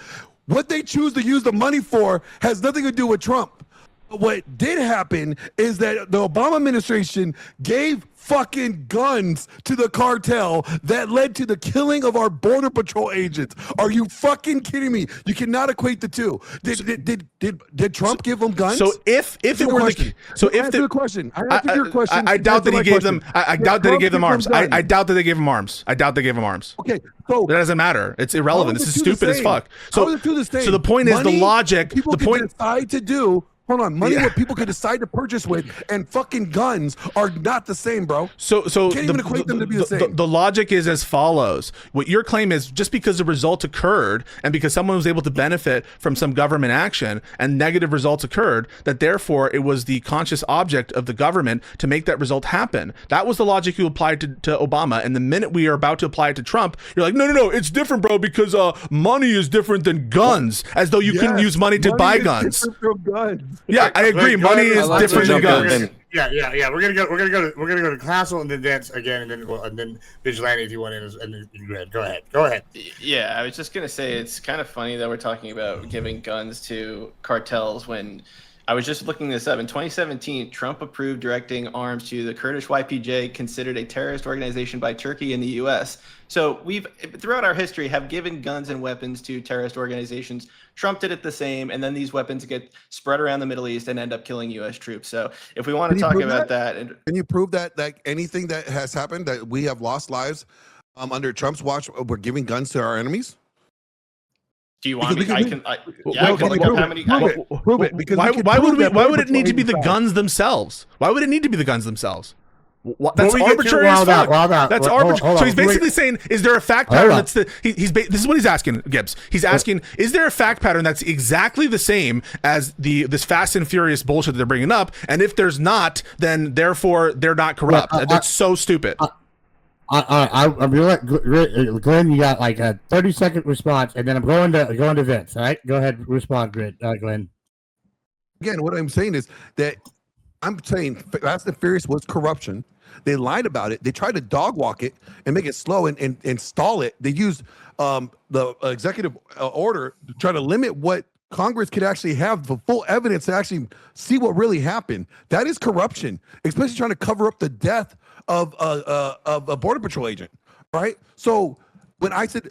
Speaker 3: What they choose to use the money for has nothing to do with Trump. What did happen is that the Obama administration gave fucking guns to the cartel that led to the killing of our border patrol agents. Are you fucking kidding me? You cannot equate the two. Did Trump give them guns?
Speaker 1: So if it were the
Speaker 3: answer the question, I answered your question.
Speaker 1: I doubt that he
Speaker 3: Answer
Speaker 1: gave
Speaker 3: my
Speaker 1: them.
Speaker 3: question.
Speaker 1: I doubt that he
Speaker 3: Trump
Speaker 1: gave them
Speaker 3: give
Speaker 1: arms.
Speaker 3: guns?
Speaker 1: I doubt that they gave him arms. I doubt they gave him arms.
Speaker 3: Okay, so
Speaker 1: That doesn't matter. It's irrelevant.
Speaker 3: how
Speaker 1: This
Speaker 3: are
Speaker 1: is
Speaker 3: the two the
Speaker 1: stupid as
Speaker 3: same?
Speaker 1: fuck.
Speaker 3: How are the two the same?
Speaker 1: So the point is the
Speaker 3: Money,
Speaker 1: logic.
Speaker 3: People
Speaker 1: The
Speaker 3: can
Speaker 1: point.
Speaker 3: decide to do. Hold on, money
Speaker 1: Yeah.
Speaker 3: what people can decide to purchase with, and fucking guns are not the same, bro.
Speaker 1: So
Speaker 3: Can't even equate them to be the same.
Speaker 1: The logic is as follows. What your claim is, just because the result occurred and because someone was able to benefit from some government action and negative results occurred, that therefore it was the conscious object of the government to make that result happen. That was the logic you applied to Obama. And the minute we are about to apply it to Trump, you're like, no, it's different, bro, because money is different than guns, as though you couldn't use money to buy
Speaker 3: is
Speaker 1: guns.
Speaker 3: different from guns.
Speaker 1: Yeah, I agree.
Speaker 4: Go
Speaker 1: Money
Speaker 4: ahead.
Speaker 1: is
Speaker 6: I'd like to
Speaker 1: different than
Speaker 6: jump in.
Speaker 1: guns.
Speaker 4: Yeah. We're gonna go to Castle and then Dance again, and then Vigilante if you want in, and then you go ahead. Go ahead.
Speaker 5: Yeah, I was just gonna say it's kind of funny that we're talking about giving guns to cartels when I was just looking this up. In 2017, Trump approved directing arms to the Kurdish YPJ, considered a terrorist organization by Turkey and the U.S. So we've, throughout our history, have given guns and weapons to terrorist organizations. Trump did it the same, and then these weapons get spread around the Middle East and end up killing U.S. troops. So if we want to
Speaker 3: Can you
Speaker 5: talk
Speaker 3: prove
Speaker 5: about that, and
Speaker 3: Can you prove that anything that has happened, that we have lost lives under Trump's watch, we're giving guns to our enemies?
Speaker 5: do you want me?
Speaker 3: Because-
Speaker 5: I can.
Speaker 1: Well,
Speaker 5: I can look up how many.
Speaker 3: Prove it, because
Speaker 1: why
Speaker 3: we can
Speaker 1: would
Speaker 3: prove
Speaker 1: we?
Speaker 3: that
Speaker 1: Why
Speaker 3: border
Speaker 1: would it need to be the
Speaker 3: patrol
Speaker 1: guns themselves? Why would it need to be the guns themselves? That's
Speaker 4: Before we get too
Speaker 1: arbitrary as
Speaker 4: wild out,
Speaker 1: fuck.
Speaker 4: wild out.
Speaker 1: That's
Speaker 4: Hold
Speaker 1: arbitrary.
Speaker 4: on,
Speaker 1: So he's
Speaker 4: wait.
Speaker 1: basically saying, is there a fact
Speaker 4: Hold
Speaker 1: pattern
Speaker 4: on.
Speaker 1: that's this is what he's asking, Gibbs. He's asking, is there a fact pattern that's exactly the same as this Fast and Furious bullshit that they're bringing up? And if there's not, then therefore they're not corrupt. That's so stupid.
Speaker 8: I'm gonna let Glenn. You got like a 30-second response, and then I'm going to Vince. All right, go ahead, respond, Glenn.
Speaker 3: Again, what I'm saying is that I'm saying Fast and Furious was corruption. They lied about it. They tried to dog walk it and make it slow and stall it. They used the executive order to try to limit what Congress could actually have the full evidence to actually see what really happened. That is corruption, especially trying to cover up the death of a border patrol agent, right? So when I said,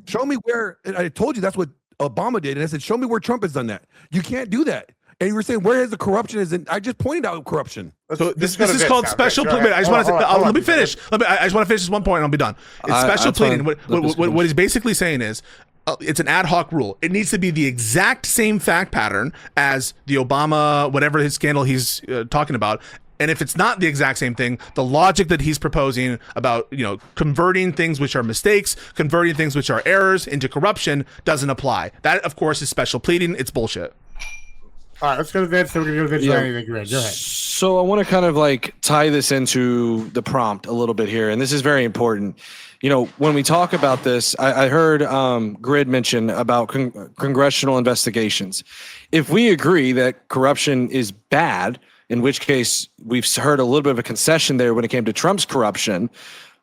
Speaker 3: show me where, and I told you that's what Obama did, and I said, show me where Trump has done that. You can't do that. And you were saying, where is the corruption? I just pointed out corruption.
Speaker 1: So this is called special pleading. I just want to let me finish. I just want to finish this one point and I'll be done. It's special pleading. What he's basically saying is, it's an ad hoc rule. It needs to be the exact same fact pattern as the Obama, whatever his scandal he's talking about. And if it's not the exact same thing, the logic that he's proposing about, converting things which are mistakes, converting things which are errors into corruption doesn't apply. That, of course, is special pleading. It's bullshit.
Speaker 4: All right, let's go to Vince. Then we're gonna go to Vigilante. Go ahead.
Speaker 6: So I want to kind of tie this into the prompt a little bit here, and this is very important. When we talk about this, I heard Grid mention about congressional investigations. If we agree that corruption is bad, in which case we've heard a little bit of a concession there when it came to Trump's corruption,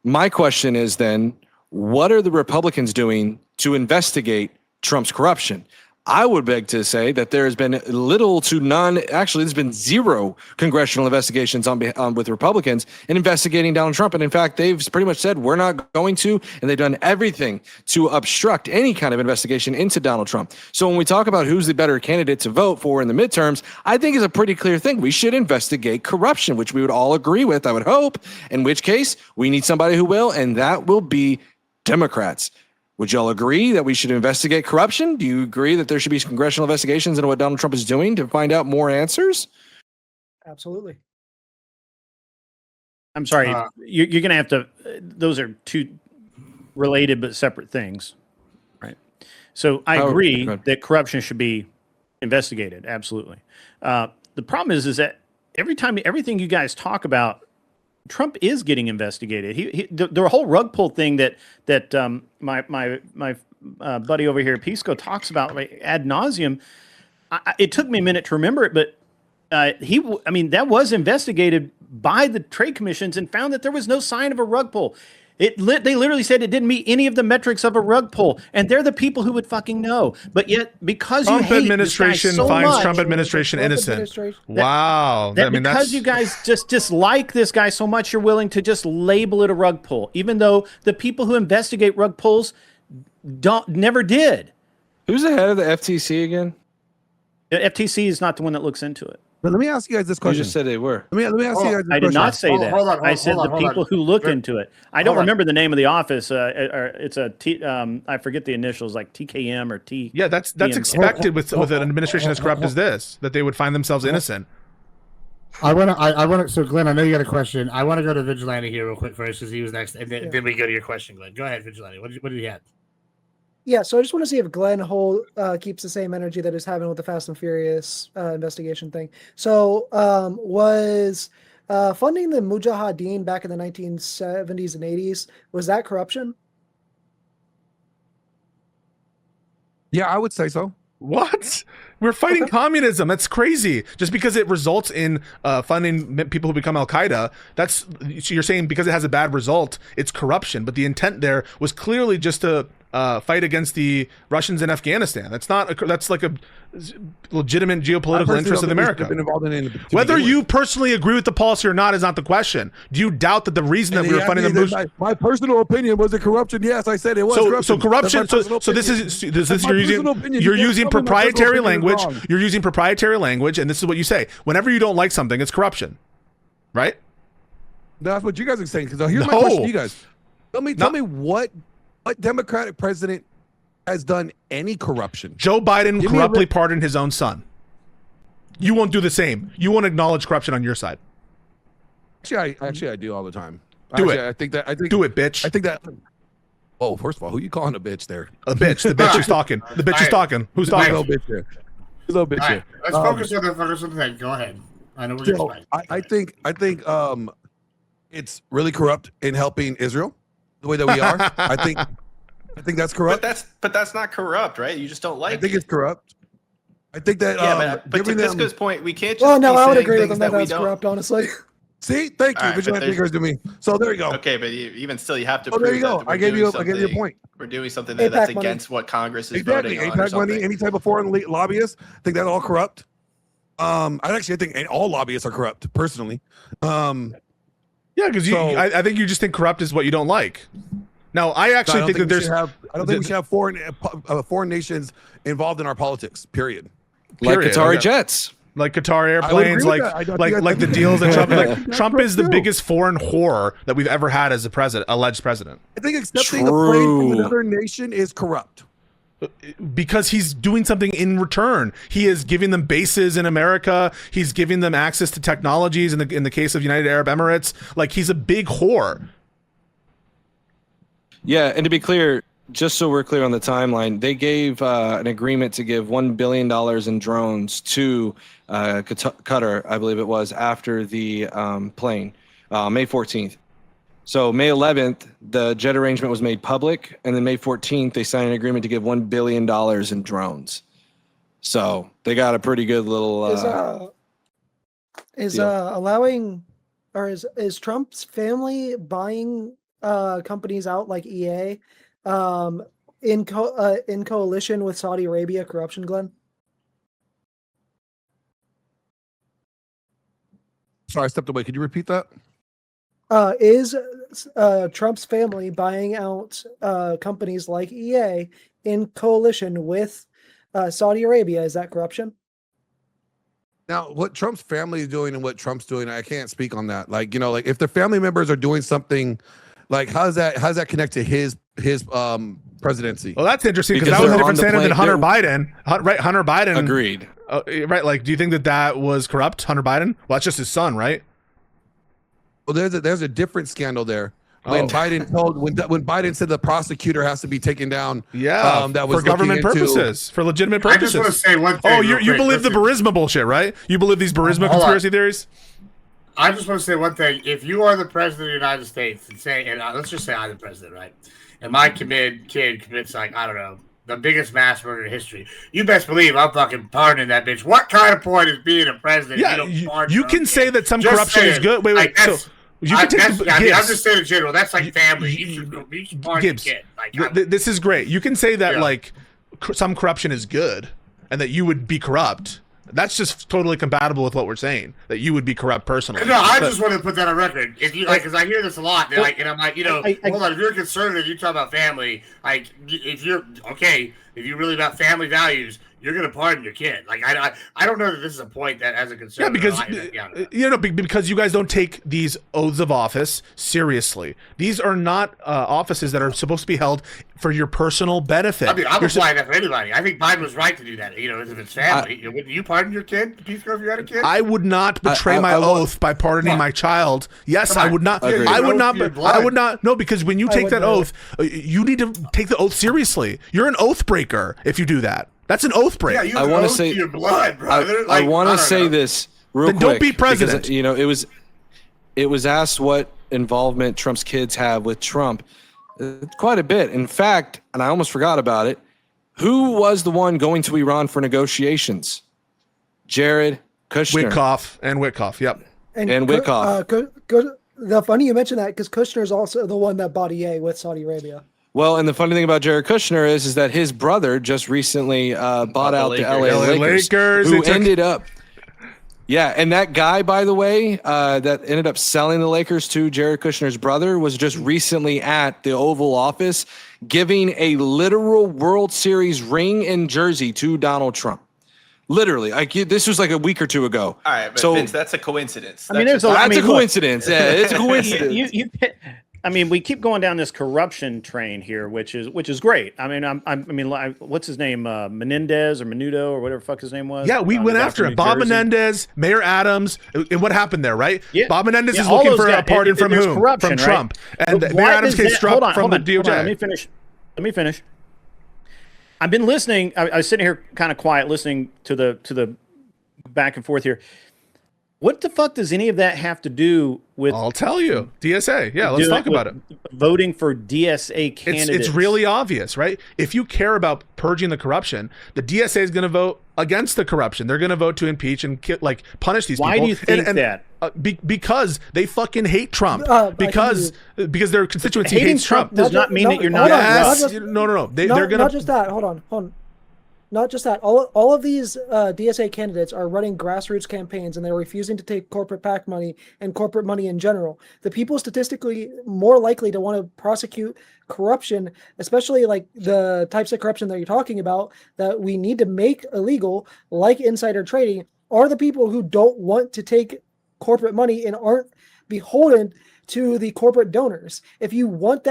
Speaker 6: my question is then, what are the Republicans doing to investigate Trump's corruption? I would beg to say that there has been little to none. Actually, there's been zero congressional investigations with Republicans in investigating Donald Trump. And in fact, they've pretty much said we're not going to, and they've done everything to obstruct any kind of investigation into Donald Trump. So when we talk about who's the better candidate to vote for in the midterms, I think it's a pretty clear thing. We should investigate corruption, which we would all agree with, I would hope, in which case we need somebody who will, and that will be Democrats. Would y'all agree that we should investigate corruption? Do you agree that there should be congressional investigations into what Donald Trump is doing to find out more answers?
Speaker 7: Absolutely.
Speaker 2: I'm sorry. You're going to have to. Those are two related but separate things, right? So I
Speaker 6: Oh,
Speaker 2: agree
Speaker 6: good.
Speaker 2: that corruption should be investigated. Absolutely. The problem is that everything you guys talk about, Trump is getting investigated. The whole rug pull thing that my buddy over here, Pisco, talks about like, ad nauseum. It took me a minute to remember it, but that was investigated by the trade commissions and found that there was no sign of a rug pull. They literally said it didn't meet any of the metrics of a rug pull, and they're the people who would fucking know. But yet, because
Speaker 1: Trump
Speaker 2: you hate
Speaker 1: administration
Speaker 2: this guy so
Speaker 1: finds
Speaker 2: much,
Speaker 1: Trump administration innocent. Wow.
Speaker 2: because you guys just dislike this guy so much, you're willing to just label it a rug pull, even though the people who investigate rug pulls never did.
Speaker 6: Who's the head of the FTC again?
Speaker 2: The FTC is not the one that looks into it.
Speaker 3: But let me ask you guys this
Speaker 6: You
Speaker 3: question.
Speaker 6: just said they were.
Speaker 3: Let me ask you guys this
Speaker 2: I did
Speaker 3: question.
Speaker 2: not say
Speaker 4: Hold-
Speaker 2: that.
Speaker 4: hold on,
Speaker 2: I said
Speaker 4: hold on,
Speaker 2: the
Speaker 4: hold on.
Speaker 2: people who look
Speaker 4: Sure.
Speaker 2: into it. I don't
Speaker 4: Hold on.
Speaker 2: remember the name of the office. It's a T. I forget the initials, like TKM or T.
Speaker 1: Yeah, that's
Speaker 2: TM.
Speaker 1: expected with an administration as corrupt as this, that they would find themselves innocent.
Speaker 8: I want to. So, Glenn, I know you got a question. I want to go to Vigilante here real quick first, because he was next, and then we go to your question, Glenn. Go ahead, Vigilante. What do you have?
Speaker 7: Yeah, so I just want to see if Glenn keeps the same energy that he's having with the Fast and Furious investigation thing. So was funding the Mujahideen back in the 1970s and 80s, was that corruption?
Speaker 3: Yeah, I would say so.
Speaker 1: What? We're fighting communism. That's crazy. Just because it results in funding people who become Al Qaeda, so you're saying because it has a bad result, it's corruption. But the intent there was clearly just to fight against the Russians in Afghanistan. That's like a legitimate geopolitical interest of America.
Speaker 3: Been involved in it to
Speaker 1: Whether
Speaker 3: begin
Speaker 1: you
Speaker 3: with.
Speaker 1: personally agree with the policy or not is not the question. Do you doubt that the reason that
Speaker 3: And
Speaker 1: we were
Speaker 3: he
Speaker 1: funding
Speaker 3: asked
Speaker 1: the
Speaker 3: me that my personal opinion was it corruption? Yes, I said it was corruption.
Speaker 1: So corruption.
Speaker 3: That's my personal
Speaker 1: So this
Speaker 3: opinion.
Speaker 1: is
Speaker 3: That's my
Speaker 1: you're using
Speaker 3: personal opinion.
Speaker 1: you're
Speaker 3: You can't
Speaker 1: using
Speaker 3: tell me my personal
Speaker 1: proprietary
Speaker 3: opinion is
Speaker 1: language.
Speaker 3: wrong.
Speaker 1: You're using proprietary language, and this is what you say. Whenever you don't like something, it's corruption, right?
Speaker 3: That's what you guys are saying. Because here's my
Speaker 1: No.
Speaker 3: question to you guys. Tell
Speaker 1: No.
Speaker 3: me what Democratic president has done any corruption?
Speaker 1: Joe Biden
Speaker 3: Give me a
Speaker 1: corruptly
Speaker 3: re-
Speaker 1: pardoned his own son. You won't do the same. You won't acknowledge corruption on your side.
Speaker 3: Actually, I do all the time.
Speaker 1: Do
Speaker 3: Actually,
Speaker 1: it.
Speaker 3: I think
Speaker 1: Do it, bitch.
Speaker 3: I think that. Oh, first of all, who you calling a bitch there?
Speaker 1: A bitch. The bitch is talking. The bitch is talking. Who's
Speaker 3: There's
Speaker 1: talking?
Speaker 3: no bitch there. There's no bitch
Speaker 4: All right,
Speaker 3: there.
Speaker 4: let's focus on the thing. Go ahead. I know we're
Speaker 3: So,
Speaker 4: getting
Speaker 3: I think it's really corrupt in helping Israel the way that we are. I think that's corrupt.
Speaker 5: But that's not corrupt, right? You just don't like.
Speaker 3: I think it's corrupt. I think that
Speaker 5: Yeah, but to
Speaker 3: giving them.
Speaker 5: Pisco's point, we can't just.
Speaker 7: Well, no,
Speaker 5: be
Speaker 7: I would
Speaker 5: saying
Speaker 7: agree with
Speaker 5: things
Speaker 7: him that
Speaker 5: we
Speaker 7: that's
Speaker 5: don't-
Speaker 7: corrupt, honestly.
Speaker 3: See, thank you,
Speaker 5: All right, but
Speaker 3: vigilante
Speaker 5: there's-
Speaker 3: thinkers to me. So there you go.
Speaker 5: Okay, but even still, you have to.
Speaker 3: Oh, there
Speaker 5: prove
Speaker 3: you go.
Speaker 5: that we're
Speaker 3: I gave
Speaker 5: doing
Speaker 3: you a
Speaker 5: something-
Speaker 3: point.
Speaker 5: We're doing something that's
Speaker 7: APAC money.
Speaker 5: against what Congress is
Speaker 3: Exactly.
Speaker 5: voting on. or
Speaker 3: APAC money,
Speaker 5: something.
Speaker 3: any type of foreign lobbyists, I think that's all corrupt. I think all lobbyists are corrupt, personally.
Speaker 1: Yeah, because
Speaker 3: So-
Speaker 1: I think you just think corrupt is what you don't like. Now, I actually think that there's.
Speaker 3: I don't think we should have foreign nations involved in our politics. Period.
Speaker 6: Like
Speaker 1: Period.
Speaker 6: Qatari
Speaker 1: Okay.
Speaker 6: jets.
Speaker 1: Like Qatar
Speaker 3: I would
Speaker 1: airplanes,
Speaker 3: agree with
Speaker 1: like
Speaker 3: that. I don't
Speaker 1: like
Speaker 3: think
Speaker 1: like the
Speaker 3: that's-
Speaker 1: deals that Trump. Like
Speaker 3: That's
Speaker 1: Trump is the
Speaker 3: true.
Speaker 1: biggest foreign whore that we've ever had as a president, alleged president,
Speaker 3: I think accepting a plane from
Speaker 6: True.
Speaker 3: another nation is corrupt.
Speaker 1: because he's doing something in return. He is giving them bases in America. He's giving them access to technologies. In the case of United Arab Emirates, like he's a big whore.
Speaker 6: Yeah, and to be clear, just so we're clear on the timeline, they gave an agreement to give $1 billion in drones to Qatar, I believe it was, after the plane, May 14th. So May 11th, the jet arrangement was made public, and then May 14th, they signed an agreement to give $1 billion in drones. So they got a pretty good little...
Speaker 7: Is
Speaker 6: deal.
Speaker 7: allowing, or is Trump's family buying companies out like EA in coalition with Saudi Arabia corruption, Glenn?
Speaker 3: Sorry, I stepped away. Could you repeat that?
Speaker 7: Is Trump's family buying out companies like EA in coalition with Saudi Arabia? Is that corruption?
Speaker 3: Now, what Trump's family is doing and what Trump's doing, I can't speak on that. Like, like if the family members are doing something, like how does that connect to his presidency?
Speaker 1: Well, that's interesting because
Speaker 6: Because
Speaker 1: that was a
Speaker 6: they're
Speaker 1: different
Speaker 6: on the
Speaker 1: standard than
Speaker 6: plane-
Speaker 1: Hunter Biden. Right, Hunter Biden.
Speaker 6: Agreed.
Speaker 1: Right, like, do you think that was corrupt, Hunter Biden? Well, that's just his son, right?
Speaker 3: Well, there's a different scandal there when Biden said the prosecutor has to be taken down.
Speaker 1: Yeah,
Speaker 3: that was
Speaker 1: for government
Speaker 3: looking into-
Speaker 1: purposes, for legitimate
Speaker 4: I
Speaker 1: purposes.
Speaker 4: just want to say one thing.
Speaker 1: Oh,
Speaker 4: real
Speaker 1: you
Speaker 4: quick.
Speaker 1: believe the
Speaker 4: Listen,
Speaker 1: Burisma bullshit, right? You believe these Burisma
Speaker 4: Hold on.
Speaker 1: conspiracy theories?
Speaker 4: I just want to say one thing. If you are the president of the United States and say, and let's just say I'm the president, right? And my kid commits, like, I don't know, the biggest mass murder in history, you best believe I'm fucking pardoning that bitch. What kind of point is being a president?
Speaker 1: Yeah,
Speaker 4: if you, don't
Speaker 1: you
Speaker 4: pardon
Speaker 1: can
Speaker 4: your
Speaker 1: say
Speaker 4: kid?
Speaker 1: that some
Speaker 4: Just
Speaker 1: corruption is
Speaker 4: saying.
Speaker 1: good. Wait,
Speaker 4: Like,
Speaker 1: so you can take the
Speaker 4: I mean, I'm
Speaker 1: Gibbs.
Speaker 4: just saying in general. That's like family.
Speaker 1: you-
Speaker 4: You should pardon
Speaker 1: Gibbs,
Speaker 4: your kid. Like,
Speaker 1: this is great. You can say that
Speaker 4: Yeah.
Speaker 1: like some corruption is good, and that you would be corrupt. That's just totally compatible with what we're saying. That you would be corrupt personally.
Speaker 4: No, I
Speaker 1: But-
Speaker 4: just wanted to put that on record. If you like, because I hear this a lot, they're like, and I'm like, hold on. If you're a conservative, you talk about family. Like, if you're okay, if you're really about family values, you're gonna pardon your kid. Like, I don't know that this is a point that as a
Speaker 1: Yeah,
Speaker 4: conservative,
Speaker 1: because because you guys don't take these oaths of office seriously. These are not offices that are supposed to be held for your personal benefit.
Speaker 4: I mean, I'm
Speaker 1: You're su-
Speaker 4: applying that for anybody. I think Biden was right to do that. If it's family, would you pardon your kid, Pisco, if you had a kid?
Speaker 1: I would not betray my oath by pardoning my child. Yes,
Speaker 4: Come
Speaker 1: I
Speaker 4: on.
Speaker 1: would not.
Speaker 6: Agreed.
Speaker 1: I would
Speaker 4: Oath
Speaker 1: not.
Speaker 4: to your
Speaker 1: I
Speaker 4: blood.
Speaker 1: would not. No, because when you take
Speaker 7: would
Speaker 1: that
Speaker 7: not.
Speaker 1: oath, you need to take the oath seriously. You're an oath breaker if you do that. That's an oath break.
Speaker 4: Yeah, you
Speaker 6: I
Speaker 4: have an
Speaker 6: wanna
Speaker 4: oath
Speaker 6: say-
Speaker 4: to your blood, brother.
Speaker 6: I
Speaker 4: Like,
Speaker 6: want to
Speaker 4: don't
Speaker 6: say
Speaker 4: know.
Speaker 6: this real
Speaker 1: Then
Speaker 6: quick.
Speaker 1: don't be president.
Speaker 6: Because, it was asked what involvement Trump's kids have with Trump. Quite a bit. In fact, and I almost forgot about it, who was the one going to Iran for negotiations? Jared Kushner.
Speaker 1: Witkoff. Yep.
Speaker 6: And Witkoff.
Speaker 7: The funny you mentioned that because Kushner is also the one that bought EA with Saudi Arabia.
Speaker 6: Well, and the funny thing about Jared Kushner is that his brother just recently bought out the LA Lakers, who
Speaker 1: They took-
Speaker 6: ended up. Yeah, and that guy, by the way, that ended up selling the Lakers to Jared Kushner's brother was just recently at the Oval Office giving a literal World Series ring and jersey to Donald Trump. Literally, this was like a week or two ago.
Speaker 5: All right, but
Speaker 6: So-
Speaker 5: Vince, that's a coincidence.
Speaker 2: I mean,
Speaker 5: That's
Speaker 2: there's a-
Speaker 5: just-
Speaker 2: I
Speaker 6: That's
Speaker 2: mean,
Speaker 6: a
Speaker 2: look,
Speaker 6: coincidence. Yeah, it's a coincidence.
Speaker 2: I mean, we keep going down this corruption train here, which is great. I mean, what's his name? Menendez or Menudo or whatever the fuck his name was.
Speaker 1: Yeah, we
Speaker 2: The
Speaker 1: went
Speaker 2: guy
Speaker 1: after
Speaker 2: from
Speaker 1: it.
Speaker 2: New
Speaker 1: Bob
Speaker 2: Jersey.
Speaker 1: Menendez, Mayor Adams, and what happened there, right?
Speaker 2: Yeah.
Speaker 1: Bob Menendez
Speaker 2: Yeah,
Speaker 1: is
Speaker 2: all
Speaker 1: looking
Speaker 2: those
Speaker 1: for a
Speaker 2: guys.
Speaker 1: pardon from
Speaker 2: There's
Speaker 1: whom?
Speaker 2: corruption,
Speaker 1: From
Speaker 2: right?
Speaker 1: Trump. And
Speaker 2: But
Speaker 1: Mayor
Speaker 2: why
Speaker 1: Adams
Speaker 2: does
Speaker 1: came
Speaker 2: that-
Speaker 1: struck
Speaker 2: hold on,
Speaker 1: from
Speaker 2: hold
Speaker 1: the
Speaker 2: on,
Speaker 1: DOJ.
Speaker 2: hold on, let me finish. I've been listening. I was sitting here kind of quiet, listening to the back and forth here. What the fuck does any of that have to do with
Speaker 1: I'll tell you. DSA. Yeah, let's talk about it.
Speaker 2: voting for DSA candidates?
Speaker 1: It's really obvious, right? If you care about purging the corruption, the DSA is going to vote against the corruption. They're going to vote to impeach and punish these people.
Speaker 2: Why do you think that?
Speaker 1: Because they fucking hate Trump. Because their constituency
Speaker 2: Hating
Speaker 1: hates Trump.
Speaker 2: does not mean that you're not.
Speaker 7: hold on,
Speaker 1: Yes.
Speaker 7: not just-
Speaker 1: No. They're
Speaker 7: not
Speaker 1: going to.
Speaker 7: just that. Hold on. Not just that. All of these DSA candidates are running grassroots campaigns, and they're refusing to take corporate PAC money and corporate money in general. The people statistically more likely to want to prosecute corruption, especially like the types of corruption that you're talking about, that we need to make illegal, like insider trading, are the people who don't want to take corporate money and aren't beholden to the corporate donors. If you want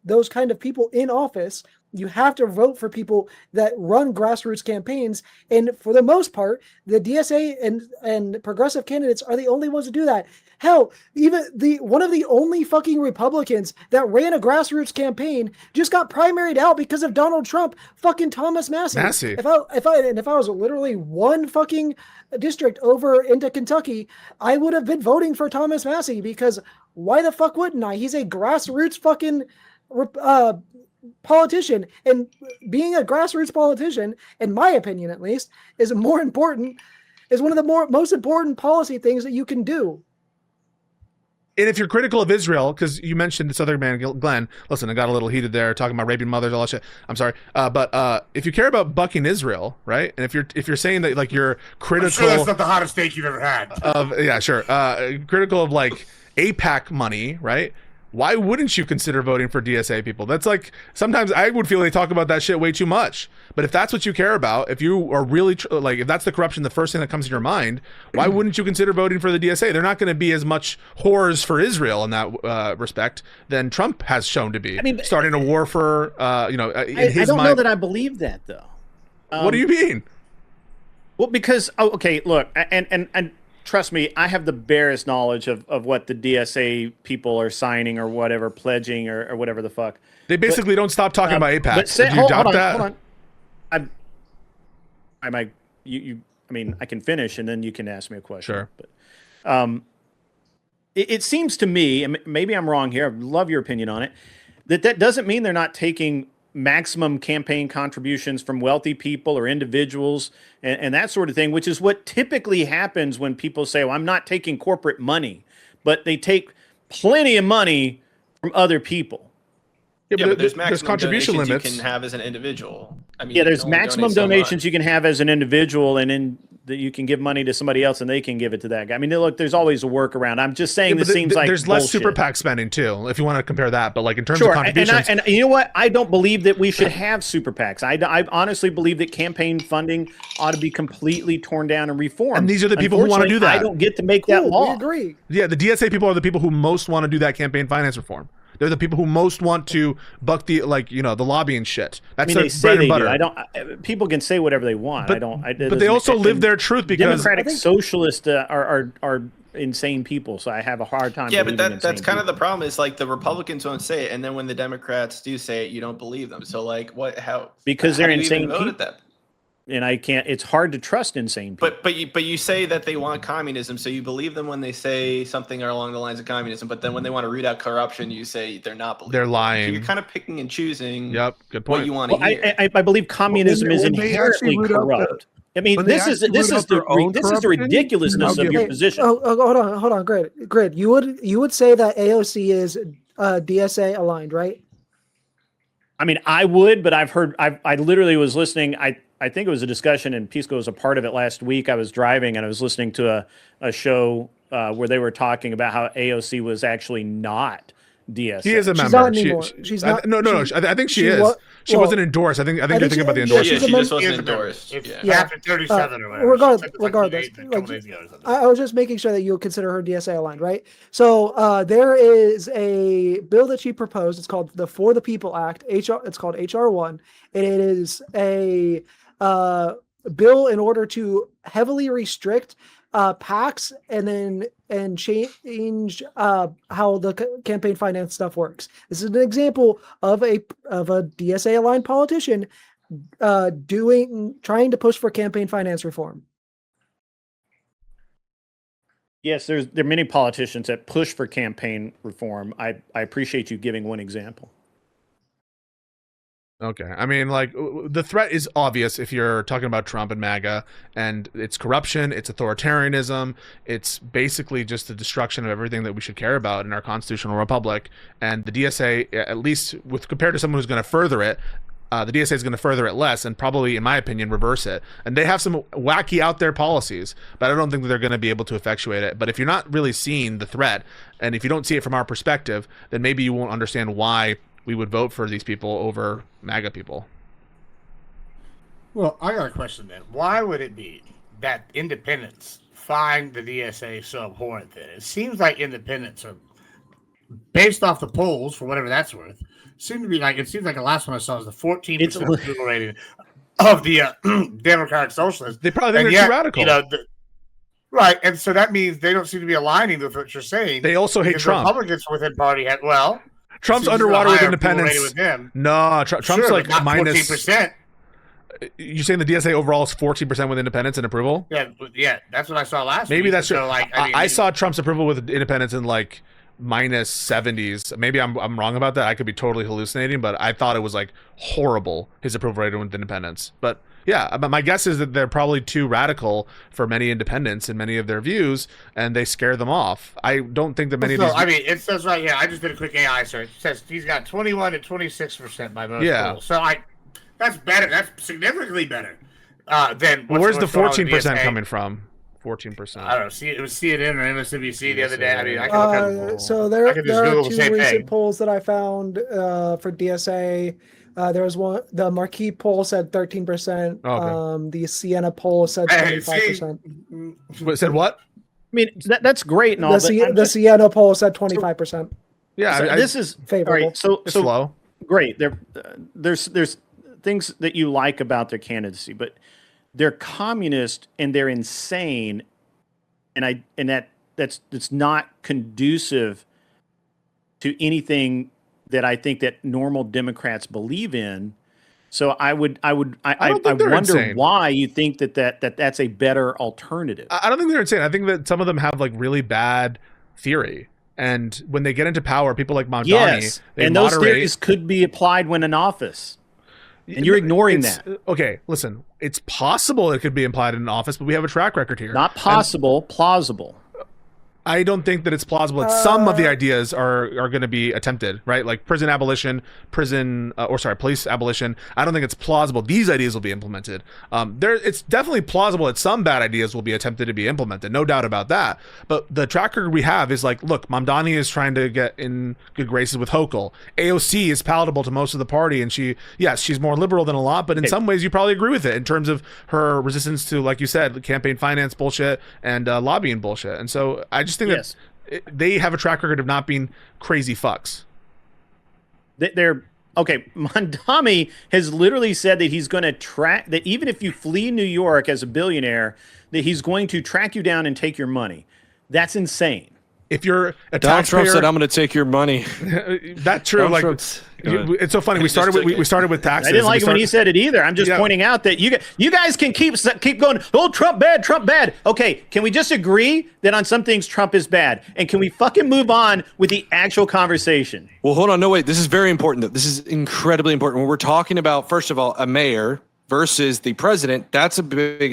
Speaker 7: those kind of people in office, you have to vote for people that run grassroots campaigns. And for the most part, the DSA and progressive candidates are the only ones to do that. Hell, even one of the only fucking Republicans that ran a grassroots campaign just got primaried out because of Donald Trump, fucking Thomas Massey. If I was literally one fucking district over into Kentucky, I would have been voting for Thomas Massey, because why the fuck wouldn't I? He's a grassroots fucking politician, and being a grassroots politician, in my opinion at least, is one of the most important policy things that you can do.
Speaker 1: And if you're critical of Israel, because you mentioned this other man, Glenn, listen, I got a little heated there talking about raping mothers, all that shit. I'm sorry, but if you care about bucking Israel, right, and if you're saying that like you're critical,
Speaker 4: I'm sure that's not the hottest steak you've ever had.
Speaker 1: critical of like APAC money, right? Why wouldn't you consider voting for DSA people? That's like, sometimes I would feel they talk about that shit way too much. But if that's what you care about, if you are really if that's the corruption, the first thing that comes to your mind, why wouldn't you consider voting for the DSA? They're not going to be as much whores for Israel in that respect than Trump has shown to be.
Speaker 2: I mean,
Speaker 1: starting a war for, in
Speaker 2: I
Speaker 1: his
Speaker 2: don't
Speaker 1: mind.
Speaker 2: know that I believe that though.
Speaker 1: What do you mean?
Speaker 2: Well, because okay, look, and trust me, I have the barest knowledge of what the DSA people are signing or whatever, pledging or whatever the fuck.
Speaker 1: They basically don't stop talking about APAC.
Speaker 2: But say,
Speaker 1: Do you
Speaker 2: hold
Speaker 1: doubt
Speaker 2: on,
Speaker 1: that?
Speaker 2: hold on. I mean, I can finish and then you can ask me a question.
Speaker 1: Sure.
Speaker 2: But it seems to me, and maybe I'm wrong here, I'd love your opinion on it, that doesn't mean they're not taking maximum campaign contributions from wealthy people or individuals and that sort of thing, which is what typically happens when people say, well, I'm not taking corporate money, but they take plenty of money from other people.
Speaker 1: Yeah,
Speaker 5: but there's
Speaker 1: there's
Speaker 5: maximum
Speaker 1: contribution
Speaker 5: donations
Speaker 1: limits.
Speaker 5: you can have as an individual. I mean,
Speaker 2: Yeah,
Speaker 5: you
Speaker 2: there's
Speaker 5: can only
Speaker 2: maximum
Speaker 5: donate so
Speaker 2: donations
Speaker 5: much.
Speaker 2: you can have as an individual, and then that you can give money to somebody else and they can give it to that guy. I mean, look, there's always a workaround. I'm just saying
Speaker 1: Yeah,
Speaker 2: this seems like
Speaker 1: there's less
Speaker 2: bullshit.
Speaker 1: super PAC spending too, if you want to compare that. But like in terms
Speaker 2: Sure,
Speaker 1: of contributions,
Speaker 2: and you know what? I don't believe that we should have super PACs. I honestly believe that campaign funding ought to be completely torn down and reformed.
Speaker 1: And these are the people who wanna do that.
Speaker 2: I don't get to make that
Speaker 7: Cool,
Speaker 2: law.
Speaker 7: we agree.
Speaker 1: yeah, the DSA people are the people who most want to do that campaign finance reform. They're the people who most want to buck the the lobbying shit.
Speaker 2: I
Speaker 1: That's
Speaker 2: mean,
Speaker 1: their
Speaker 2: they say
Speaker 1: bread and
Speaker 2: they
Speaker 1: butter.
Speaker 2: do. I don't. People can say whatever they want.
Speaker 1: But,
Speaker 2: I don't.
Speaker 1: but they also live their truth because
Speaker 2: Democratic socialists are insane people. So I have a hard time.
Speaker 5: Yeah, but
Speaker 2: believing
Speaker 5: that's
Speaker 2: insane
Speaker 5: kind of the
Speaker 2: people.
Speaker 5: problem. Is like the Republicans won't say it, and then when the Democrats do say it, you don't believe them. So like, what? How?
Speaker 2: Because
Speaker 5: how
Speaker 2: they're
Speaker 5: do you even
Speaker 2: insane
Speaker 5: vote at
Speaker 2: people.
Speaker 5: that?
Speaker 2: And I can't. It's hard to trust insane people.
Speaker 5: But you say that they want communism, so you believe them when they say something along the lines of communism. But then when they want to root out corruption, you say they're not believing.
Speaker 1: they're
Speaker 5: So
Speaker 1: lying.
Speaker 5: you're kind of picking and choosing.
Speaker 1: Yep, good
Speaker 5: What
Speaker 1: point.
Speaker 5: you want to
Speaker 2: Well,
Speaker 5: hear.
Speaker 2: I believe communism is
Speaker 3: when they actually
Speaker 2: inherently
Speaker 3: root out the-
Speaker 2: corrupt. I mean,
Speaker 3: when they
Speaker 2: this is
Speaker 3: actually root out their own
Speaker 2: the
Speaker 3: corruption,
Speaker 2: ridiculousness
Speaker 3: I'll
Speaker 2: of
Speaker 3: give
Speaker 2: your
Speaker 3: it.
Speaker 2: position.
Speaker 7: Hold on, Grid. You would say that AOC is DSA aligned, right?
Speaker 2: I mean, I would, but I literally was listening. I think it was a discussion, and Pisco was a part of it last week. I was driving and I was listening to a show where they were talking about how AOC was actually not DSA.
Speaker 1: She is a
Speaker 7: She's
Speaker 1: member.
Speaker 7: not anymore. She's not.
Speaker 1: No.
Speaker 7: she-
Speaker 1: I think she
Speaker 7: she
Speaker 1: is.
Speaker 7: wa-
Speaker 1: She
Speaker 7: well,
Speaker 1: wasn't endorsed. I think you're thinking about the
Speaker 7: yeah,
Speaker 5: yeah,
Speaker 1: endorsement.
Speaker 7: she's a
Speaker 5: she just
Speaker 7: member-
Speaker 5: wasn't
Speaker 4: Is a member.
Speaker 5: endorsed.
Speaker 4: It's
Speaker 5: Yeah.
Speaker 4: chapter 37 or whatever.
Speaker 7: Regardless,
Speaker 4: Something like 2 days, a couple
Speaker 7: like,
Speaker 4: days ago or something.
Speaker 7: I was just making sure that you would consider her DSA aligned, right? So there is a bill that she proposed. It's called the For the People Act. It's called HR1. And it is a bill in order to heavily restrict PACs and change how the campaign finance stuff works. This is an example of a DSA aligned politician trying to push for campaign finance reform.
Speaker 2: Yes, there are many politicians that push for campaign reform. I appreciate you giving one example.
Speaker 1: Okay. I mean, like, the threat is obvious if you're talking about Trump and MAGA, and it's corruption, it's authoritarianism, it's basically just the destruction of everything that we should care about in our constitutional republic. And the DSA, at least with compared to someone who's going to further it, the DSA is going to further it less and probably, in my opinion, reverse it. And they have some wacky out there policies, but I don't think that they're going to be able to effectuate it. But if you're not really seeing the threat, and if you don't see it from our perspective, then maybe you won't understand why we would vote for these people over MAGA people.
Speaker 4: Well, I got a question then. Why would it be that independents find the DSA so abhorrent then? It seems like independents are, based off the polls, for whatever that's worth, seems like the last one I saw was the 14% approval rating of the Democratic Socialists.
Speaker 1: They probably think
Speaker 4: And
Speaker 1: they're
Speaker 4: yet,
Speaker 1: too radical.
Speaker 4: you know, right, and so that means they don't seem to be aligning with what you're saying.
Speaker 1: They also hate
Speaker 4: because
Speaker 1: Trump.
Speaker 4: The Republicans within party had
Speaker 1: Trump's
Speaker 4: seems
Speaker 1: underwater
Speaker 4: a
Speaker 1: with
Speaker 4: higher approval
Speaker 1: independence.
Speaker 4: rating with them.
Speaker 1: No, Trump's
Speaker 4: Sure,
Speaker 1: like
Speaker 4: but not
Speaker 1: minus
Speaker 4: 14%.
Speaker 1: You're saying the DSA overall is 14% with independence and approval?
Speaker 4: Yeah, that's what I saw last
Speaker 1: Maybe
Speaker 4: week.
Speaker 1: that's true.
Speaker 4: So, like,
Speaker 1: I saw Trump's approval with independence in like minus 70s. Maybe I'm wrong about that. I could be totally hallucinating, but I thought it was like horrible, his approval rating with independence. But yeah, my guess is that they're probably too radical for many independents and many of their views, and they scare them off. I don't think that many of these.
Speaker 4: I mean, it says right here. I just did a quick AI search. It says he's got 21 to 26% by most polls. So that's better. That's significantly better than.
Speaker 1: Where's the
Speaker 4: what's going on with
Speaker 1: 14%
Speaker 4: DSA.
Speaker 1: coming from? 14%.
Speaker 4: I don't know. See, it was CNN or MSNBC the other day. I mean, I can look up.
Speaker 7: So there
Speaker 4: I can just
Speaker 7: are
Speaker 4: Google
Speaker 7: two
Speaker 4: the same
Speaker 7: recent
Speaker 4: thing.
Speaker 7: polls that I found for DSA. There was one. The Marquis poll said 13%.
Speaker 1: Okay.
Speaker 7: The Siena poll said
Speaker 4: Hey,
Speaker 7: 25%.
Speaker 1: What, said what?
Speaker 2: I mean, that's great and all.
Speaker 7: The Siena poll said 25%.
Speaker 1: Yeah,
Speaker 2: So this is
Speaker 7: favorable.
Speaker 2: All right, so
Speaker 1: it's low.
Speaker 2: Great. There's things that you like about their candidacy, but they're communist and they're insane, that's not conducive to anything that I think that normal Democrats believe in. So I wonder
Speaker 1: insane.
Speaker 2: why you think that's a better alternative.
Speaker 1: I don't think they're insane. I think that some of them have like really bad theory. And when they get into power, people like Mamdani,
Speaker 2: Yes,
Speaker 1: they
Speaker 2: and
Speaker 1: moderate.
Speaker 2: those theories could be applied when in office. And you're ignoring that.
Speaker 1: Okay, listen, it's possible it could be implied in an office, but we have a track record here.
Speaker 2: Not possible, plausible.
Speaker 1: I don't think that it's plausible that some of the ideas are going to be attempted, right? Like prison abolition, police abolition. I don't think it's plausible these ideas will be implemented. It's definitely plausible that some bad ideas will be attempted to be implemented, no doubt about that. But the track record we have is like, look, Mamdani is trying to get in good graces with Hochul. AOC is palatable to most of the party, and she's more liberal than a lot, but in some ways you probably agree with it in terms of her resistance to, like you said, campaign finance bullshit and lobbying bullshit. And so I just think that they have a track record of not being crazy fucks.
Speaker 2: They're okay. Mamdani has literally said that he's going to track that even if you flee New York as a billionaire, that he's going to track you down and take your money. That's insane.
Speaker 1: If you're a
Speaker 6: Donald
Speaker 1: taxpayer,
Speaker 6: Trump said, "I'm going to take your money."
Speaker 1: That's true. It's so funny. We started with taxes.
Speaker 2: I didn't like it when he said it either. I'm just pointing out that you guys can keep going. Oh, Trump bad, Trump bad. Okay, can we just agree that on some things Trump is bad, and can we fucking move on with the actual conversation?
Speaker 6: Well, hold on. No, wait. This is very important. Though. This is incredibly important. When we're talking about, first of all, a mayor versus the president, that's a big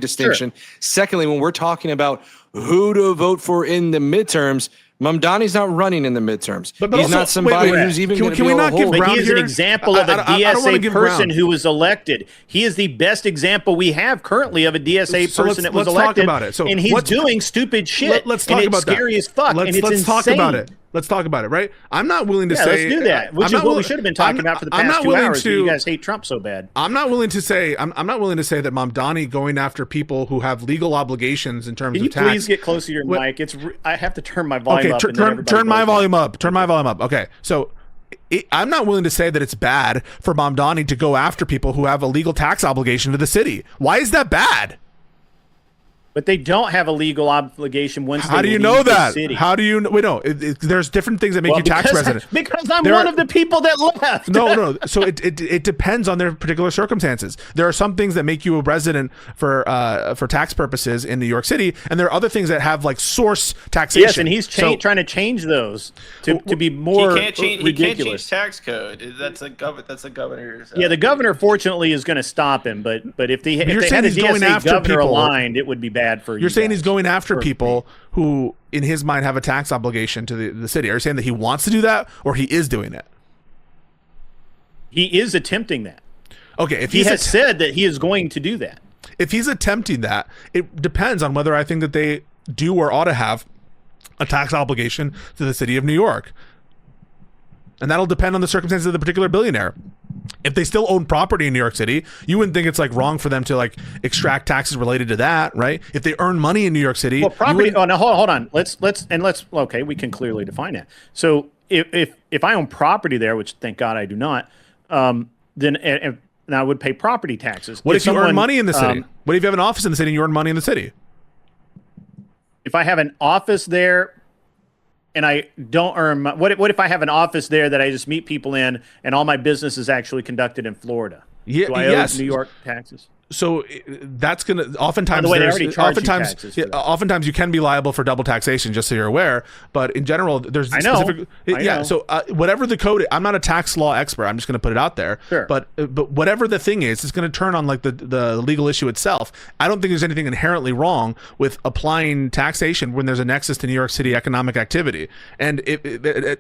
Speaker 6: distinction. Sure. Secondly, when we're talking about who to vote for in the midterms, Mamdani's not running in the midterms. But he's also, not somebody who's even going to be
Speaker 2: not give ground. He is an example of a DSA person who was elected. He is the best example we have currently of a DSA person that was elected.
Speaker 1: Talk about it.
Speaker 2: And he's doing stupid shit.
Speaker 1: Let's talk about that.
Speaker 2: Scary as fuck.
Speaker 1: Let's talk about it. Let's talk about it, right? I'm not willing to say.
Speaker 2: Let's do that. Which is what we should have been talking about for the past 2 hours. You guys hate Trump so bad.
Speaker 1: I'm not willing to say. I'm not willing to say that Mamdani going after people who have legal obligations in terms of tax.
Speaker 2: Can you please get closer to your mic? I have to turn my volume up.
Speaker 1: Turn my volume up. Turn my volume up. Okay, so. I'm not willing to say that it's bad for Mamdani to go after people who have a legal tax obligation to the city. Why is that bad?
Speaker 2: But they don't have a legal obligation once they
Speaker 1: How do you
Speaker 2: leave
Speaker 1: know
Speaker 2: the
Speaker 1: that?
Speaker 2: city.
Speaker 1: How do you know? Wait, no. There's different things that make you tax resident.
Speaker 2: Because I'm one of the people that left.
Speaker 1: No. So it depends on their particular circumstances. There are some things that make you a resident for tax purposes in New York City, and there are other things that have like source taxation.
Speaker 2: Yes, and he's trying to change those to be more ridiculous.
Speaker 5: He can't change tax code. That's a governor's.
Speaker 2: Yeah, the governor fortunately is going to stop him, but if they had a DSA governor aligned, it would be bad for you.
Speaker 1: You're saying he's going after people who, in his mind, have a tax obligation to the city. Are you saying that he wants to do that, or he is doing it?
Speaker 2: He is attempting that.
Speaker 1: Okay, if
Speaker 2: he has said that he is going to do that.
Speaker 1: If he's attempting that, it depends on whether I think that they do or ought to have a tax obligation to the city of New York. And that'll depend on the circumstances of the particular billionaire. If they still own property in New York City, you wouldn't think it's like wrong for them to like extract taxes related to that, right? If they earn money in New York City,
Speaker 2: well, property. Oh no, hold on. Let's. Okay, we can clearly define that. So if I own property there, which thank God I do not, then I would pay property taxes.
Speaker 1: What if you earn money in the city? What if you have an office in the city and you earn money in the city?
Speaker 2: If I have an office there. And I don't earn. What if I have an office there that I just meet people in, and all my business is actually conducted in Florida?
Speaker 1: Yeah,
Speaker 2: do I owe New York taxes?
Speaker 1: So that's gonna oftentimes.
Speaker 2: By the way, they already charge you taxes for that.
Speaker 1: Oftentimes you can be liable for double taxation, just so you're aware. But in general, there's specific. I know. So whatever the code, I'm not a tax law expert. I'm just going to put it out there.
Speaker 2: Sure.
Speaker 1: But whatever the thing is, it's going to turn on like the legal issue itself. I don't think there's anything inherently wrong with applying taxation when there's a nexus to New York City economic activity. And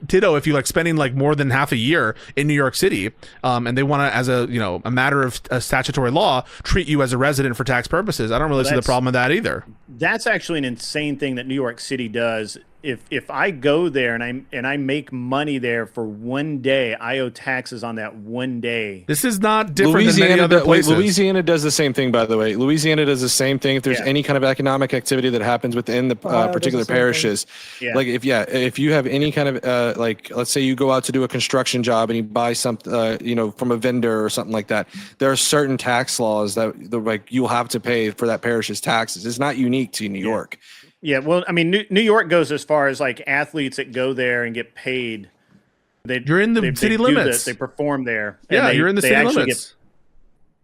Speaker 1: ditto, if you like spending like more than half a year in New York City, and they want to, as a matter of statutory law, treat you as a resident for tax purposes. I don't really see the problem with that either.
Speaker 2: That's actually an insane thing that New York City does if I go there and I make money there for one day, I owe taxes on that one day.
Speaker 1: This is not different than many other places.
Speaker 6: Louisiana does the same thing, by the way. Louisiana does the same thing. If there's
Speaker 2: Yeah.
Speaker 6: any kind of economic activity that happens within the particular parishes,
Speaker 2: Yeah.
Speaker 6: like if you have any kind of like, let's say you go out to do a construction job and you buy something, from a vendor or something like that, there are certain tax laws that like you'll have to pay for that parish's taxes. It's not unique to New York.
Speaker 2: Yeah, well, I mean, New York goes as far as like athletes that go there and get paid.
Speaker 1: You're in the city limits.
Speaker 2: They perform there.
Speaker 1: Yeah, you're in the city limits.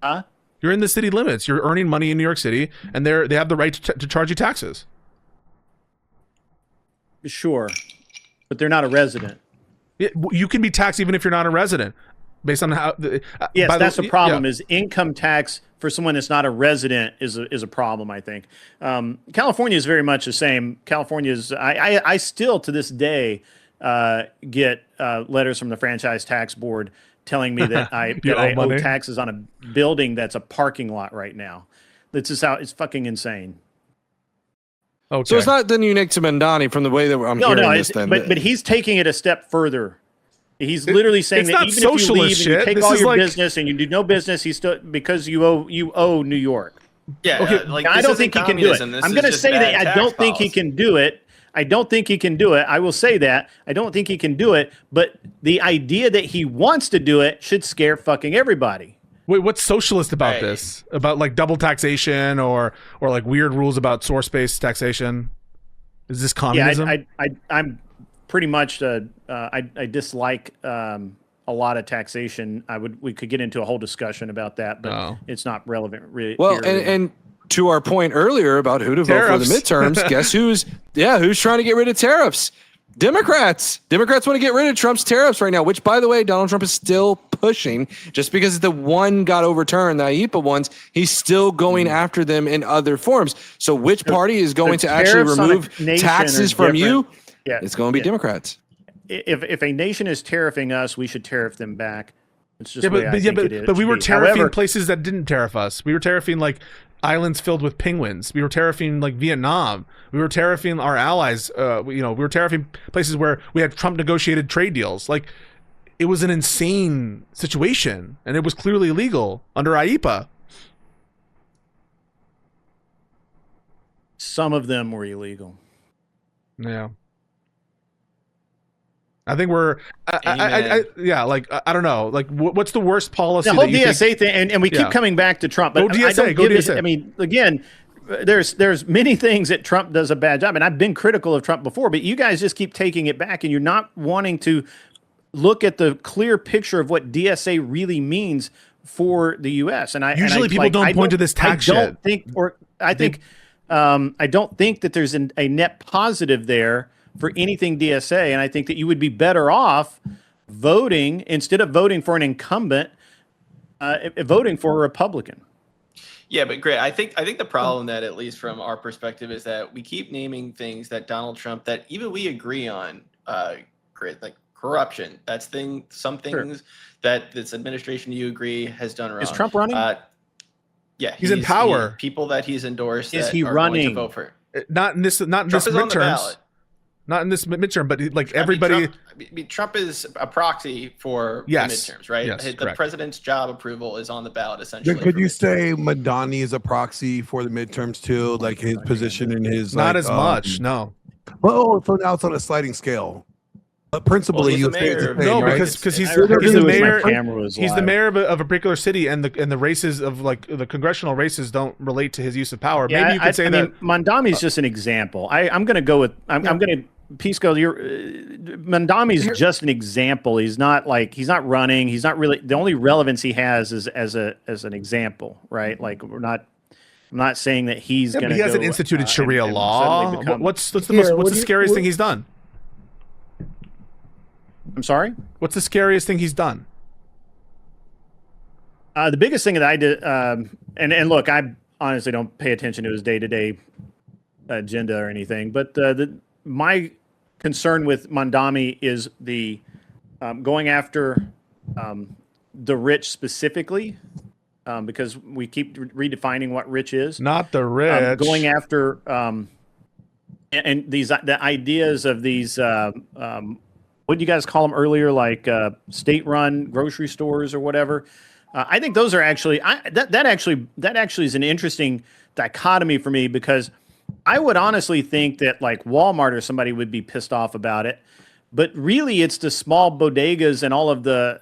Speaker 2: Huh?
Speaker 1: You're in the city limits. You're earning money in New York City, and they have the right to charge you taxes.
Speaker 2: Sure, but they're not a resident.
Speaker 1: You can be taxed even if you're not a resident, based on how.
Speaker 2: Yes, that's the problem.
Speaker 1: Yeah.
Speaker 2: Is income tax for someone that's not a resident is a problem. I think California is very much the same. California is. I still to this day get letters from the franchise tax board telling me that I owe taxes on a building that's a parking lot right now. That's just how it's fucking insane.
Speaker 1: Okay.
Speaker 6: So it's not then unique to Mandani from the way that I'm hearing this. Then,
Speaker 2: but he's taking it a step further. He's literally saying that even if you leave and you take all your business and you do no business, he's still because you owe New York.
Speaker 5: Yeah,
Speaker 2: Okay, I don't think he can do it. I'm going to say that I don't think he can do it. I don't think he can do it. I will say that. I don't think he can do it. But the idea that he wants to do it should scare fucking everybody.
Speaker 1: Wait, what's socialist about this? About like double taxation or like weird rules about source-based taxation? Is this communism?
Speaker 2: Yeah, I'm pretty much I dislike a lot of taxation. We could get into a whole discussion about that, but it's not relevant. Really.
Speaker 6: Well, and to our point earlier about who to vote for the midterms, guess who's trying to get rid of tariffs? Democrats. Democrats want to get rid of Trump's tariffs right now, which, by the way, Donald Trump is still pushing. Just because the one got overturned, the IEPA ones, he's still going after them in other forms. So which party is going to actually remove taxes from you?
Speaker 2: Yeah,
Speaker 6: it's going to be Democrats.
Speaker 2: If a nation is tariffing us, we should tariff them back. It's just
Speaker 1: but we were tariffing places that didn't tariff us. We were tariffing like islands filled with penguins. We were tariffing like Vietnam. We were tariffing our allies. We were tariffing places where we had Trump negotiated trade deals. Like it was an insane situation, and it was clearly illegal under IEPA.
Speaker 2: Some of them were illegal.
Speaker 1: Yeah. I think we're, I don't know. Like, what's the worst policy?
Speaker 2: The whole DSA thing, and we keep coming back to Trump. But I mean, again, there's many things that Trump does a bad job, and I've been critical of Trump before. But you guys just keep taking it back, and you're not wanting to look at the clear picture of what DSA really means for the U.S. And
Speaker 1: usually people don't point to this tax shit.
Speaker 2: I don't think that there's a net positive there for anything DSA, and I think that you would be better off voting instead of voting for an incumbent, voting for a Republican.
Speaker 5: Yeah, but great. I think the problem that, at least from our perspective, is that we keep naming things that Donald Trump that even we agree on, great, like corruption. That's some things that this administration you agree has done wrong.
Speaker 2: Is Trump running?
Speaker 5: Yeah,
Speaker 1: he's in power.
Speaker 5: People that he's endorsed.
Speaker 2: Is he running?
Speaker 5: To vote for.
Speaker 1: Not in this midterms. Not in this midterm, but like everybody.
Speaker 5: Trump is a proxy for the midterms, right?
Speaker 1: Yes,
Speaker 5: the president's job approval is on the ballot, essentially.
Speaker 3: Could you say Madani is a proxy for the midterms too? Like his position in his
Speaker 1: not as much, no.
Speaker 3: Well, so now it's on a sliding scale. But principally, you say it's the same, right?
Speaker 1: because he's the mayor. He's the mayor of a particular city, and the races of like the congressional races don't relate to his use of power.
Speaker 2: Yeah,
Speaker 1: maybe you could say that.
Speaker 2: Mondami's just an example. I'm going to go with. I'm going to. Pisco, Mondami's just an example. He's not running. He's not really. The only relevance he has is as an example, right? Like I'm not saying that he's going to.
Speaker 1: He hasn't instituted Sharia law. What's the scariest thing he's done?
Speaker 2: I'm sorry?
Speaker 1: What's the scariest thing he's done?
Speaker 2: The biggest thing that I did, and look, I honestly don't pay attention to his day-to-day agenda or anything, but my concern with Mondami is the going after the rich specifically, because we keep redefining what rich is.
Speaker 1: Not the rich.
Speaker 2: Going after and the ideas of these what do you guys call them earlier, like state-run grocery stores or whatever. I think those are actually that actually is an interesting dichotomy for me, because I would honestly think that like Walmart or somebody would be pissed off about it, but really it's the small bodegas and all of the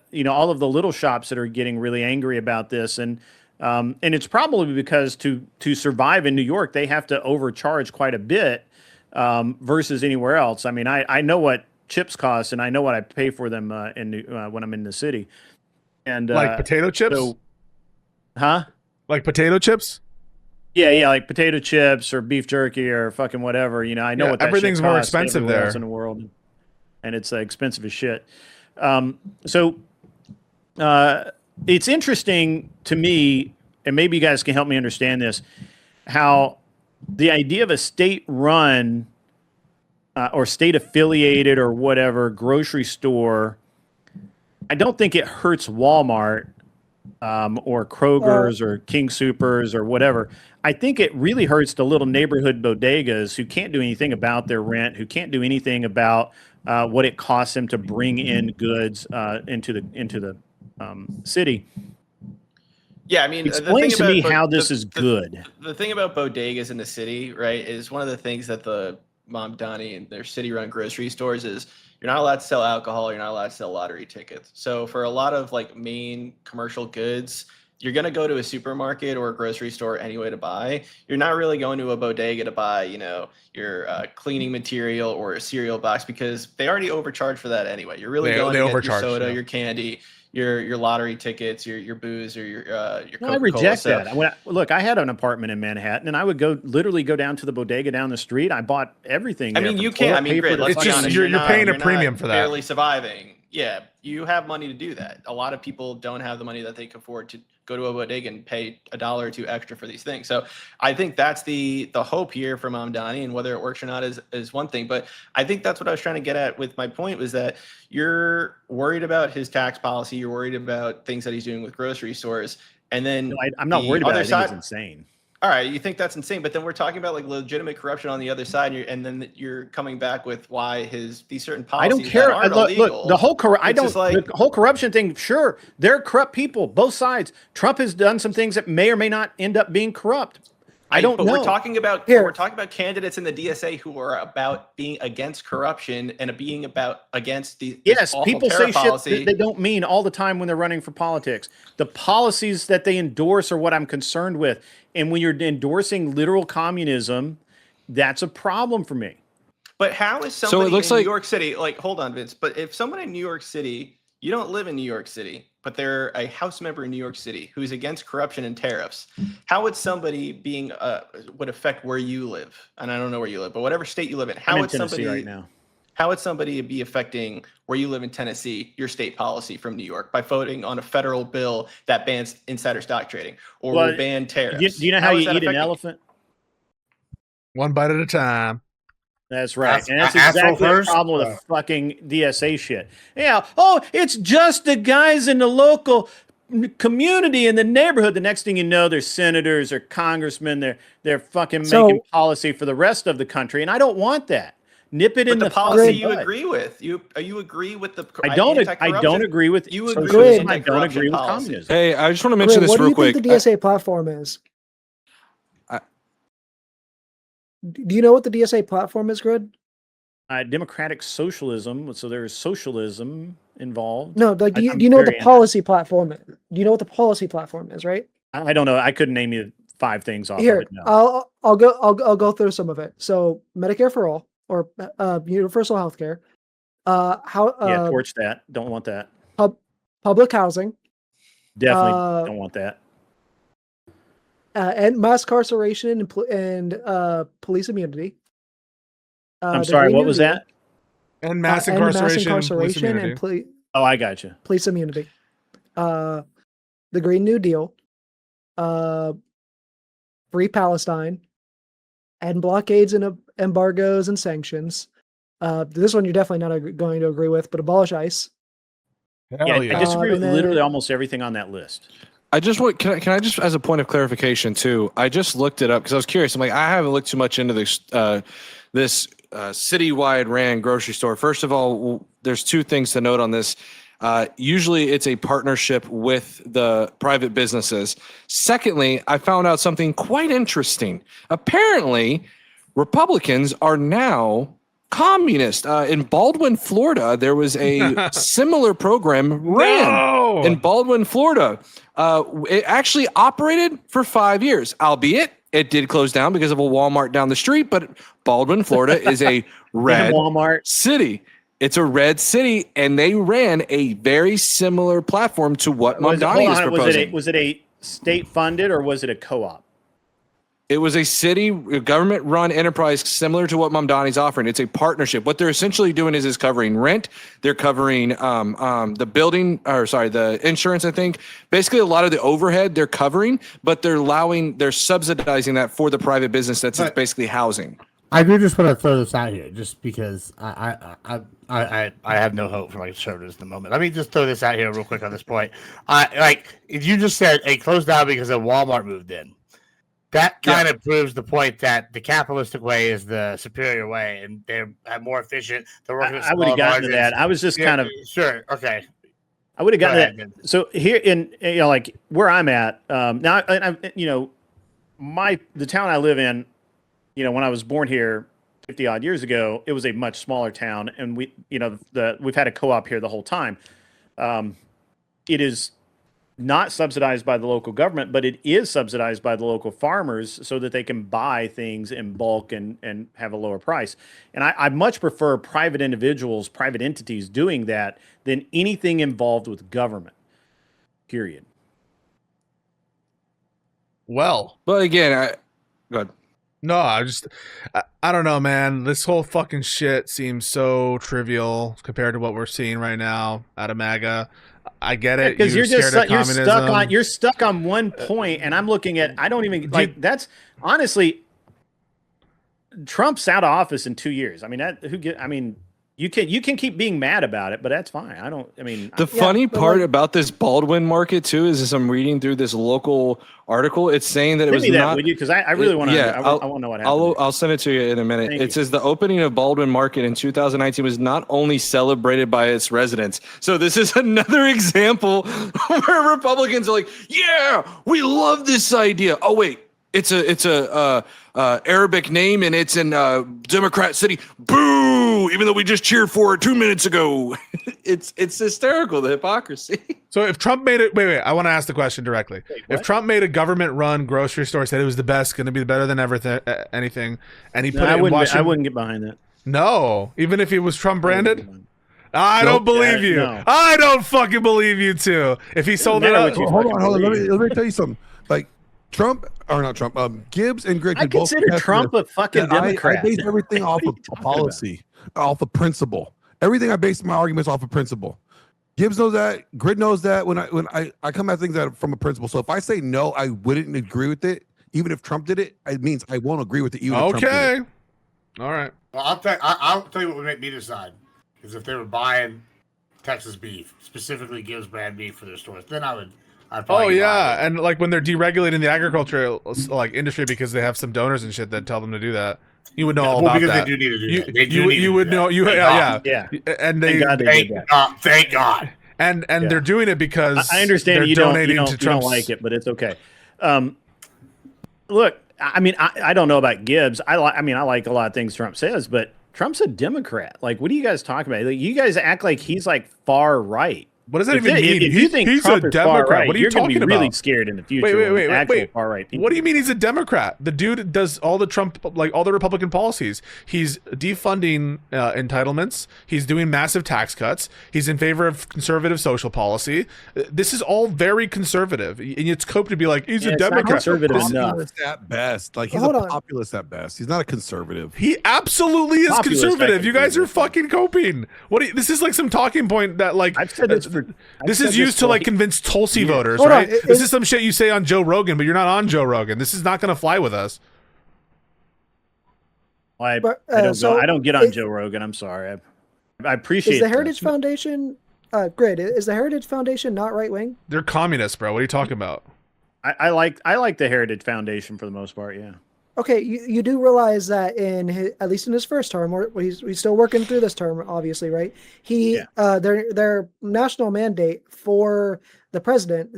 Speaker 2: little shops that are getting really angry about this, and it's probably because to survive in New York they have to overcharge quite a bit versus anywhere else. I mean, I know what chips cost, and I know what I pay for them when I'm in the city. And
Speaker 1: like potato chips, like potato chips.
Speaker 2: Yeah, like potato chips or beef jerky or fucking whatever. I know what that
Speaker 1: everything's
Speaker 2: shit
Speaker 1: more
Speaker 2: costs
Speaker 1: expensive
Speaker 2: everywhere
Speaker 1: there
Speaker 2: else in the world, and it's expensive as shit. It's interesting to me, and maybe you guys can help me understand this, how the idea of a state-run or state-affiliated or whatever grocery store, I don't think it hurts Walmart or Kroger's or King Soopers or whatever. I think it really hurts the little neighborhood bodegas who can't do anything about their rent, who can't do anything about what it costs them to bring in goods into the city.
Speaker 5: Yeah, I mean,
Speaker 2: explain to me how this is good.
Speaker 5: The thing about bodegas in the city, right, is one of the things that the Mamdani and their city-run grocery stores is you're not allowed to sell alcohol, you're not allowed to sell lottery tickets. So for a lot of like main commercial goods, you're going to go to a supermarket or a grocery store anyway to buy. You're not really going to a bodega to buy, your cleaning material or a cereal box, because they already overcharge for that anyway. You're really going to get your soda, your candy, your lottery tickets, your booze, or your Coca-Cola.
Speaker 2: I reject that. Look, I had an apartment in Manhattan, and I would literally go down to the bodega down the street. I bought everything.
Speaker 5: I mean, you can't. I mean, great.
Speaker 1: It's just you're paying a premium for that.
Speaker 5: Barely surviving. Yeah, you have money to do that. A lot of people don't have the money that they can afford to go to a bodega and pay $1 or $2 extra for these things. So I think that's the hope here for Mamdani, and whether it works or not is one thing. But I think that's what I was trying to get at with my point, was that you're worried about his tax policy. You're worried about things that he's doing with grocery stores. And then
Speaker 2: I'm not worried about it. I think it's insane.
Speaker 5: All right, you think that's insane, but then we're talking about like legitimate corruption on the other side, and then you're coming back with why these certain policies.
Speaker 2: I don't care. Look, the whole the whole corruption thing. Sure, they're corrupt people, both sides. Trump has done some things that may or may not end up being corrupt. I don't know.
Speaker 5: We're talking about candidates in the DSA who are about being against corruption and being against the
Speaker 2: people say
Speaker 5: policy.
Speaker 2: Shit they don't mean all the time when they're running for politics. The policies that they endorse are what I'm concerned with. And when you're endorsing literal communism, that's a problem for me.
Speaker 5: But how is somebody in New York City, like, hold on, Vince, but if someone in New York City, you don't live in New York City, but they're a House member in New York City who's against corruption and tariffs, how would somebody being would affect where you live? And I don't know where you live, but whatever state you live in, how would somebody
Speaker 2: right now?
Speaker 5: How would somebody be affecting where you live in Tennessee, your state policy from New York, by voting on a federal bill that bans insider stock trading or will ban tariffs?
Speaker 2: Do you know how you eat an elephant?
Speaker 1: One bite at a time.
Speaker 2: That's right. And that's exactly the problem with the fucking DSA shit. Yeah. Oh, it's just the guys in the local community in the neighborhood. The next thing you know, they're senators or congressmen. They're fucking making policy for the rest of the country. And I don't want that. Nip it in the
Speaker 5: policy you agree with. You agree with the
Speaker 2: I don't agree with
Speaker 5: you agree with
Speaker 2: I don't agree with communism.
Speaker 6: Hey, I just want to mention this real quick.
Speaker 7: What do you think the DSA platform is? Do you know what the DSA platform is, Grid?
Speaker 2: Democratic socialism. So there is socialism involved.
Speaker 7: No, like do you know what the policy platform is? Do you know what the policy platform is, right?
Speaker 2: I don't know. I couldn't name you 5 things off
Speaker 7: Here,
Speaker 2: of it. No.
Speaker 7: I'll go through some of it. So Medicare for all, or universal health care.
Speaker 2: Torch that. Don't want that.
Speaker 7: Public housing.
Speaker 2: Definitely don't want that.
Speaker 7: And mass incarceration and police immunity.
Speaker 2: I'm sorry, what was that?
Speaker 1: And mass incarceration,
Speaker 7: and
Speaker 2: I got you.
Speaker 7: Police immunity. The Green New Deal. Free Palestine. And blockades and embargoes and sanctions. This one you're definitely not going to agree with, but abolish ICE.
Speaker 2: I disagree with literally almost everything on that list.
Speaker 6: I just want can I just as a point of clarification too? I just looked it up because I was curious. I'm like I haven't looked too much into this citywide ran grocery store. First of all, there's two things to note on this. Usually it's a partnership with the private businesses. Secondly, I found out something quite interesting. Apparently, Republicans are now communist. In Baldwin, Florida, there was a similar program ran in Baldwin, Florida. It actually operated for 5 years, albeit it did close down because of a Walmart down the street. But Baldwin, Florida is a red
Speaker 2: Walmart
Speaker 6: city. It's a red city, and they ran a very similar platform to what Mamdani is proposing.
Speaker 2: Was it a state-funded or was it a co-op?
Speaker 6: It was a city government-run enterprise similar to what Mamdani's offering. It's a partnership. What they're essentially doing is covering rent. They're covering the insurance, I think. Basically, a lot of the overhead they're covering, but they're subsidizing that for the private business that's basically housing.
Speaker 8: I do just want to throw this out here, just because I have no hope for my conservatives at the moment. Let me just throw this out here real quick on this point. You just said it closed down because of Walmart moved in. That kind of proves the point that the capitalistic way is the superior way, and they're more efficient.
Speaker 2: I would have gotten to that. I was just kind of
Speaker 8: sure. Okay,
Speaker 2: I would have gotten that. So here in like where I'm at now, the town I live in, when I was born here 50 odd years ago, it was a much smaller town, and we've had a co-op here the whole time. It is not subsidized by the local government, but it is subsidized by the local farmers so that they can buy things in bulk and have a lower price. And I much prefer private individuals, private entities doing that than anything involved with government, period.
Speaker 1: Well,
Speaker 6: but again, go ahead.
Speaker 1: No, I don't know, man. This whole fucking shit seems so trivial compared to what we're seeing right now out of MAGA. I get it.
Speaker 2: Because you're stuck on one point, and I'm looking at. I don't even like. That's honestly, Trump's out of office in 2 years. I mean, you can keep being mad about it, but that's fine. The
Speaker 6: funny part about this Baldwin market too is, as I'm reading through this local article, it's saying that it was not.
Speaker 2: Because I really want to. I want to know what happened.
Speaker 6: I'll send it to you in a minute. It says the opening of Baldwin Market in 2019 was not only celebrated by its residents. So this is another example where Republicans are like, "Yeah, we love this idea." Oh wait, it's a Arabic name and it's in Democrat city. Boo! Even though we just cheered for it 2 minutes ago. it's hysterical, the hypocrisy.
Speaker 1: So if Trump made it, wait, I want to ask the question directly. If Trump made a government-run grocery store, said it was the best, going to be better than anything, and he put it in Washington,
Speaker 2: I wouldn't get behind that.
Speaker 1: No, even if he was Trump branded. I don't believe you. No. I don't fucking believe you too. If he sold it out,
Speaker 3: hold on. Let me tell you something. Like Trump or not Trump, Gibbs and Greg.
Speaker 2: I consider Trump a fucking Democrat.
Speaker 3: I base everything off of policy, off of principle. Everything I base my arguments off of principle. Gibbs knows that. Grid knows that. When I come at things that from a principle. So if I say no, I wouldn't agree with it. Even if Trump did it, it means I won't agree with it. Even if Trump did it.
Speaker 1: All right.
Speaker 4: Well, I'll tell you what would make me decide is if they were buying Texas beef, specifically Gibbs brand beef for their stores, then I'd probably buy it.
Speaker 1: And like when they're deregulating the agriculture industry because they have some donors and shit that tell them to do that, you would know all about
Speaker 4: because
Speaker 1: that.
Speaker 4: They do need to do that.
Speaker 1: You would know. And
Speaker 4: thank God.
Speaker 1: And they're doing it because
Speaker 2: I understand you don't like it, but it's okay. Look, I mean, I don't know about Gibbs. I like a lot of things Trump says, but Trump's a Democrat. Like, what are you guys talking about? Like, you guys act like he's like far right.
Speaker 1: What does that even mean?
Speaker 2: If you think
Speaker 1: he's
Speaker 2: Trump
Speaker 1: a
Speaker 2: is
Speaker 1: Democrat.
Speaker 2: far right,
Speaker 1: what are you talking about?
Speaker 2: Really scared in the future.
Speaker 1: Wait.
Speaker 2: Far right people.
Speaker 1: What do you mean he's a Democrat? The dude does all the Trump, like all the Republican policies. He's defunding entitlements. He's doing massive tax cuts. He's in favor of conservative social policy. This is all very conservative. And it's coped to be like, he's a Democrat.
Speaker 2: Conservative enough.
Speaker 3: At best. Like, he's a populist at best. He's not a conservative.
Speaker 1: He absolutely is conservative. You guys are fucking coping. This is like some talking point that like
Speaker 2: I've said this for.
Speaker 1: This is used to like convince Tulsi voters, right? This is some shit you say on Joe Rogan, but you're not on Joe Rogan. This is not going to fly with us.
Speaker 2: I don't get on Joe Rogan. I'm sorry. I appreciate.
Speaker 7: Is the Heritage Foundation Grid, is the Heritage Foundation not right wing?
Speaker 1: They're communists, bro. What are you talking about?
Speaker 2: I like the Heritage Foundation for the most part. Yeah.
Speaker 7: Okay, you do realize that at least in his first term, he's still working through this term, obviously, right? Their national mandate for the president,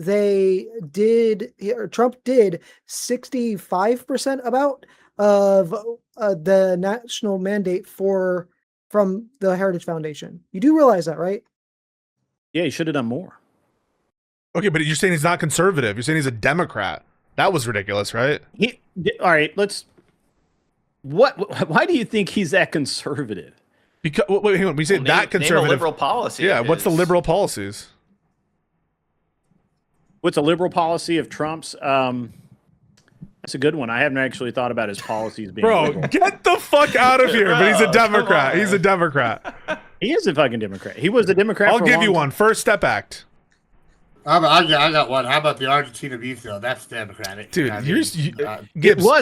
Speaker 7: Trump did 65% about of the national mandate from the Heritage Foundation. You do realize that, right?
Speaker 2: Yeah, he should have done more.
Speaker 1: Okay, but you're saying he's not conservative. You're saying he's a Democrat. That was ridiculous, right?
Speaker 2: All right, why do you think he's that conservative?
Speaker 1: Because wait, hang on. We say that conservative.
Speaker 5: Name a liberal policy.
Speaker 1: Yeah, what's the liberal policies?
Speaker 2: What's a liberal policy of Trump's? That's a good one. I haven't actually thought about his policies being liberal.
Speaker 1: Get the fuck out of here. But he's a Democrat. He's a Democrat.
Speaker 2: He is a fucking Democrat. He was a Democrat.
Speaker 1: I'll give you one. First Step Act.
Speaker 4: I got one. How about the Argentina beef deal? That's Democratic.
Speaker 1: Dude,
Speaker 2: Gibbs,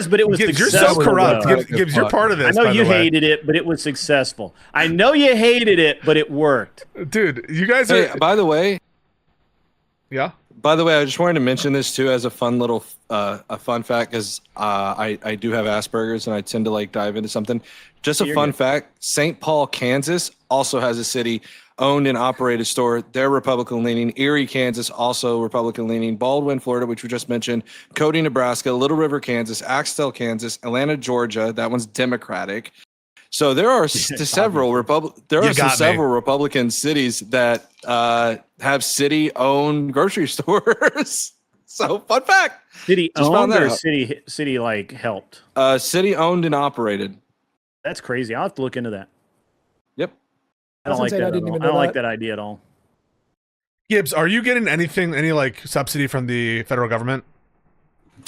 Speaker 2: but it was
Speaker 1: Gibbs, you're
Speaker 2: successful.
Speaker 1: so corrupt. Gibbs, you're part of this.
Speaker 2: I know you hated it, but it was successful. I know you hated it, but it worked.
Speaker 1: Dude, you guys are.
Speaker 6: Hey, by the way,
Speaker 1: yeah.
Speaker 6: By the way, I just wanted to mention this too as a fun little a fun fact, because I do have Asperger's and I tend to like dive into something. Just a fun fact: St. Paul, Kansas, also has a city owned and operated store. They're Republican leaning. Erie, Kansas, also Republican leaning. Baldwin, Florida, which we just mentioned. Cody, Nebraska. Little River, Kansas. Axtell, Kansas. Atlanta, Georgia. That one's Democratic. So there are several Republican cities that have city-owned grocery stores. So fun fact.
Speaker 2: City-owned or city like helped?
Speaker 6: City-owned and operated.
Speaker 2: That's crazy. I'll have to look into that.
Speaker 6: Yep.
Speaker 2: I don't like that. I don't like that idea at all.
Speaker 1: Gibbs, are you getting any like subsidy from the federal government?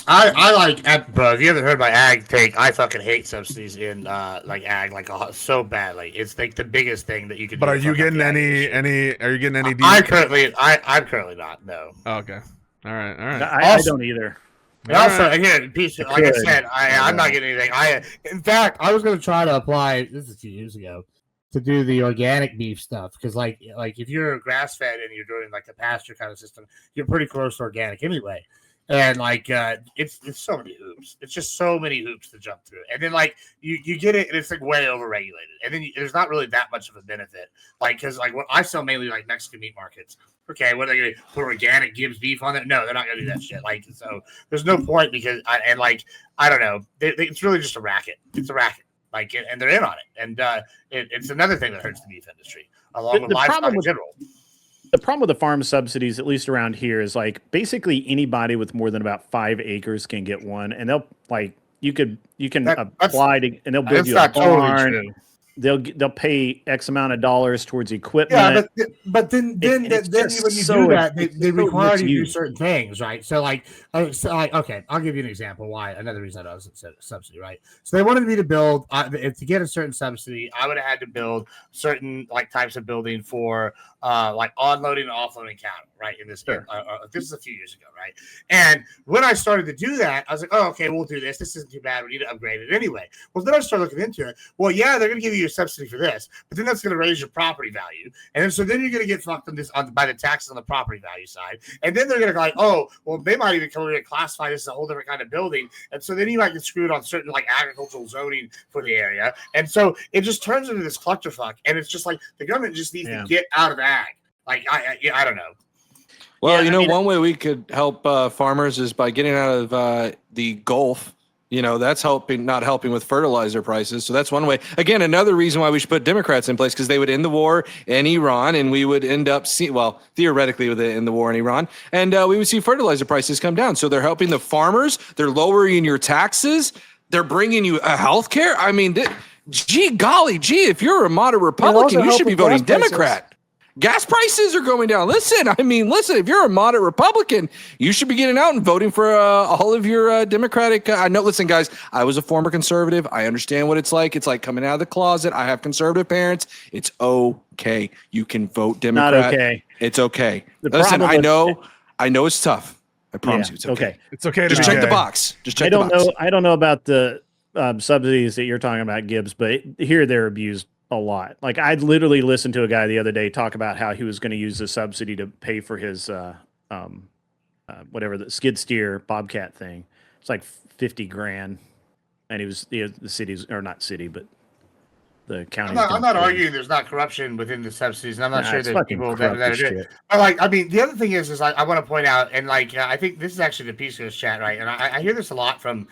Speaker 8: I like, bro. If you haven't heard my ag take, I fucking hate subsidies in like ag so bad. Like it's like the biggest thing that you could.
Speaker 1: But
Speaker 8: do
Speaker 1: are you getting any? Are you getting any?
Speaker 8: I'm currently not. No.
Speaker 1: Oh, okay. All right.
Speaker 2: I don't either.
Speaker 8: And also, again, like I said, I'm not getting anything. In fact, I was going to try to apply. This is a few years ago. To do the organic beef stuff, because like if you're grass fed and you're doing like a pasture kind of system, you're pretty close to organic anyway. And like it's so many hoops. It's just so many hoops to jump through. And then like you get it and it's like way overregulated. And then there's not really that much of a benefit. Like because like what I sell mainly like Mexican meat markets. Okay, what are they gonna put organic Gibbs beef on it? No, they're not gonna do that shit. Like so there's no point because I don't know. It's really just a racket. It's a racket. Like and they're in on it. And it's another thing that hurts the beef industry, along with livestock in general.
Speaker 2: The problem with the farm subsidies, at least around here, is like basically anybody with more than about 5 acres can get one, and they'll like you can apply to, and they'll build you a barn.
Speaker 8: Totally
Speaker 2: they'll pay X amount of dollars towards equipment.
Speaker 8: Yeah, but then when you do that, they require you to do certain things, right? So like, okay, I'll give you an example. Why? Another reason I was subsidy, right? So they wanted me to build to get a certain subsidy. I would have had to build certain like types of building for like onloading and offloading cattle, right? In this, this is a few years ago, right? And when I started to do that, I was like, oh, okay, we'll do this. This isn't too bad. We need to upgrade it anyway. Well, then I started looking into it. Well, yeah, they're going to give you a subsidy for this, but then that's going to raise your property value, and then, so then you're going to get fucked by the taxes on the property value side, and then they're going to go like, oh, well, they might even come over and classify this as a whole different kind of building, and so then you might get screwed on certain like agricultural zoning for the area, and so it just turns into this clusterfuck, and it's just like the government just needs to get out of ag. Like I don't know.
Speaker 6: Well, one way we could help farmers is by getting out of the Gulf. That's not helping with fertilizer prices. So that's one way. Again, another reason why we should put Democrats in place, because they would end the war in Iran, and we would end up theoretically with in the war in Iran, and we would see fertilizer prices come down. So they're helping the farmers. They're lowering your taxes. They're bringing you a health care. I mean, if you're a moderate Republican, you should be voting Democrat. Gas prices are going down. Listen, if you're a moderate Republican, you should be getting out and voting for all of your Democratic. I know, listen, guys, I was a former conservative. I understand what it's like. It's like coming out of the closet. I have conservative parents. It's okay. You can vote Democrat.
Speaker 2: Not okay.
Speaker 6: It's okay. Listen, I know it's tough. I promise you it's okay.
Speaker 1: It's okay to
Speaker 6: just check the box. Just check the box.
Speaker 2: I don't know about the subsidies that you're talking about, Gibbs, but here they're abused a lot. Like I'd literally listened to a guy the other day talk about how he was going to use the subsidy to pay for his whatever the skid steer bobcat thing. It's like 50 grand, and the city's, or not city, but the county.
Speaker 8: I'm not arguing there's not corruption within the subsidies, and I'm not sure
Speaker 2: it's
Speaker 8: that
Speaker 2: fucking
Speaker 8: people that
Speaker 2: corrupt
Speaker 8: are
Speaker 2: as
Speaker 8: doing.
Speaker 2: shit.
Speaker 8: But like, I mean, the other thing is I want to point out, and like, I think this is actually the Pisco's chat, right? And I hear this a lot from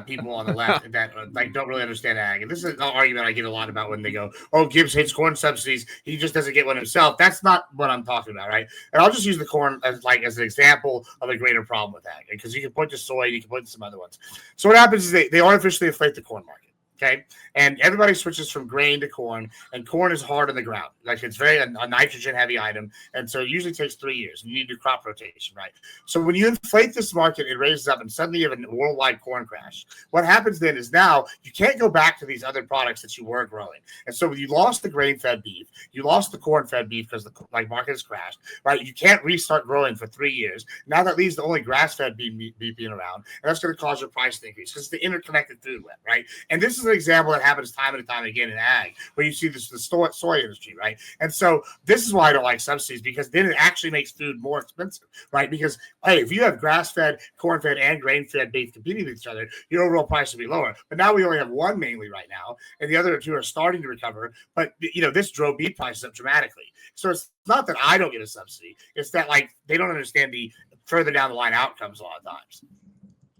Speaker 8: people on the left that like don't really understand ag. And this is an argument I get a lot about when they go, "Oh, Gibbs hates corn subsidies. He just doesn't get one himself." That's not what I'm talking about, right? And I'll just use the corn as an example of a greater problem with ag, because you can point to soy, you can point to some other ones. So what happens is they artificially inflate the corn market. Okay, and everybody switches from grain to corn, and corn is hard on the ground. Like it's very a nitrogen heavy item, and so it usually takes 3 years. You need to do crop rotation, right? So when you inflate this market, it raises up, and suddenly you have a worldwide corn crash. What happens then is now you can't go back to these other products that you were growing, and so you lost the grain-fed beef, you lost the corn-fed beef because the market has crashed, right? You can't restart growing for 3 years. Now that leaves the only grass-fed beef being around, and that's going to cause your price to increase because it's the interconnected food web, right? And this is an example that happens time and time again in ag, where you see the soy industry, right? And so this is why I don't like subsidies, because then it actually makes food more expensive, right? Because hey, if you have grass-fed, corn-fed, and grain-fed beef competing with each other, your overall price will be lower. But now we only have one mainly right now, and the other two are starting to recover. But this drove beef prices up dramatically. So it's not that I don't get a subsidy; it's that like they don't understand the further down the line outcomes a lot of times.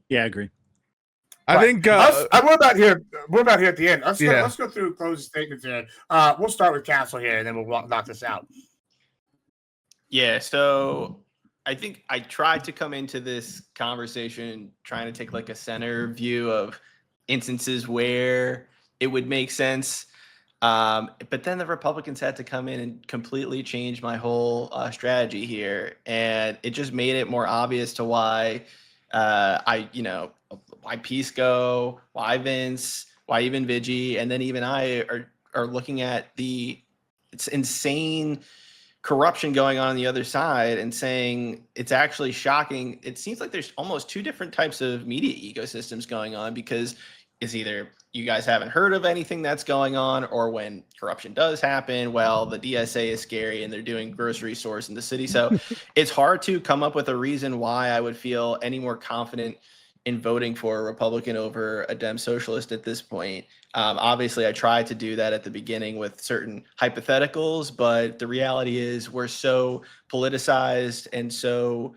Speaker 2: Yeah, I agree.
Speaker 1: I think
Speaker 8: we're about here. We're about here at the end. Let's go through closing statements here. We'll start with Castle here, and then we'll knock this out.
Speaker 5: Yeah. So I think I tried to come into this conversation trying to take like a center view of instances where it would make sense. But then the Republicans had to come in and completely change my whole strategy here, and it just made it more obvious to why why Pisco, why Vince, why even Vigi, and then even I are looking at it's insane corruption going on the other side and saying it's actually shocking. It seems like there's almost two different types of media ecosystems going on, because it's either you guys haven't heard of anything that's going on, or when corruption does happen, well, the DSA is scary and they're doing grocery stores in the city. So it's hard to come up with a reason why I would feel any more confident in voting for a Republican over a Dem socialist at this point. Obviously, I tried to do that at the beginning with certain hypotheticals, but the reality is we're so politicized and so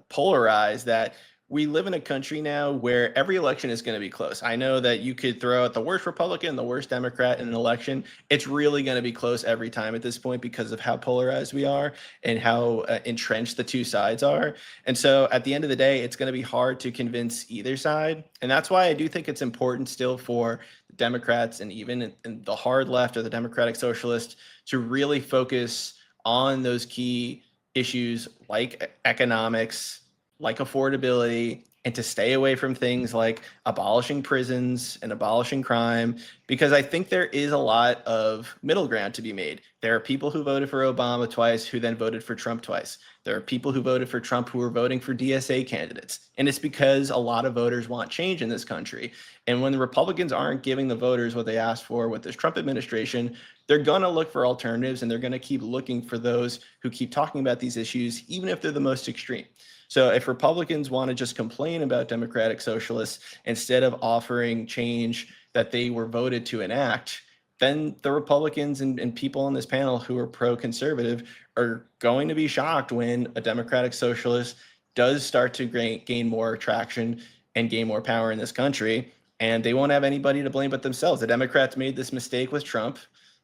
Speaker 5: polarized that we live in a country now where every election is going to be close. I know that you could throw out the worst Republican, the worst Democrat in an election. It's really going to be close every time at this point because of how polarized we are and how entrenched the two sides are. And so at the end of the day, it's going to be hard to convince either side. And that's why I do think it's important still for the Democrats and even in the hard left or the Democratic Socialists to really focus on those key issues like economics, like affordability, and to stay away from things like abolishing prisons and abolishing crime, because I think there is a lot of middle ground to be made. There are people who voted for Obama twice who then voted for Trump twice. There are people who voted for Trump who are voting for DSA candidates. And it's because a lot of voters want change in this country. And when the Republicans aren't giving the voters what they asked for with this Trump administration, they're going to look for alternatives, and they're going to keep looking for those who keep talking about these issues, even if they're the most extreme. So if Republicans want to just complain about Democratic Socialists instead of offering change that they were voted to enact, then the Republicans and people on this panel who are pro-conservative are going to be shocked when a Democratic Socialist does start to gain more traction and gain more power in this country, and they won't have anybody to blame but themselves. The Democrats made this mistake with Trump.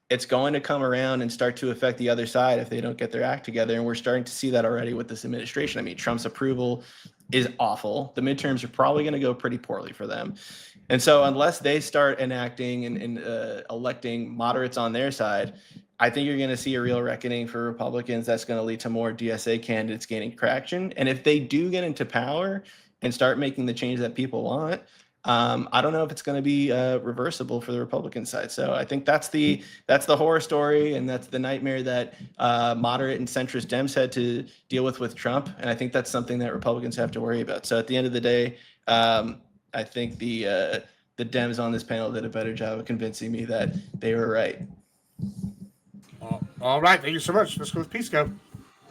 Speaker 5: It's going to come around and start to affect the other side if they don't get their act together. And we're starting to see that already with this administration. I mean, Trump's approval is awful. The midterms are probably going to go pretty poorly for them. And so unless they start enacting and electing moderates on their side, I think you're going to see a real reckoning for Republicans. That's going to lead to more DSA candidates gaining traction. And if they do get into power and start making the change that people want, I don't know if it's going to be reversible for the Republican side. So I think that's the horror story, and that's the nightmare that moderate and centrist Dems had to deal with Trump. And I think that's something that Republicans have to worry about. So at the end of the day, I think the the Dems on this panel did a better job of convincing me that they were right.
Speaker 4: All right, thank you so much. Let's go with Pisco.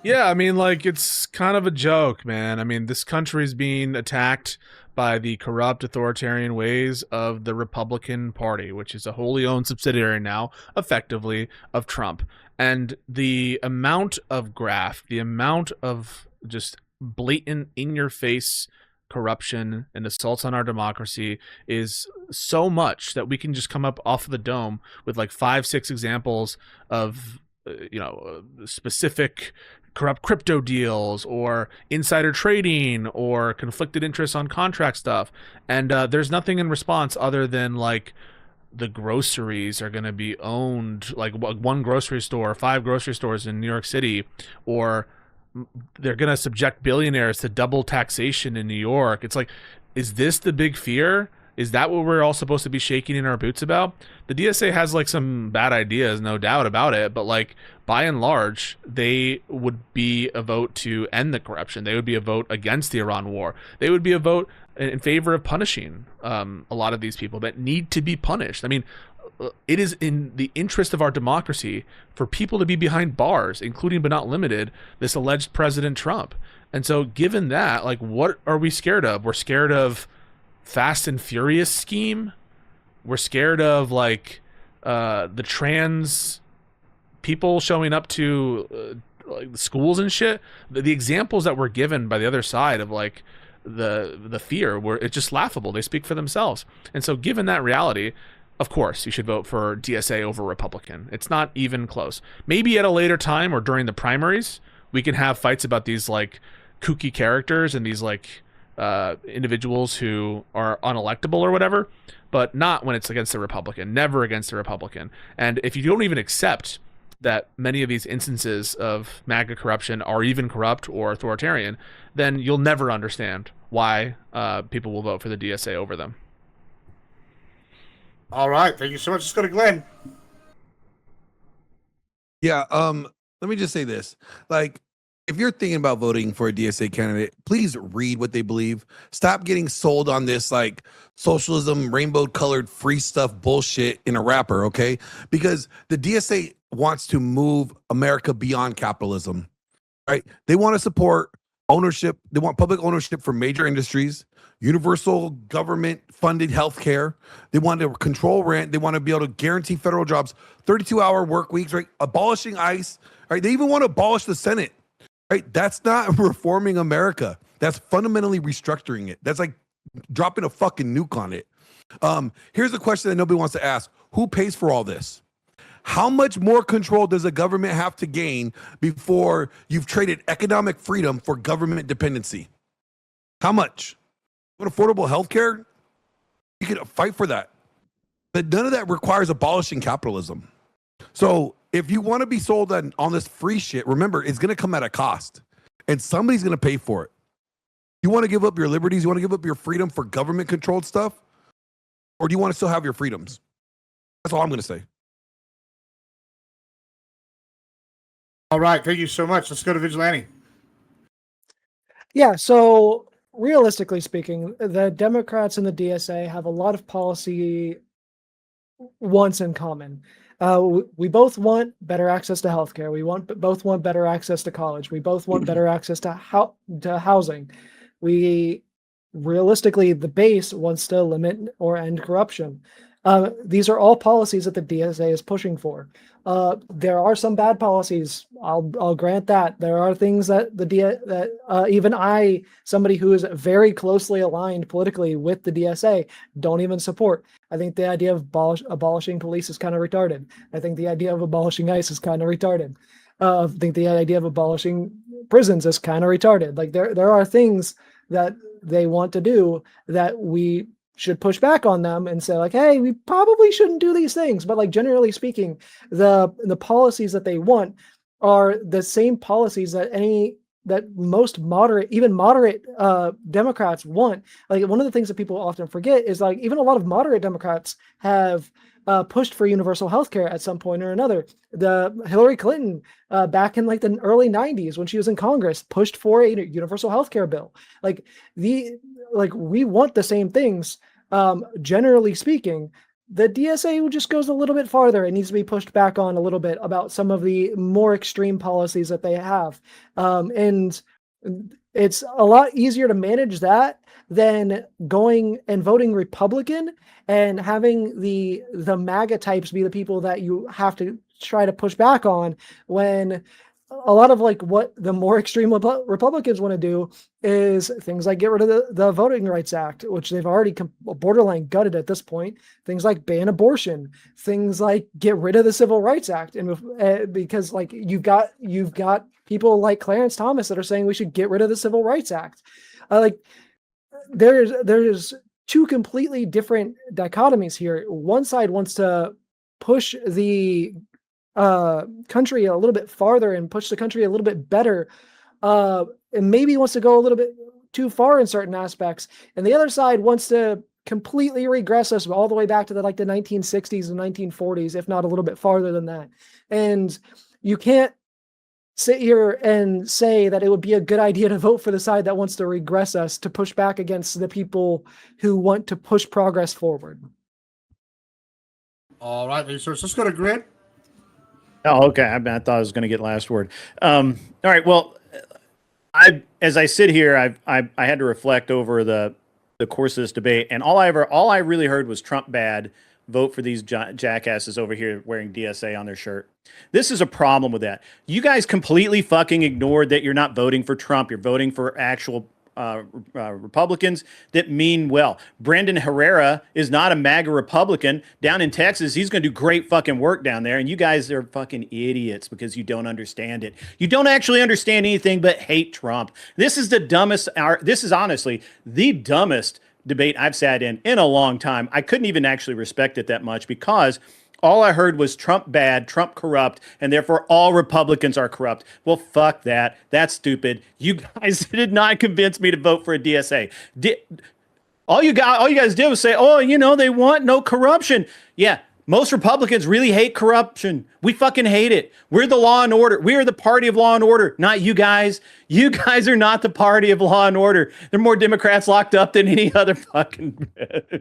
Speaker 1: Yeah, I mean, like, it's kind of a joke, man. I mean, this country is being attacked by the corrupt authoritarian ways of the Republican Party, which is a wholly owned subsidiary now, effectively, of Trump. And the amount of graft, the amount of just blatant, in-your-face corruption and assaults on our democracy is so much that we can just come up off of the dome with like 5-6 examples of specific corrupt crypto deals or insider trading or conflicted interests on contract stuff, and there's nothing in response other than like the groceries are going to be owned, like one grocery store, 5 grocery stores in New York City, or they're going to subject billionaires to double taxation in New York. It's like, is this the big fear? Is that what we're all supposed to be shaking in our boots about? The DSA has like some bad ideas, no doubt about it, but like by and large, they would be a vote to end the corruption. They would be a vote against the Iran war. They would be a vote in favor of punishing a lot of these people that need to be punished. I mean, it is in the interest of our democracy for people to be behind bars, including but not limited this alleged President Trump. And so given that, like, what are we scared of? We're scared of Fast and Furious scheme. We're scared of like the trans people showing up to like the schools and shit. The examples that were given by the other side of like the fear, where it's just laughable. They speak for themselves. And so given that reality, of course you should vote for DSA over Republican. It's not even close. Maybe at a later time or during the primaries we can have fights about these like kooky characters and these like individuals who are unelectable or whatever, but not when it's against the Republican. Never against the Republican. And if you don't even accept that many of these instances of MAGA corruption are even corrupt or authoritarian, then you'll never understand why people will vote for the DSA over them.
Speaker 4: All right, thank you so much. Let's go to Glenn.
Speaker 3: Yeah, let me just say this. Like, if you're thinking about voting for a DSA candidate, please read what they believe. Stop getting sold on this like socialism, rainbow colored free stuff bullshit in a wrapper, okay? Because the DSA wants to move America beyond capitalism, right? They want to support ownership. They want public ownership for major industries, universal government funded healthcare. They want to control rent. They want to be able to guarantee federal jobs, 32-hour work weeks, right? Abolishing ICE, right? They even want to abolish the Senate. Right? That's not reforming America. That's fundamentally restructuring it. That's like dropping a fucking nuke on it. Here's a question that nobody wants to ask. Who pays for all this? How much more control does a government have to gain before you've traded economic freedom for government dependency? How much? You want affordable health care? You can fight for that. But none of that requires abolishing capitalism. So if you want to be sold on this free shit, remember, it's going to come at a cost. And somebody's going to pay for it. You want to give up your liberties? You want to give up your freedom for government-controlled stuff? Or do you want to still have your freedoms? That's all I'm going to say.
Speaker 4: All right, thank you so much. Let's go to Vigilante.
Speaker 7: Yeah, so realistically speaking, the Democrats and the DSA have a lot of policy wants in common. We both want better access to healthcare. We both want better access to college. We both want better access to housing. We realistically, the base wants to limit or end corruption. These are all policies that the DSA is pushing for. There are some bad policies. I'll grant that. There are things that even I, somebody who is very closely aligned politically with the DSA, don't even support. I think the idea of abolishing police is kind of retarded. I think the idea of abolishing ICE is kind of retarded. I think the idea of abolishing prisons is kind of retarded. Like there are things that they want to do that we should push back on them and say like, hey, we probably shouldn't do these things. But like generally speaking, the policies that they want are the same policies that most moderate, even moderate Democrats want. Like one of the things that people often forget is like even a lot of moderate Democrats have pushed for universal healthcare at some point or another. The Hillary Clinton back in like the early 90s when she was in Congress pushed for a universal healthcare bill. We want the same things. Generally speaking, the DSA just goes a little bit farther. It needs to be pushed back on a little bit about some of the more extreme policies that they have. And it's a lot easier to manage that than going and voting Republican and having the MAGA types be the people that you have to try to push back on, when a lot of like what the more extreme Republicans want to do is things like get rid of the Voting Rights Act, which they've already borderline gutted at this point. Things like ban abortion, things like get rid of the Civil Rights Act, and because like you've got people like Clarence Thomas that are saying we should get rid of the Civil Rights Act. Like there's two completely different dichotomies here. One side wants to push the country a little bit farther and push the country a little bit better, and maybe wants to go a little bit too far in certain aspects, and the other side wants to completely regress us all the way back to the 1960s and 1940s, if not a little bit farther than that. And you can't sit here and say that it would be a good idea to vote for the side that wants to regress us to push back against the people who want to push progress forward.
Speaker 8: All right, so let's go to Grid.
Speaker 2: Oh, okay. I thought I was going to get last word. All right. Well, as I sit here, I had to reflect over the course of this debate, and all I really heard was Trump bad. Vote for these jackasses over here wearing DSA on their shirt. This is a problem with that. You guys completely fucking ignored that you're not voting for Trump. You're voting for actual Republicans that mean well. Brandon Herrera is not a MAGA Republican. Down in Texas, he's going to do great fucking work down there, and you guys are fucking idiots because you don't understand it. You don't actually understand anything but hate Trump. This is the dumbest, this is honestly the dumbest debate I've sat in a long time. I couldn't even actually respect it that much because all I heard was Trump bad, Trump corrupt, and therefore all Republicans are corrupt. Well, fuck that. That's stupid. You guys did not convince me to vote for a DSA. All you guys did was say, oh, they want no corruption. Yeah, most Republicans really hate corruption. We fucking hate it. We're the law and order. We are the party of law and order, not you guys. You guys are not the party of law and order. There are more Democrats locked up than any other fucking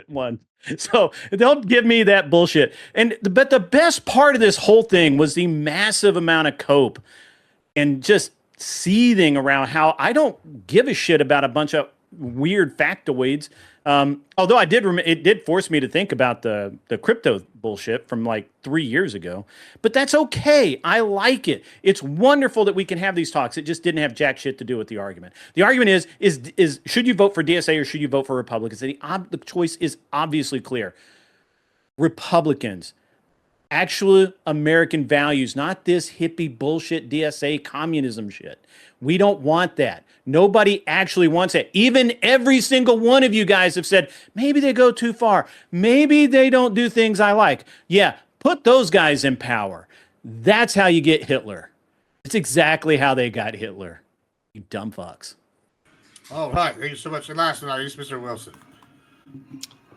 Speaker 2: one. So don't give me that bullshit. But the best part of this whole thing was the massive amount of cope and just seething around how I don't give a shit about a bunch of weird factoids. Although it did force me to think about the crypto bullshit from like 3 years ago, but that's okay. I like it. It's wonderful that we can have these talks. It just didn't have jack shit to do with the argument. The argument is should you vote for DSA or should you vote for Republicans? And the choice is obviously clear. Republicans, actual American values, not this hippie bullshit DSA communism shit. We don't want that. Nobody actually wants it. Even every single one of you guys have said, maybe they go too far. Maybe they don't do things I like. Yeah, put those guys in power. That's how you get Hitler. It's exactly how they got Hitler. You dumb fucks.
Speaker 8: All right. Thank you so much. And last but not least, Mr. Wilson.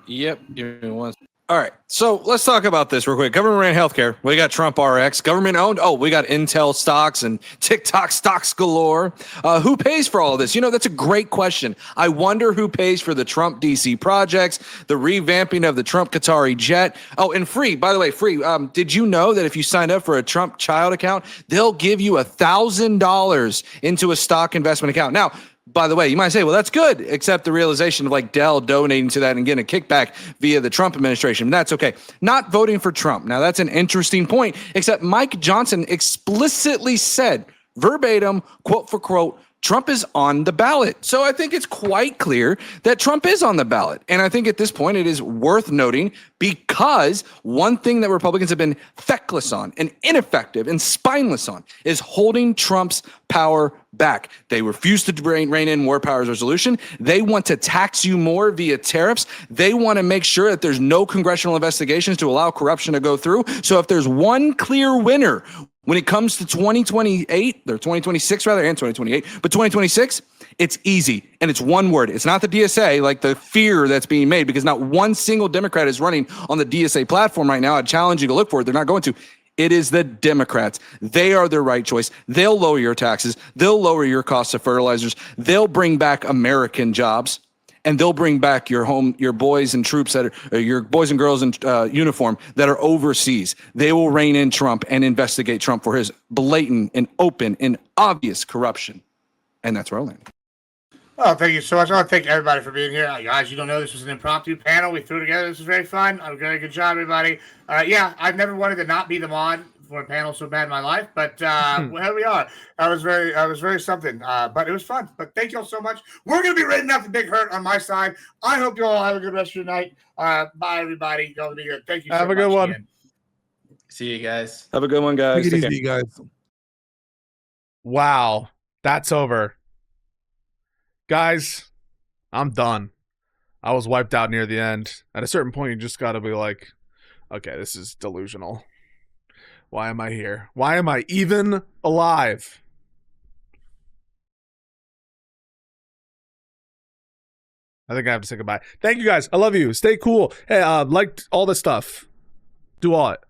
Speaker 6: Yep. Give me one. All right, so let's talk about this real quick. Government ran healthcare. We got Trump RX. Government owned. Oh, we got Intel stocks and TikTok stocks galore. Who pays for all of this? That's a great question. I wonder who pays for the Trump DC projects, the revamping of the Trump Qatari jet. Oh, and free, by the way, free. Did you know that if you signed up for a Trump child account, they'll give you $1,000 into a stock investment account? Now, by the way, you might say, well, that's good, except the realization of like Dell donating to that and getting a kickback via the Trump administration. That's okay. Not voting for Trump. Now, that's an interesting point, except Mike Johnson explicitly said, verbatim, quote for quote, Trump is on the ballot. So I think it's quite clear that Trump is on the ballot. And I think at this point it is worth noting because one thing that Republicans have been feckless on and ineffective and spineless on is holding Trump's power back. They refuse to rein in war powers resolution. They want to tax you more via tariffs. They want to make sure that there's no congressional investigations to allow corruption to go through. So if there's one clear winner when it comes to 2028, or 2026 rather, and 2028, but 2026, it's easy. And it's one word. It's not the DSA, like the fear that's being made, because not one single Democrat is running on the DSA platform right now. I challenge you to look for it. They're not going to. It is the Democrats. They are the right choice. They'll lower your taxes. They'll lower your costs of fertilizers. They'll bring back American jobs. and they'll bring back your boys and troops that are your boys and girls in uniform that are overseas. They will rein in Trump and investigate Trump for his blatant and open and obvious corruption. And that's where I land.
Speaker 8: Oh, thank you so much. I want to thank everybody for being here. Guys, you don't know this was an impromptu panel. We threw it together. This was very fun. Very good job, everybody. Yeah, I've never wanted to not be the mod for a panel so bad in my life, but well, here we are. I was very something, but it was fun. But thank you all so much. We're going to be rating out the Big Hurt on my side. I hope you all have a good rest of your night. Bye, everybody. Y'all be good. Thank you so much.
Speaker 1: Have a good one.
Speaker 8: Again.
Speaker 5: See you guys.
Speaker 6: Have a good one, guys.
Speaker 3: Take it
Speaker 6: Take
Speaker 3: easy,
Speaker 6: care.
Speaker 3: guys.
Speaker 1: Wow, that's over. Guys, I'm done. I was wiped out near the end. At a certain point, you just got to be like, okay, this is delusional. Why am I here? Why am I even alive? I think I have to say goodbye. Thank you guys. I love you. Stay cool. Hey, liked all this stuff. Do all it.